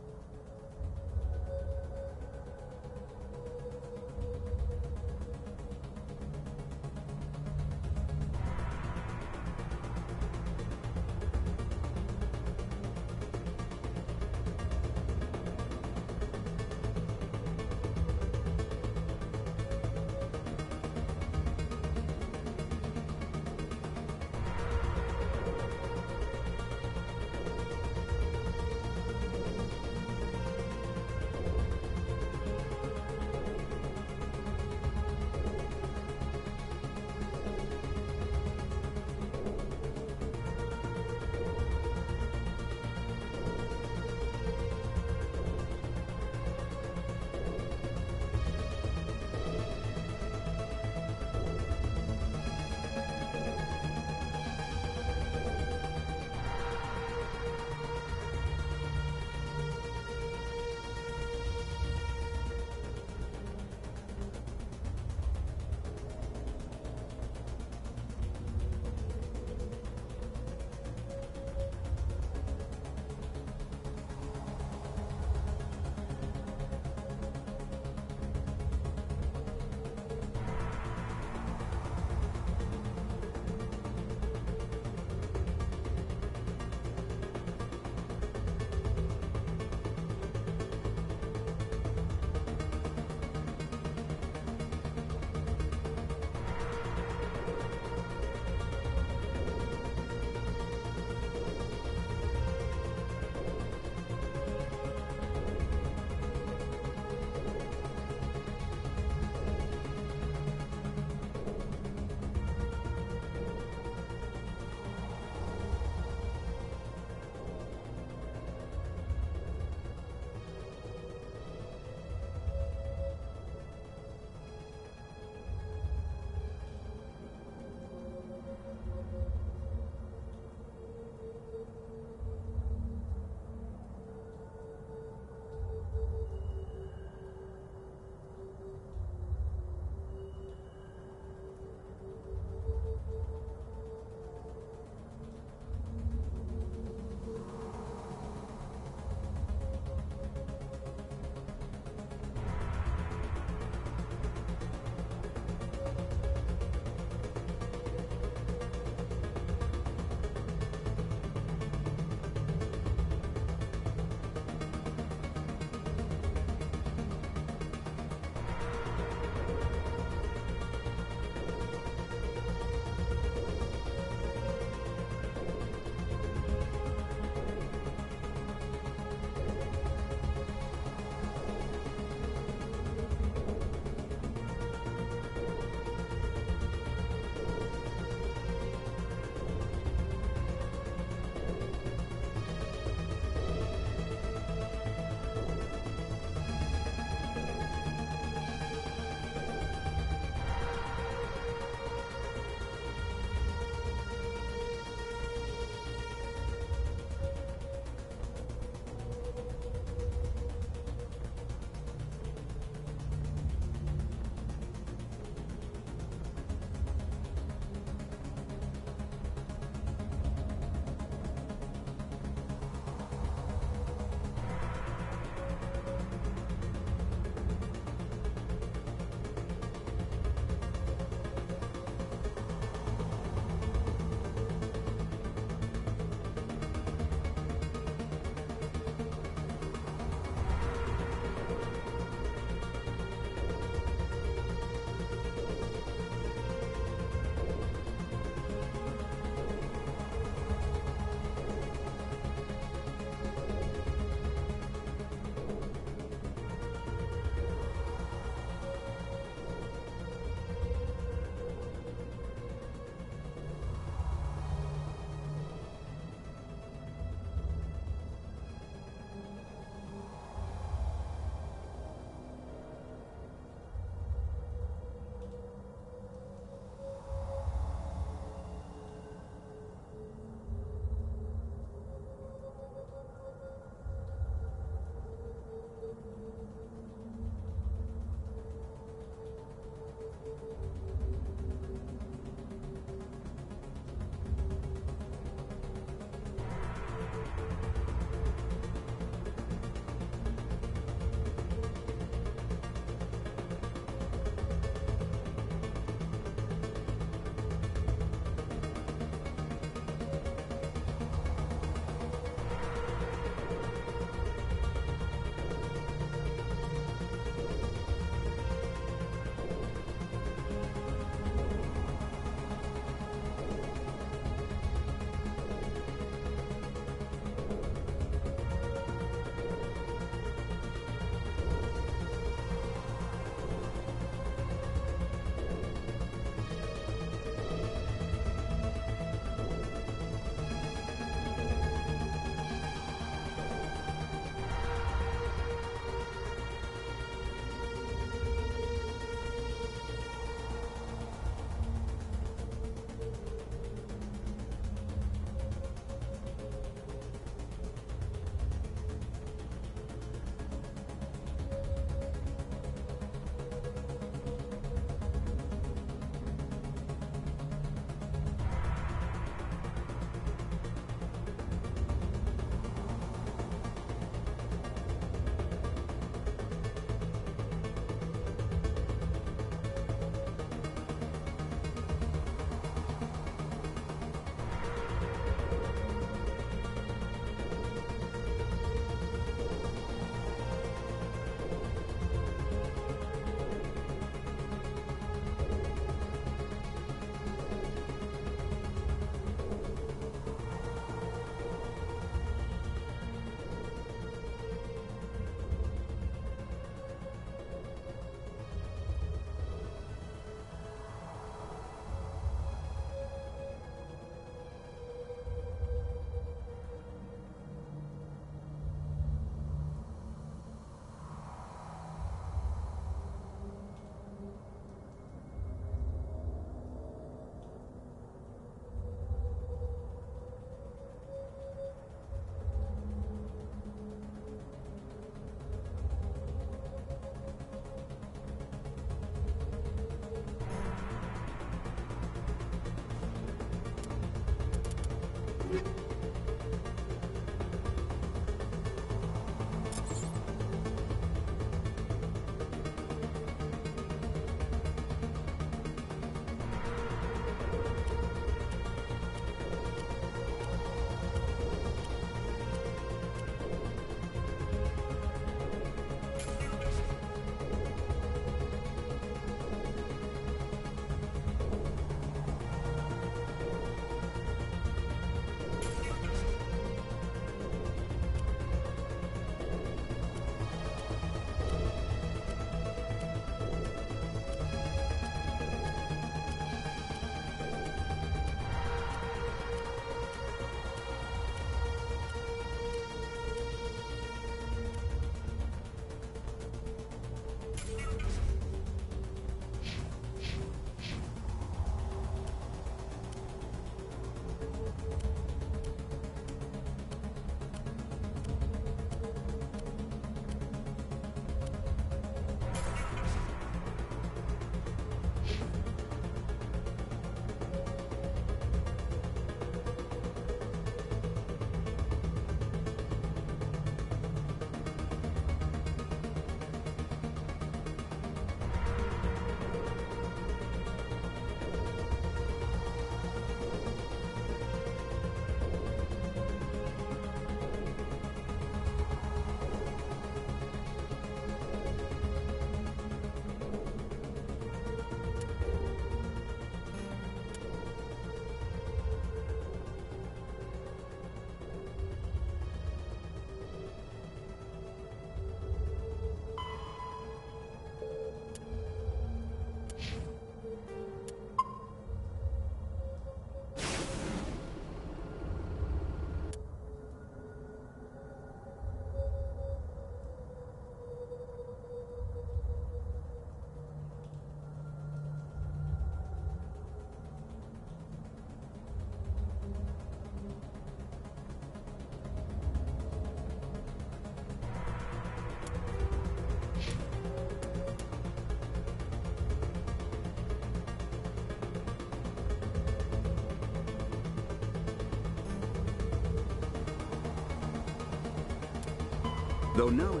[SPEAKER 10] Though now,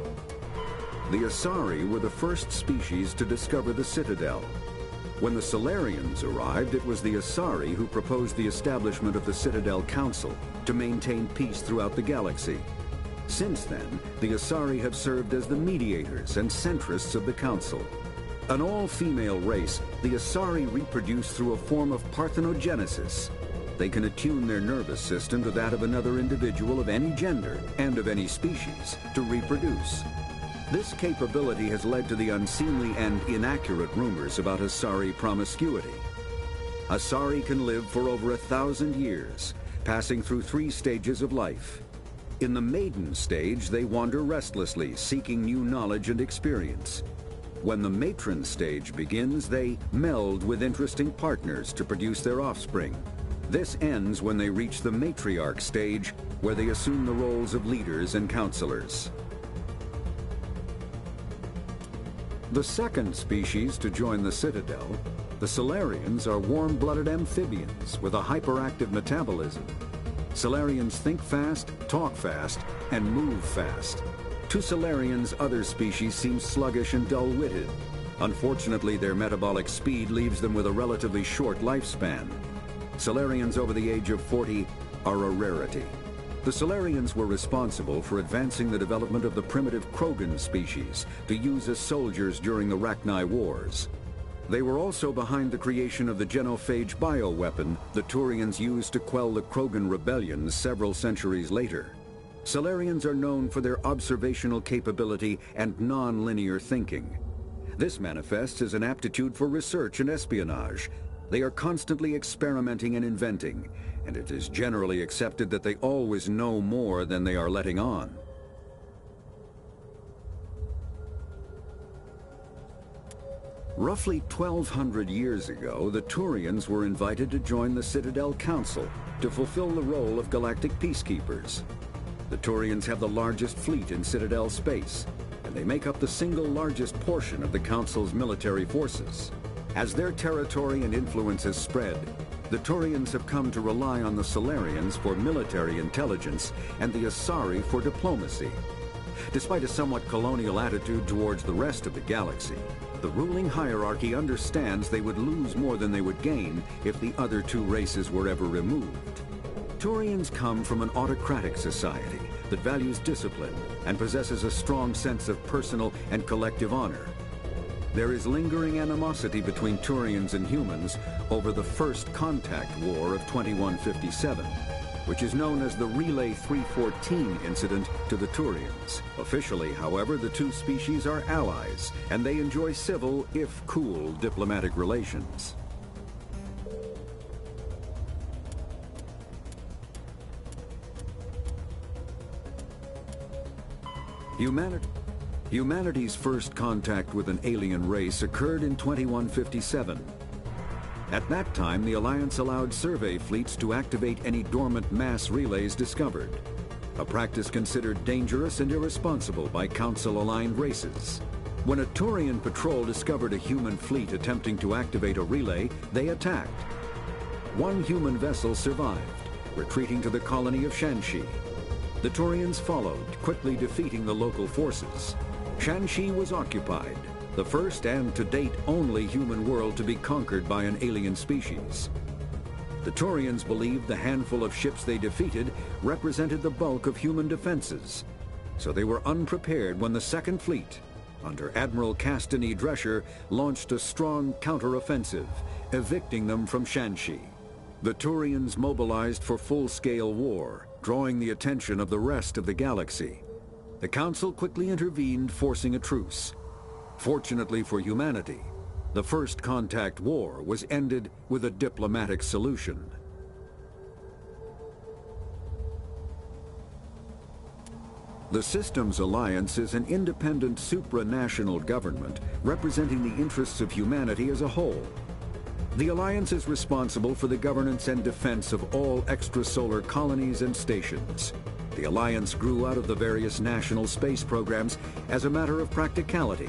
[SPEAKER 10] the Asari were the first species to discover the Citadel. When the Solarians arrived, it was the Asari who proposed the establishment of the Citadel Council to maintain peace throughout the galaxy. Since then, the Asari have served as the mediators and centrists of the Council. An all-female race, the Asari reproduce through a form of parthenogenesis. They can attune their nervous system to that of another individual of any gender and of any species to reproduce. This capability has led to the unseemly and inaccurate rumors about Asari promiscuity. Asari can live for over 1,000 years, passing through 3 stages of life. In the maiden stage, they wander restlessly, seeking new knowledge and experience. When the matron stage begins, they meld with interesting partners to produce their offspring. This ends when they reach the matriarch stage, where they assume the roles of leaders and counselors. The second species to join the Citadel, the Solarians, are warm-blooded amphibians with a hyperactive metabolism. Solarians think fast, talk fast, and move fast. To Solarians, other species seem sluggish and dull-witted. Unfortunately, their metabolic speed leaves them with a relatively short lifespan. Solarians over the age of 40 are a rarity. The Solarians were responsible for advancing the development of the primitive Krogan species to use as soldiers during the Rachni Wars. They were also behind the creation of the genophage bioweapon the Turians used to quell the Krogan rebellions several centuries later. Solarians are known for their observational capability and non-linear thinking. This manifests as an aptitude for research and espionage. They are constantly experimenting and inventing, and it is generally accepted that they always know more than they are letting on. Roughly 1,200 years ago, the Turians were invited to join the Citadel Council to fulfill the role of galactic peacekeepers. The Turians have the largest fleet in Citadel space, and they make up the single largest portion of the Council's military forces. As their territory and influence has spread, the Turians have come to rely on the Solarians for military intelligence and the Asari for diplomacy. Despite a somewhat colonial attitude towards the rest of the galaxy, the ruling hierarchy understands they would lose more than they would gain if the other 2 races were ever removed. Turians come from an autocratic society that values discipline and possesses a strong sense of personal and collective honor. There is lingering animosity between Turians and humans over the First Contact War of 2157, which is known as the Relay 314 incident to the Turians. Officially, however, the 2 species are allies, and they enjoy civil, if cool, diplomatic relations. Humanity's first contact with an alien race occurred in 2157. At that time, the Alliance allowed survey fleets to activate any dormant mass relays discovered, a practice considered dangerous and irresponsible by Council-aligned races. When a Turian patrol discovered a human fleet attempting to activate a relay, they attacked. 1 human vessel survived, retreating to the colony of Shanxi. The Turians followed, quickly defeating the local forces. Shanxi was occupied, the first and to date only human world to be conquered by an alien species. The Turians believed the handful of ships they defeated represented the bulk of human defenses, so they were unprepared when the Second Fleet, under Admiral Castany Drescher, launched a strong counteroffensive, evicting them from Shanxi. The Turians mobilized for full-scale war, drawing the attention of the rest of the galaxy. The Council quickly intervened, forcing a truce. Fortunately for humanity, the First Contact War was ended with a diplomatic solution. The Systems Alliance is an independent supranational government representing the interests of humanity as a whole. The Alliance is responsible for the governance and defense of all extrasolar colonies and stations. The Alliance grew out of the various national space programs as a matter of practicality.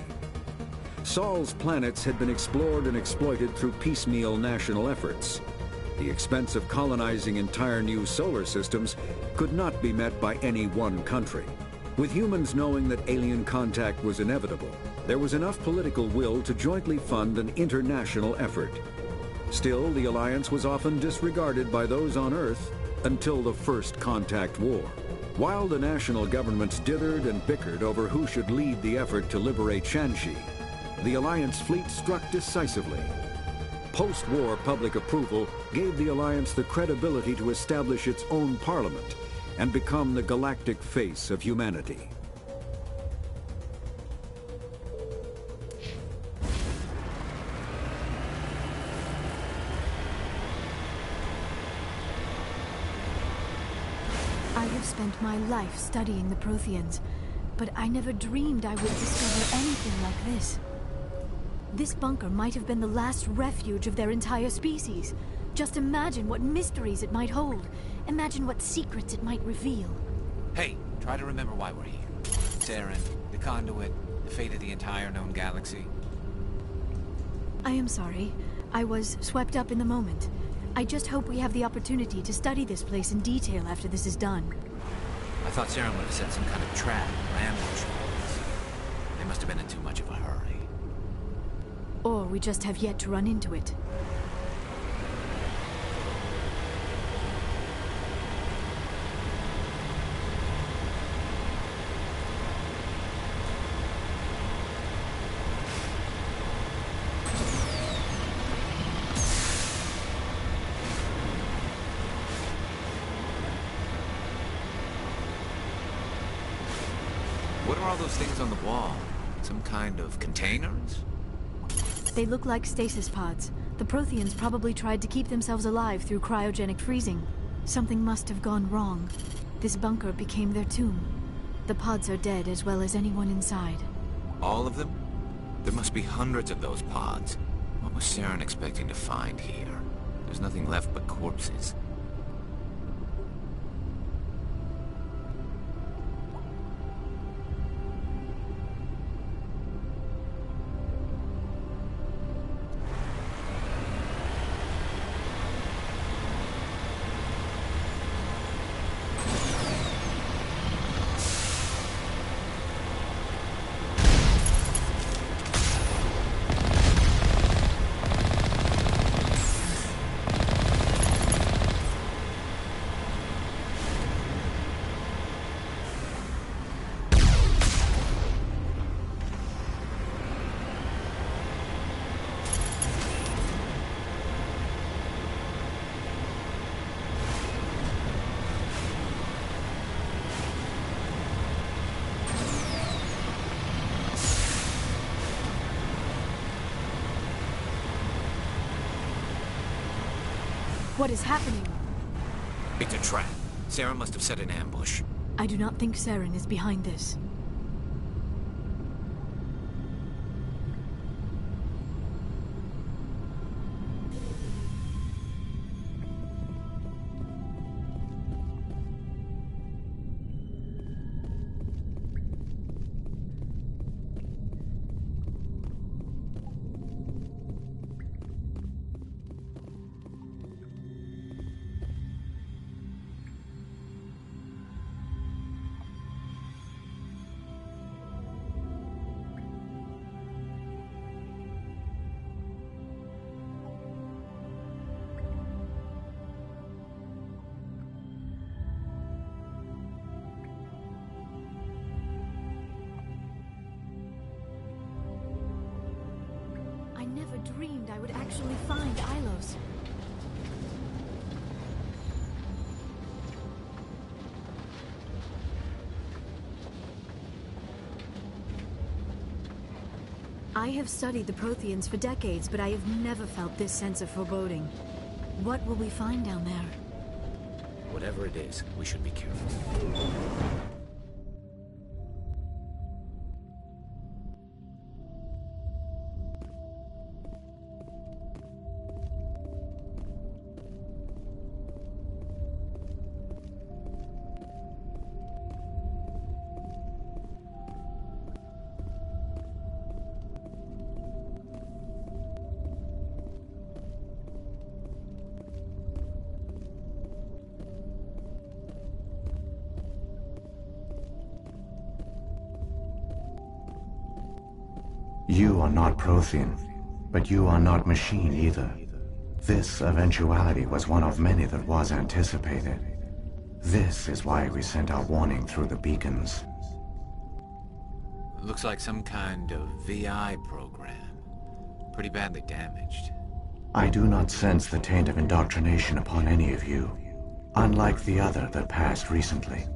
[SPEAKER 10] Sol's planets had been explored and exploited through piecemeal national efforts. The expense of colonizing entire new solar systems could not be met by any one country. With humans knowing that alien contact was inevitable, there was enough political will to jointly fund an international effort. Still, the alliance was often disregarded by those on Earth until the First Contact War. While the national governments dithered and bickered over who should lead the effort to liberate Shanxi, the Alliance fleet struck decisively. Post-war public approval gave the Alliance the credibility to establish its own parliament and become the galactic face of humanity.
[SPEAKER 11] I have spent my life studying the Protheans, but I never dreamed I would discover anything like this. This bunker might have been the last refuge of their entire species. Just imagine what mysteries it might hold. Imagine what secrets it might reveal.
[SPEAKER 19] Hey, try to remember why we're here. Saren, the Conduit, the fate of the entire known galaxy.
[SPEAKER 11] I am sorry. I was swept up in the moment. I just hope we have the opportunity to study this place in detail after this is done.
[SPEAKER 19] I thought Saren would have set some kind of trap or ambush for us. They must have been in too much of a hurry.
[SPEAKER 11] Or we just have yet to run into it.
[SPEAKER 19] What are all those things on the wall? Some kind of containers?
[SPEAKER 11] They look like stasis pods. The Protheans probably tried to keep themselves alive through cryogenic freezing. Something must have gone wrong. This bunker became their tomb. The pods are dead as well as anyone inside.
[SPEAKER 19] All of them? There must be hundreds of those pods. What was Saren expecting to find here? There's nothing left but corpses.
[SPEAKER 11] What is happening?
[SPEAKER 19] It's a trap. Saren must have set an ambush.
[SPEAKER 11] I do not think Saren is behind this. I never dreamed I would actually find Ilos. I have studied the Protheans for decades, but I have never felt this sense of foreboding. What will we find down there?
[SPEAKER 19] Whatever it is, we should be careful.
[SPEAKER 17] You are not Prothean, but you are not machine either. This eventuality was one of many that was anticipated. This is why we sent our warning through the beacons.
[SPEAKER 19] Looks like some kind of VI program. Pretty badly damaged.
[SPEAKER 17] I do not sense the taint of indoctrination upon any of you, unlike the other that passed recently.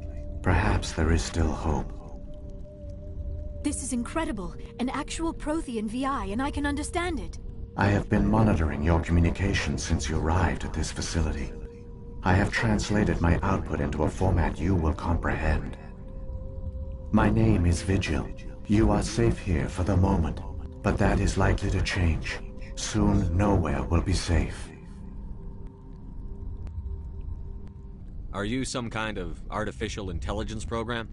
[SPEAKER 17] Perhaps there is still hope.
[SPEAKER 11] This is incredible. An actual Prothean VI, and I can understand it.
[SPEAKER 17] I have been monitoring your communications since you arrived at this facility. I have translated my output into a format you will comprehend. My name is Vigil. You are safe here for the moment, but that is likely to change. Soon, nowhere will be safe.
[SPEAKER 20] Are you some kind of artificial intelligence program?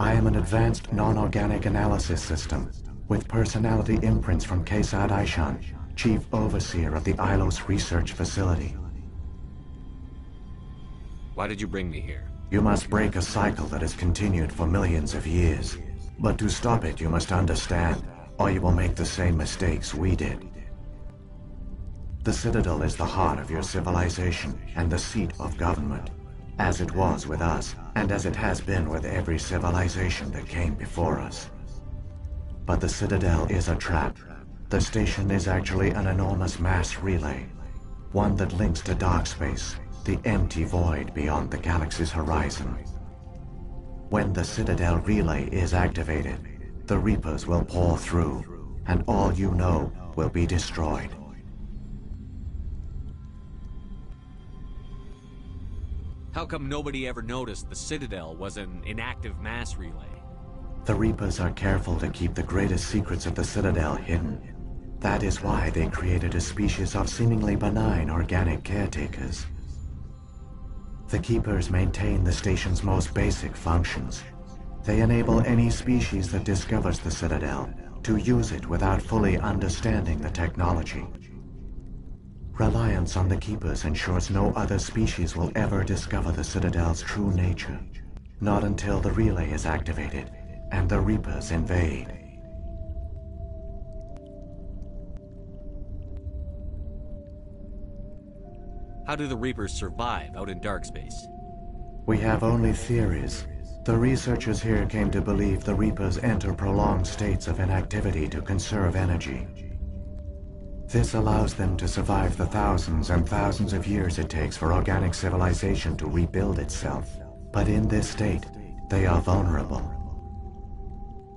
[SPEAKER 17] I am an advanced non-organic analysis system, with personality imprints from Kesad Aishan, Chief Overseer of the Ilos Research Facility.
[SPEAKER 20] Why did you bring me here?
[SPEAKER 17] You must break a cycle that has continued for millions of years. But to stop it, you must understand, or you will make the same mistakes we did. The Citadel is the heart of your civilization and the seat of government, as it was with us, and as it has been with every civilization that came before us. But the Citadel is a trap. The station is actually an enormous mass relay, one that links to dark space, the empty void beyond the galaxy's horizon. When the Citadel relay is activated, the Reapers will pour through, and all you know will be destroyed.
[SPEAKER 20] How come nobody ever noticed the Citadel was an inactive mass relay?
[SPEAKER 17] The Reapers are careful to keep the greatest secrets of the Citadel hidden. That is why they created a species of seemingly benign organic caretakers. The Keepers maintain the station's most basic functions. They enable any species that discovers the Citadel to use it without fully understanding the technology. Reliance on the Keepers ensures no other species will ever discover the Citadel's true nature. Not until the relay is activated and the Reapers invade.
[SPEAKER 20] How do the Reapers survive out in dark space?
[SPEAKER 17] We have only theories. The researchers here came to believe the Reapers enter prolonged states of inactivity to conserve energy. This allows them to survive the thousands and thousands of years it takes for organic civilization to rebuild itself. But in this state, they are vulnerable.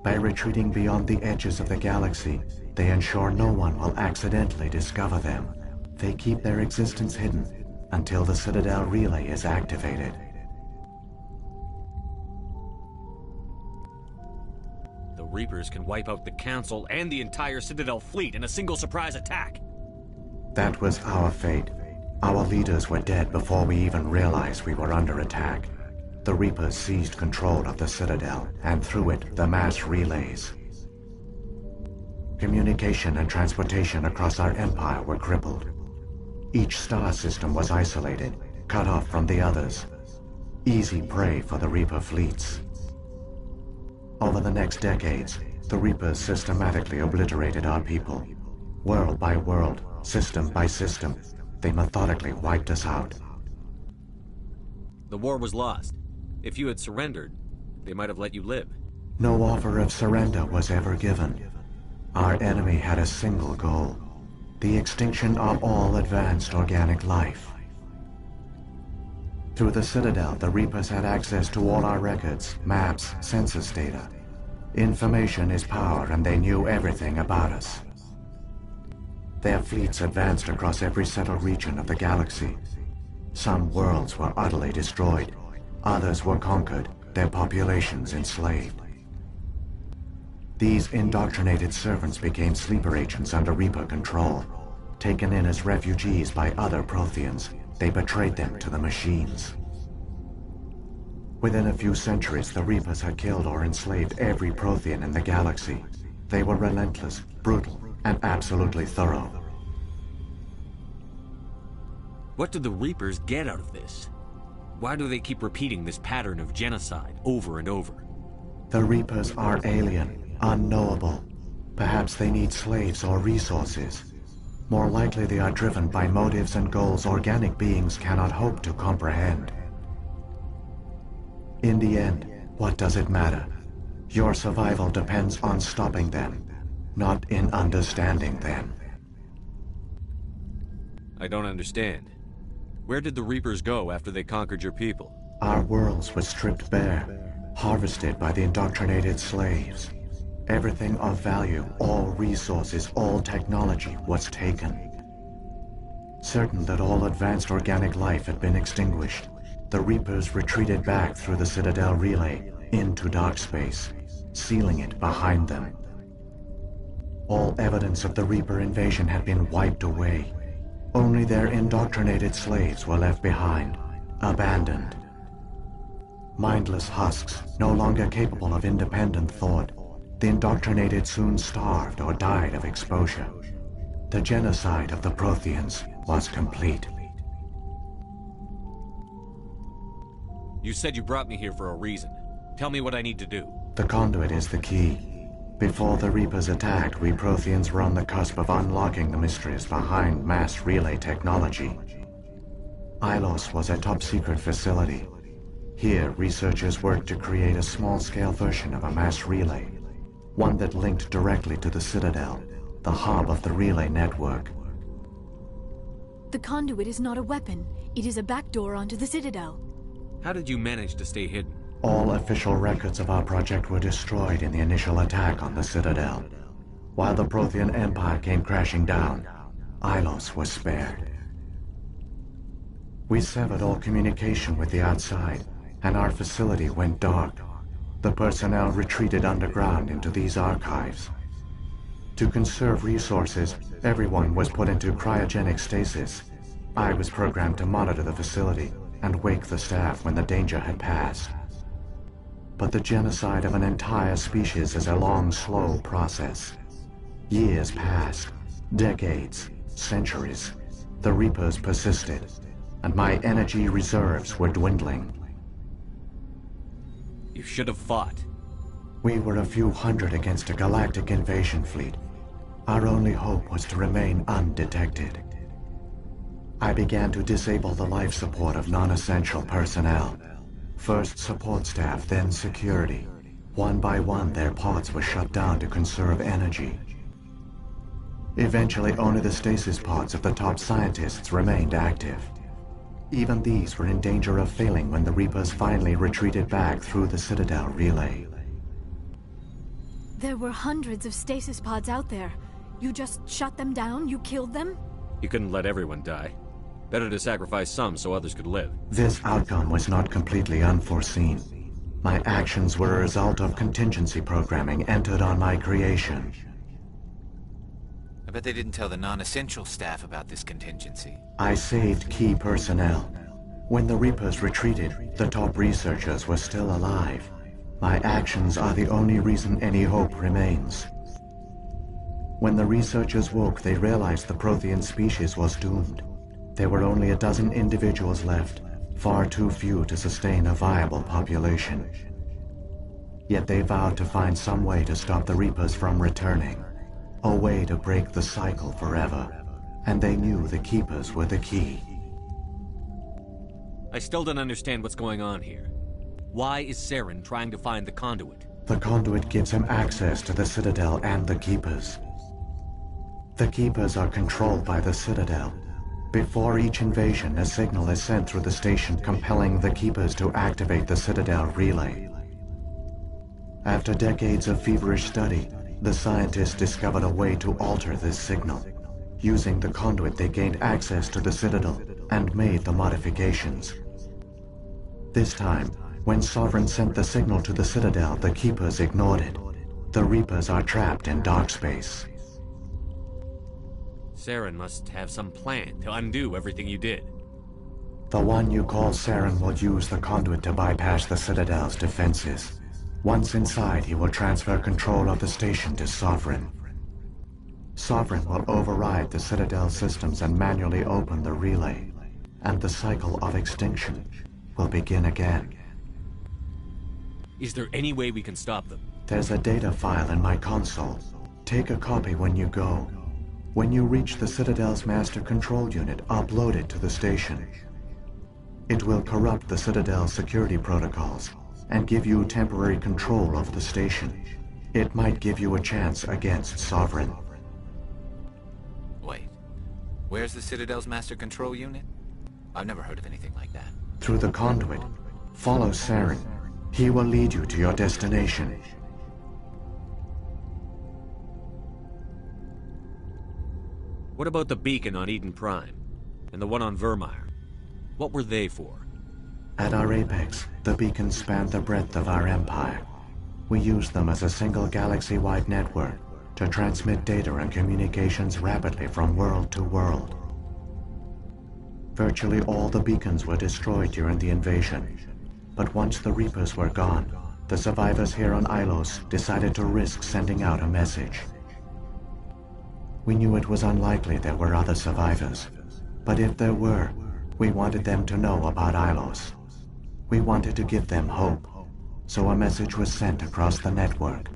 [SPEAKER 17] By retreating beyond the edges of the galaxy, they ensure no one will accidentally discover them. They keep their existence hidden until the Citadel relay is activated.
[SPEAKER 20] The Reapers can wipe out the Council and the entire Citadel fleet in a single surprise attack.
[SPEAKER 17] That was our fate. Our leaders were dead before we even realized we were under attack. The Reapers seized control of the Citadel, and through it, the mass relays. Communication and transportation across our empire were crippled. Each star system was isolated, cut off from the others. Easy prey for the Reaper fleets. Over the next decades, the Reapers systematically obliterated our people. World by world, system by system, they methodically wiped us out.
[SPEAKER 20] The war was lost. If you had surrendered, they might have let you live.
[SPEAKER 17] No offer of surrender was ever given. Our enemy had a single goal: the extinction of all advanced organic life. Through the Citadel, the Reapers had access to all our records, maps, census data. Information is power, and they knew everything about us. Their fleets advanced across every settled region of the galaxy. Some worlds were utterly destroyed. Others were conquered, their populations enslaved. These indoctrinated servants became sleeper agents under Reaper control. Taken in as refugees by other Protheans, they betrayed them to the machines. Within a few centuries, the Reapers had killed or enslaved every Prothean in the galaxy. They were relentless, brutal, and absolutely thorough.
[SPEAKER 20] What do the Reapers get out of this? Why do they keep repeating this pattern of genocide over and over?
[SPEAKER 17] The Reapers are alien, unknowable. Perhaps they need slaves or resources. More likely they are driven by motives and goals organic beings cannot hope to comprehend. In the end, what does it matter? Your survival depends on stopping them, not in understanding them.
[SPEAKER 20] I don't understand. Where did the Reapers go after they conquered your people?
[SPEAKER 17] Our worlds were stripped bare, harvested by the indoctrinated slaves. Everything of value, all resources, all technology was taken. Certain that all advanced organic life had been extinguished, the Reapers retreated back through the Citadel relay into dark space, sealing it behind them. All evidence of the Reaper invasion had been wiped away. Only their indoctrinated slaves were left behind, abandoned. Mindless husks, no longer capable of independent thought, the indoctrinated soon starved or died of exposure. The genocide of the Protheans was complete.
[SPEAKER 20] You said you brought me here for a reason. Tell me what I need to do.
[SPEAKER 17] The conduit is the key. Before the Reapers attacked, we Protheans were on the cusp of unlocking the mysteries behind mass relay technology. Ilos was a top-secret facility. Here, researchers worked to create a small-scale version of a mass relay, one that linked directly to the Citadel, the hub of the relay network.
[SPEAKER 11] The conduit is not a weapon. It is a backdoor onto the Citadel.
[SPEAKER 20] How did you manage to stay hidden?
[SPEAKER 17] All official records of our project were destroyed in the initial attack on the Citadel. While the Prothean Empire came crashing down, Ilos was spared. We severed all communication with the outside, and our facility went dark. The personnel retreated underground into these archives. To conserve resources, everyone was put into cryogenic stasis. I was programmed to monitor the facility and wake the staff when the danger had passed. But the genocide of an entire species is a long, slow process. Years passed, decades, centuries. The Reapers persisted, and my energy reserves were dwindling.
[SPEAKER 20] You should have fought.
[SPEAKER 17] We were a few hundred against a galactic invasion fleet. Our only hope was to remain undetected. I began to disable the life support of non-essential personnel. First support staff, then security. One by one, their pods were shut down to conserve energy. Eventually, only the stasis pods of the top scientists remained active. Even these were in danger of failing when the Reapers finally retreated back through the Citadel relay.
[SPEAKER 11] There were hundreds of stasis pods out there. You just shut them down? You killed them?
[SPEAKER 20] You couldn't let everyone die. Better to sacrifice some so others could live.
[SPEAKER 17] This outcome was not completely unforeseen. My actions were a result of contingency programming entered on my creation.
[SPEAKER 19] I bet they didn't tell the non-essential staff about this contingency.
[SPEAKER 17] I saved key personnel. When the Reapers retreated, the top researchers were still alive. My actions are the only reason any hope remains. When the researchers woke, they realized the Prothean species was doomed. There were only a dozen individuals left, far too few to sustain a viable population. Yet they vowed to find some way to stop the Reapers from returning, a way to break the cycle forever, and they knew the Keepers were the key.
[SPEAKER 20] I still don't understand what's going on here. Why is Saren trying to find the conduit?
[SPEAKER 17] The conduit gives him access to the Citadel and the Keepers. The Keepers are controlled by the Citadel. Before each invasion, a signal is sent through the station compelling the Keepers to activate the Citadel relay. After decades of feverish study, the scientists discovered a way to alter this signal. Using the conduit, they gained access to the Citadel and made the modifications. This time, when Sovereign sent the signal to the Citadel, the Keepers ignored it. The Reapers are trapped in dark space.
[SPEAKER 20] Saren must have some plan to undo everything you did.
[SPEAKER 17] The one you call Saren will use the conduit to bypass the Citadel's defenses. Once inside, he will transfer control of the station to Sovereign. Sovereign will override the Citadel systems and manually open the relay, and the cycle of extinction will begin again.
[SPEAKER 20] Is there any way we can stop them?
[SPEAKER 17] There's a data file in my console. Take a copy when you go. When you reach the Citadel's master control unit, upload it to the station. It will corrupt the Citadel's security protocols and give you temporary control of the station. It might give you a chance against Sovereign.
[SPEAKER 19] Wait. Where's the Citadel's master control unit? I've never heard of anything like that.
[SPEAKER 17] Through the conduit, follow Saren. He will lead you to your destination.
[SPEAKER 20] What about the beacon on Eden Prime? And the one on Vermeer? What were they for?
[SPEAKER 17] At our apex, the beacons spanned the breadth of our empire. We used them as a single galaxy-wide network to transmit data and communications rapidly from world to world. Virtually all the beacons were destroyed during the invasion, but once the Reapers were gone, the survivors here on Ilos decided to risk sending out a message. We knew it was unlikely there were other survivors, but if there were, we wanted them to know about Ilos. We wanted to give them hope, so a message was sent across the network.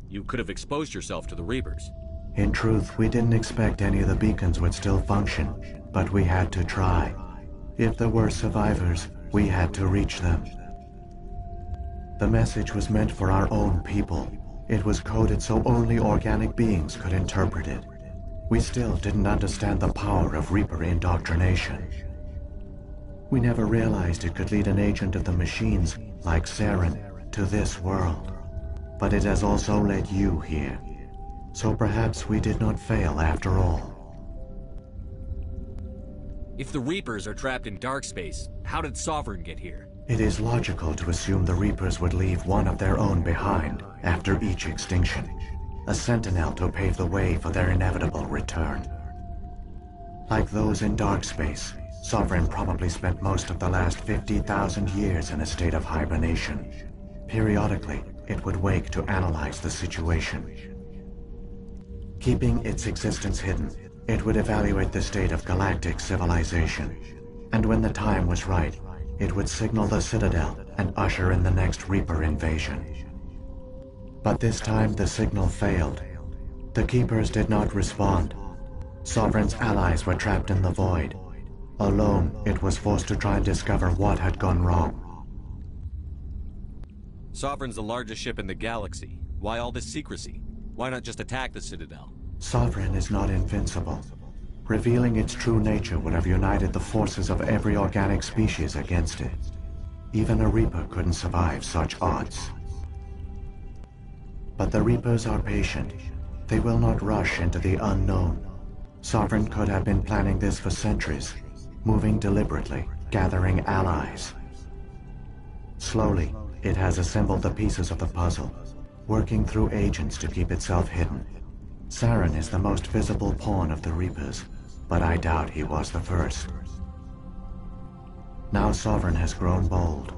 [SPEAKER 20] You could have exposed yourself to the Reapers.
[SPEAKER 17] In truth, we didn't expect any of the beacons would still function, but we had to try. If there were survivors, we had to reach them. The message was meant for our own people. It was coded so only organic beings could interpret it. We still didn't understand the power of Reaper indoctrination. We never realized it could lead an agent of the machines, like Saren, to this world. But it has also led you here. So perhaps we did not fail after all.
[SPEAKER 20] If the Reapers are trapped in dark space, how did Sovereign get here?
[SPEAKER 17] It is logical to assume the Reapers would leave one of their own behind after each extinction. A sentinel to pave the way for their inevitable return. Like those in dark space, Sovereign probably spent most of the last 50,000 years in a state of hibernation. Periodically, it would wake to analyze the situation. Keeping its existence hidden, it would evaluate the state of galactic civilization. And when the time was right, it would signal the Citadel and usher in the next Reaper invasion. But this time the signal failed. The Keepers did not respond. Sovereign's allies were trapped in the void. Alone, it was forced to try and discover what had gone wrong.
[SPEAKER 20] Sovereign's the largest ship in the galaxy. Why all this secrecy? Why not just attack the Citadel?
[SPEAKER 17] Sovereign is not invincible. Revealing its true nature would have united the forces of every organic species against it. Even a Reaper couldn't survive such odds. But the Reapers are patient. They will not rush into the unknown. Sovereign could have been planning this for centuries, moving deliberately, gathering allies. Slowly, it has assembled the pieces of the puzzle, working through agents to keep itself hidden. Saren is the most visible pawn of the Reapers, but I doubt he was the first. Now Sovereign has grown bold.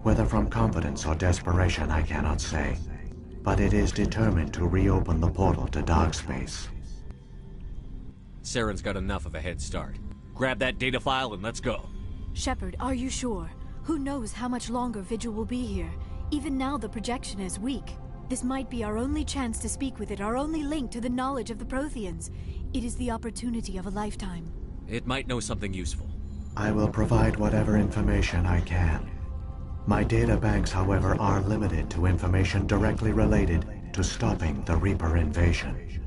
[SPEAKER 17] Whether from confidence or desperation, I cannot say. But it is determined to reopen the portal to dark space.
[SPEAKER 20] Saren's got enough of a head start. Grab that data file and let's go.
[SPEAKER 11] Shepard, are you sure? Who knows how much longer Vigil will be here? Even now the projection is weak. This might be our only chance to speak with it, our only link to the knowledge of the Protheans. It is the opportunity of a lifetime.
[SPEAKER 20] It might know something useful.
[SPEAKER 17] I will provide whatever information I can. My data banks, however, are limited to information directly related to stopping the Reaper invasion.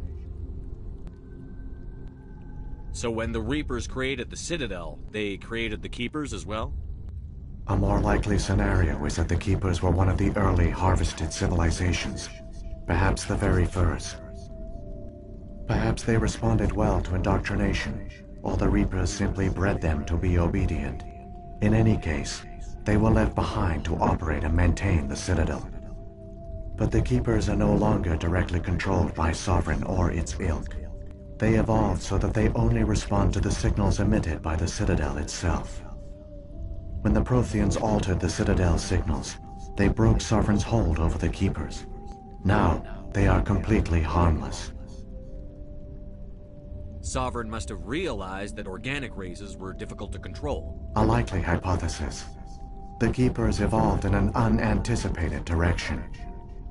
[SPEAKER 20] So when the Reapers created the Citadel, they created the Keepers as well?
[SPEAKER 17] A more likely scenario is that the Keepers were one of the early harvested civilizations, perhaps the very first. Perhaps they responded well to indoctrination, or the Reapers simply bred them to be obedient. In any case, they were left behind to operate and maintain the Citadel. But the Keepers are no longer directly controlled by Sovereign or its ilk. They evolved so that they only respond to the signals emitted by the Citadel itself. When the Protheans altered the Citadel's signals, they broke Sovereign's hold over the Keepers. Now, they are completely harmless.
[SPEAKER 20] Sovereign must have realized that organic races were difficult to control.
[SPEAKER 17] A likely hypothesis. The Keepers evolved in an unanticipated direction.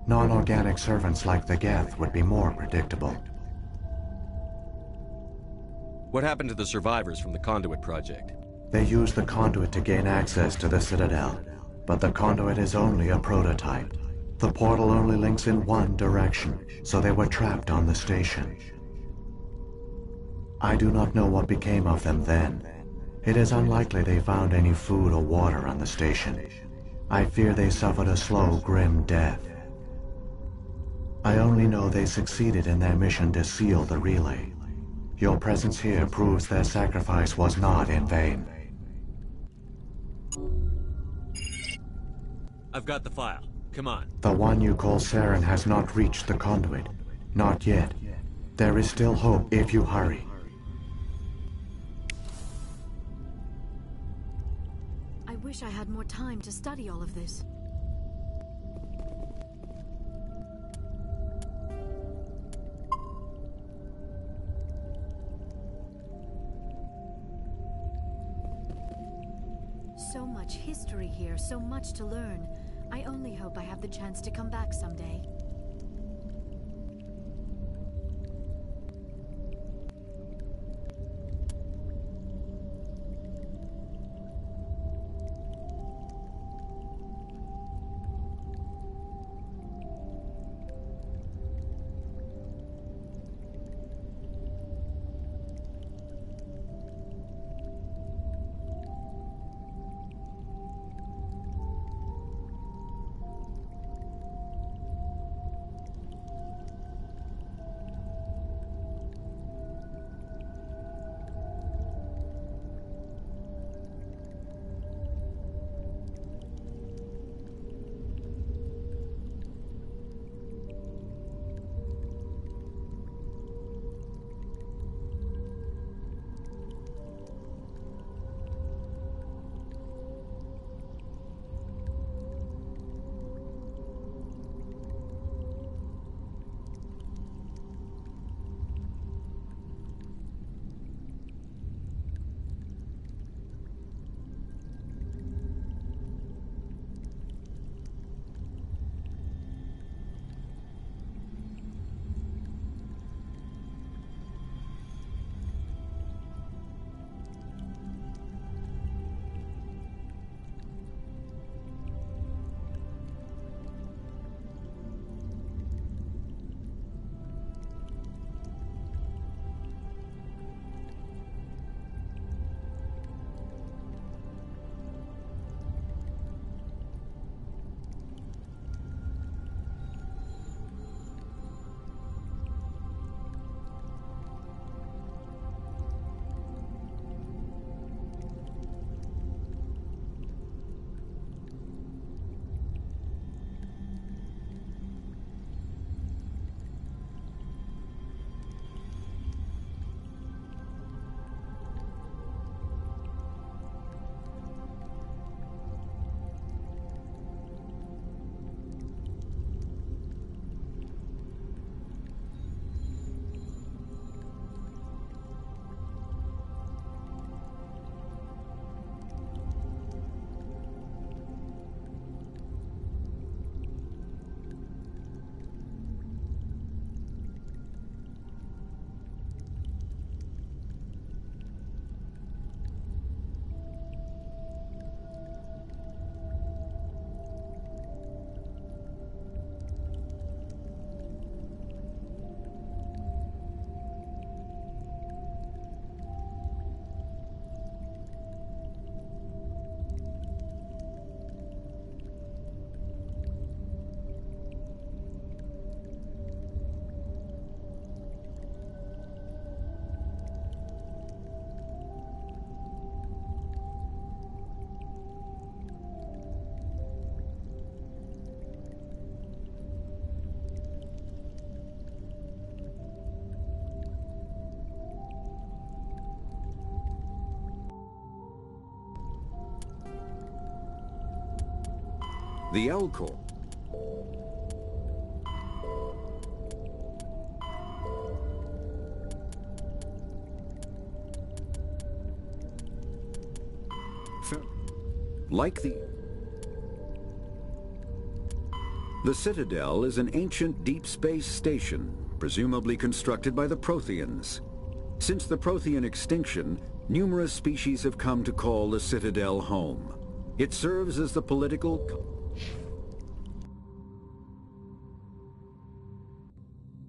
[SPEAKER 17] Non-organic servants like the Geth would be more predictable.
[SPEAKER 20] What happened to the survivors from the Conduit project?
[SPEAKER 17] They used the conduit to gain access to the Citadel, but the conduit is only a prototype. The portal only links in one direction, so they were trapped on the station. I do not know what became of them then. It is unlikely they found any food or water on the station. I fear they suffered a slow, grim death. I only know they succeeded in their mission to seal the relay. Your presence here proves their sacrifice was not in vain.
[SPEAKER 20] I've got the file. Come on.
[SPEAKER 17] The one you call Saren has not reached the conduit. Not yet. There is still hope if you hurry.
[SPEAKER 11] I wish I had more time to study all of this. So much history here, so much to learn. I only hope I have the chance to come back someday.
[SPEAKER 10] The Elcor. Like the... The Citadel is an ancient deep space station, presumably constructed by the Protheans. Since the Prothean extinction, numerous species have come to call the Citadel home. It serves as the political,